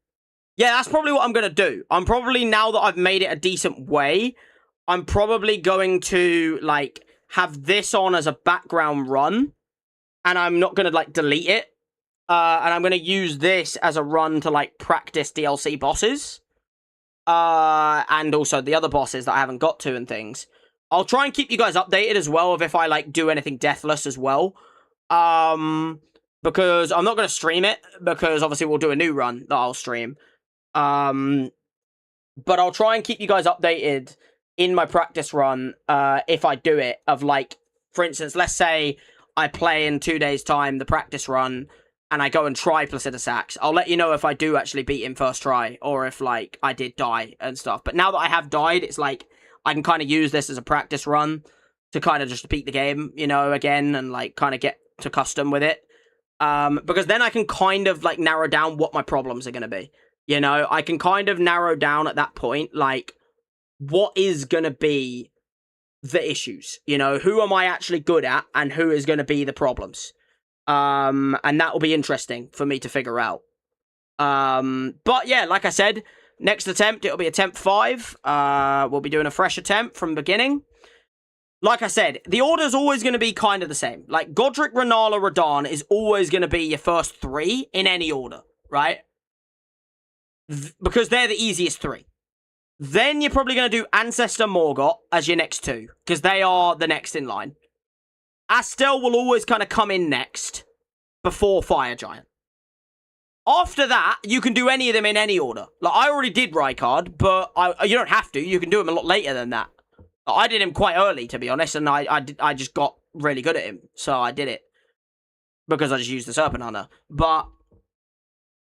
Yeah, that's probably what I'm going to do. I'm probably, now that I've made it a decent way, I'm probably going to, like, have this on as a background run. And I'm not going to, like, delete it. And I'm going to use this as a run to, like, practice DLC bosses. And also the other bosses that I haven't got to and things. I'll try and keep you guys updated as well of if I, like, do anything Deathless as well. Because I'm not going to stream it. Because, obviously, we'll do a new run that I'll stream. But I'll try and keep you guys updated in my practice run, if I do it, of, like, for instance, let's say I play in 2 days' time the practice run, and I go and try Placiduous Axe. I'll let you know if I do actually beat him first try, or if, like, I did die and stuff. But now that I have died, it's like, I can kind of use this as a practice run to kind of just beat the game, you know, again, and, like, kind of get to custom with it. Because then I can kind of, like, narrow down what my problems are going to be. You know, I can kind of narrow down at that point, like, what is going to be the issues? You know, who am I actually good at, and who is going to be the problems? And that will be interesting for me to figure out. But yeah, like I said, next attempt, it'll be attempt 5. We'll be doing a fresh attempt from the beginning. Like I said, the order's always going to be kind of the same. Like, Godric, Renala, Radahn is always going to be your first 3 in any order, right? Because they're the easiest 3. Then you're probably going to do Ancestor Morgott as your next two, because they are the next in line. Astel will always kind of come in next, before Fire Giant. After that, you can do any of them in any order. Like, I already did Rykard, but you don't have to. You can do him a lot later than that. I did him quite early, to be honest, and I just got really good at him, so I did it. Because I just used the Serpent Hunter. But,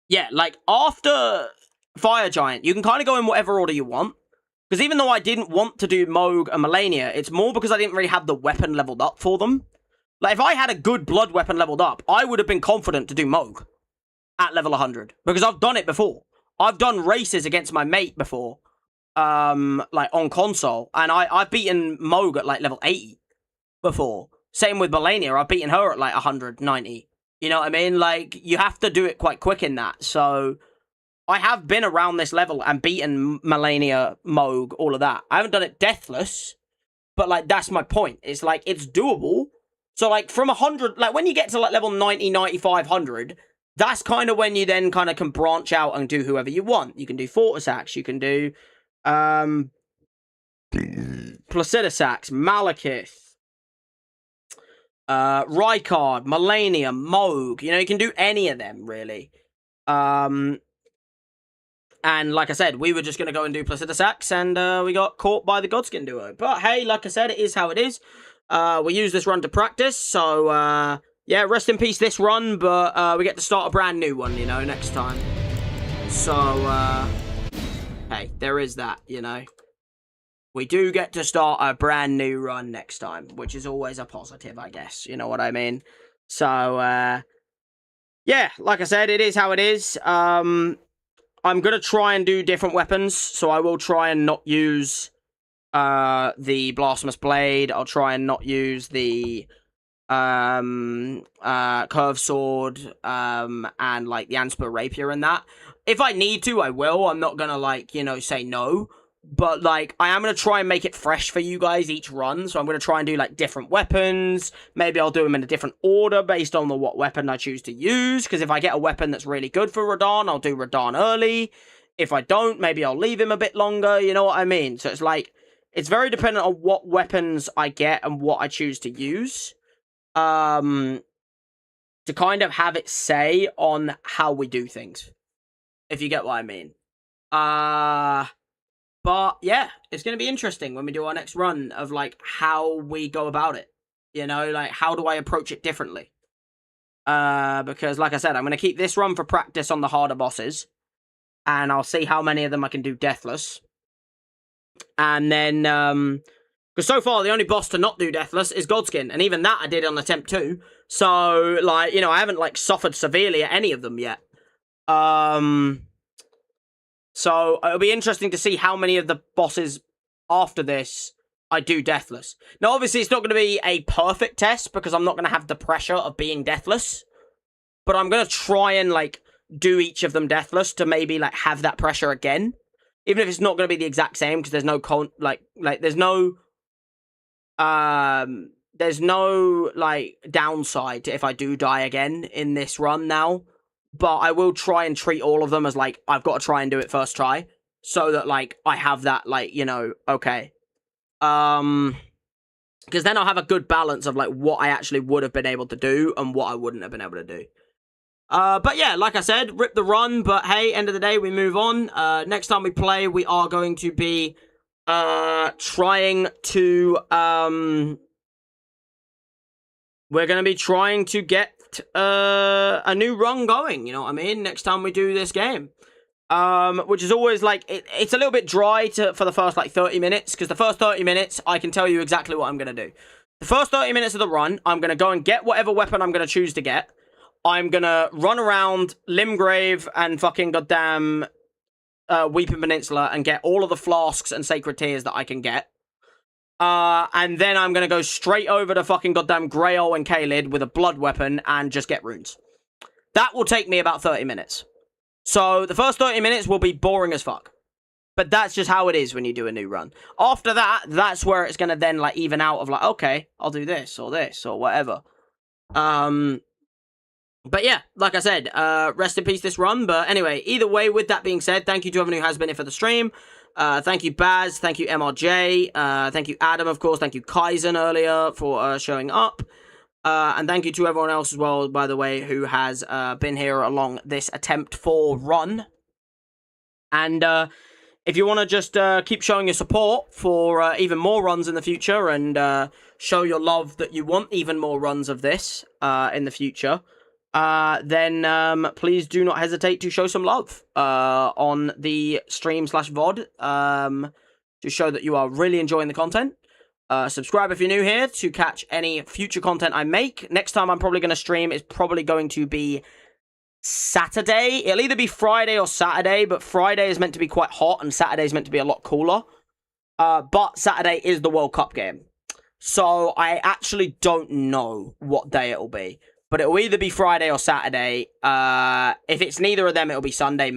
yeah, like, after Fire Giant, you can kind of go in whatever order you want. Because even though I didn't want to do Moog and Malenia, it's more because I didn't really have the weapon leveled up for them. Like, if I had a good blood weapon leveled up, I would have been confident to do Moog at level 100. Because I've done it before. I've done races against my mate before. Like, on console. And I've beaten Moog at, like, level 80 before. Same with Malenia. I've beaten her at, like, 190. You know what I mean? Like, you have to do it quite quick in that. So, I have been around this level and beaten Malenia, Moog, all of that. I haven't done it Deathless. But, like, that's my point. It's, like, it's doable. So, like, from 100... Like, when you get to, like, level 90, 95, 100... That's kind of when you then kind of can branch out and do whoever you want. You can do Fortisax, you can do Placidusax, Malekith, Rykard, Malenia, Moog. You know, you can do any of them, really. And like I said, we were just going to go and do Placidusax, and we got caught by the Godskin duo. But hey, like I said, it is how it is. We use this run to practice, so... yeah, rest in peace this run, but we get to start a brand new one, you know, next time. So, hey, there is that, you know. We do get to start a brand new run next time, which is always a positive, I guess. You know what I mean? So, yeah, like I said, it is how it is. I'm going to try and do different weapons, so I will try and not use the Blasphemous Blade. I'll try and not use the... curved sword, and like the Anspur rapier and that. If I need to, I will. I'm not gonna like, you know, say no. But like, I am gonna try and make it fresh for you guys each run. So I'm gonna try and do like different weapons. Maybe I'll do them in a different order based on what weapon I choose to use. Because if I get a weapon that's really good for Radahn, I'll do Radahn early. If I don't, maybe I'll leave him a bit longer. You know what I mean? So it's like, it's very dependent on what weapons I get and what I choose to use. To kind of have it say on how we do things, if you get what I mean. But yeah, it's going to be interesting when we do our next run of like how we go about it, you know, like how do I approach it differently? Because like I said, I'm going to keep this run for practice on the harder bosses, and I'll see how many of them I can do Deathless. And then, because so far, the only boss to not do Deathless is Godskin. And even that I did on attempt 2. So, like, you know, I haven't, like, suffered severely at any of them yet. So, it'll be interesting to see how many of the bosses after this I do Deathless. Now, obviously, it's not going to be a perfect test because I'm not going to have the pressure of being Deathless. But I'm going to try and, like, do each of them Deathless to maybe, like, have that pressure again. Even if it's not going to be the exact same because there's no, there's no, like, downside to if I do die again in this run now. But I will try and treat all of them as, like, I've got to try and do it first try. So that, like, I have that, like, you know, okay. Because then I'll have a good balance of, like, what I actually would have been able to do and what I wouldn't have been able to do. But yeah, like I said, rip the run, but hey, end of the day, we move on. Next time we play, we are going to be, trying to, we're going to be trying to get, a new run going, you know what I mean? Next time we do this game. Which is always, like, it's a little bit dry for the first, like, 30 minutes, because the first 30 minutes, I can tell you exactly what I'm going to do. The first 30 minutes of the run, I'm going to go and get whatever weapon I'm going to choose to get. I'm going to run around Limgrave and fucking goddamn Weeping Peninsula and get all of the flasks and sacred tears that I can get. And then I'm going to go straight over to fucking goddamn Grail and Kaled with a blood weapon and just get runes. That will take me about 30 minutes. So the first 30 minutes will be boring as fuck. But that's just how it is when you do a new run. After that, that's where it's going to then, like, even out of, like, okay, I'll do this or whatever. But yeah, like I said, rest in peace this run. But anyway, either way, with that being said, thank you to everyone who has been here for the stream. Thank you, Baz. Thank you, MRJ. Thank you, Adam, of course. Thank you, Kaizen, earlier for showing up. And thank you to everyone else as well, by the way, who has been here along this attempt 4 run. And if you want to just keep showing your support for even more runs in the future and show your love that you want even more runs of this in the future, then please do not hesitate to show some love on the stream/VOD to show that you are really enjoying the content. Subscribe if you're new here to catch any future content I make. Next time I'm probably going to stream is probably going to be Saturday. It'll either be Friday or Saturday, but Friday is meant to be quite hot and Saturday is meant to be a lot cooler. But Saturday is the World Cup game. So I actually don't know what day it'll be. But it'll either be Friday or Saturday. If it's neither of them, it'll be Sunday,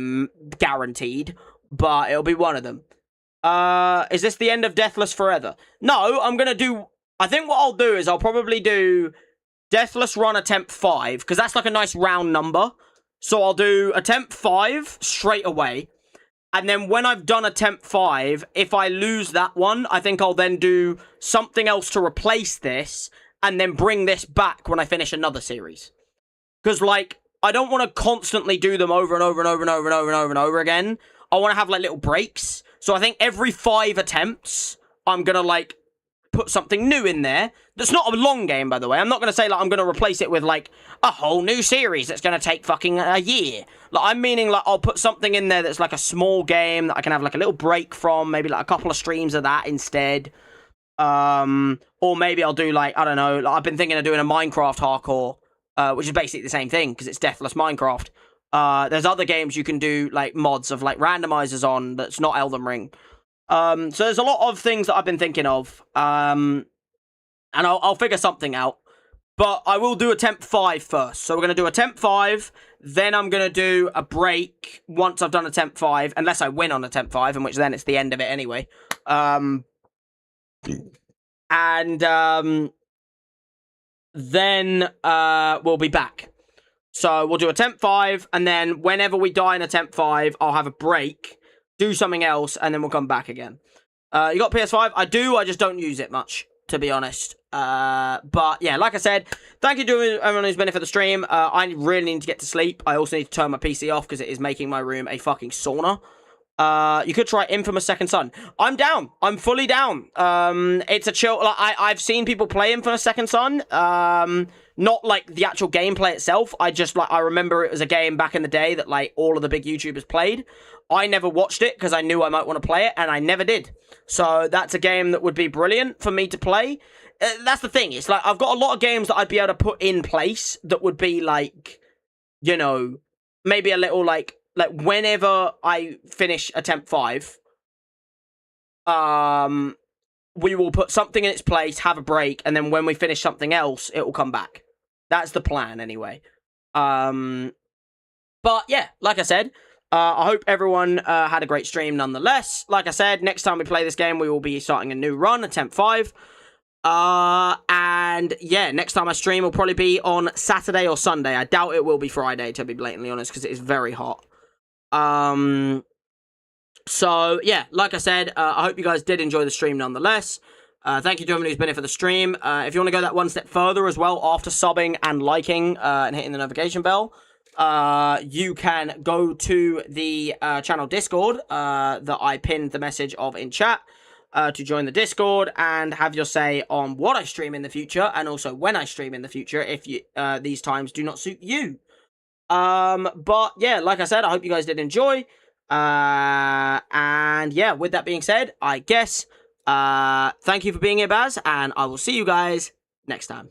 guaranteed. But it'll be one of them. Is this the end of Deathless forever? No, I'm going to do... I think what I'll do is I'll probably do Deathless run attempt 5. Because that's like a nice round number. So I'll do attempt 5 straight away. And then when I've done attempt 5, if I lose that one, I think I'll then do something else to replace this. And then bring this back when I finish another series. Because, like, I don't want to constantly do them over and over and over and over and over and over and over again. I want to have, like, little breaks. So I think every 5 attempts, I'm going to, like, put something new in there. That's not a long game, by the way. I'm not going to say, like, I'm going to replace it with, like, a whole new series that's going to take fucking a year. Like, I'm meaning, like, I'll put something in there that's, like, a small game that I can have, like, a little break from. Maybe, like, a couple of streams of that instead. Or maybe I'll do, like, I don't know, like, I've been thinking of doing a Minecraft hardcore, which is basically the same thing, because it's Deathless Minecraft. There's other games you can do, like, mods of, like, randomizers on that's not Elden Ring. So there's a lot of things that I've been thinking of, and I'll figure something out. But I will do attempt 5 first. So we're going to do attempt 5, then I'm going to do a break once I've done attempt 5, unless I win on attempt 5, in which then it's the end of it anyway. And then we'll be back. So we'll do attempt 5, and then whenever we die in attempt 5, I'll have a break, do something else, and then we'll come back again. You got PS5? I do, I just don't use it much, to be honest. But yeah, like I said, thank you to everyone who's been here for the stream. I really need to get to sleep. I also need to turn my PC off because it is making my room a fucking sauna. You could try Infamous Second Son. I'm down. I'm fully down. It's a chill. Like, I've seen people play Infamous Second Son. Not like the actual gameplay itself. I remember it was a game back in the day that like all of the big YouTubers played. I never watched it because I knew I might want to play it, and I never did. So that's a game that would be brilliant for me to play. That's the thing. It's like I've got a lot of games that I'd be able to put in place that would be like, you know, maybe a little like whenever I finish attempt 5, we will put something in its place, have a break, and then when we finish something else, it will come back. That's the plan, anyway. But yeah, like I said, I hope everyone had a great stream nonetheless. Like I said, next time we play this game, we will be starting a new run, attempt 5. And yeah, next time I stream will probably be on Saturday or Sunday. I doubt it will be Friday, to be blatantly honest, because it is very hot. So yeah, like I said, I hope you guys did enjoy the stream nonetheless. Thank you to everyone who's been here for the stream. If you want to go that one step further as well, after subbing and liking and hitting the notification bell, you can go to the channel Discord that I pinned the message of in chat to join the Discord and have your say on what I stream in the future and also when I stream in the future if you, these times do not suit you. But yeah, like I said, I hope you guys did enjoy. And yeah, with that being said, I guess, thank you for being here, Baz, and I will see you guys next time.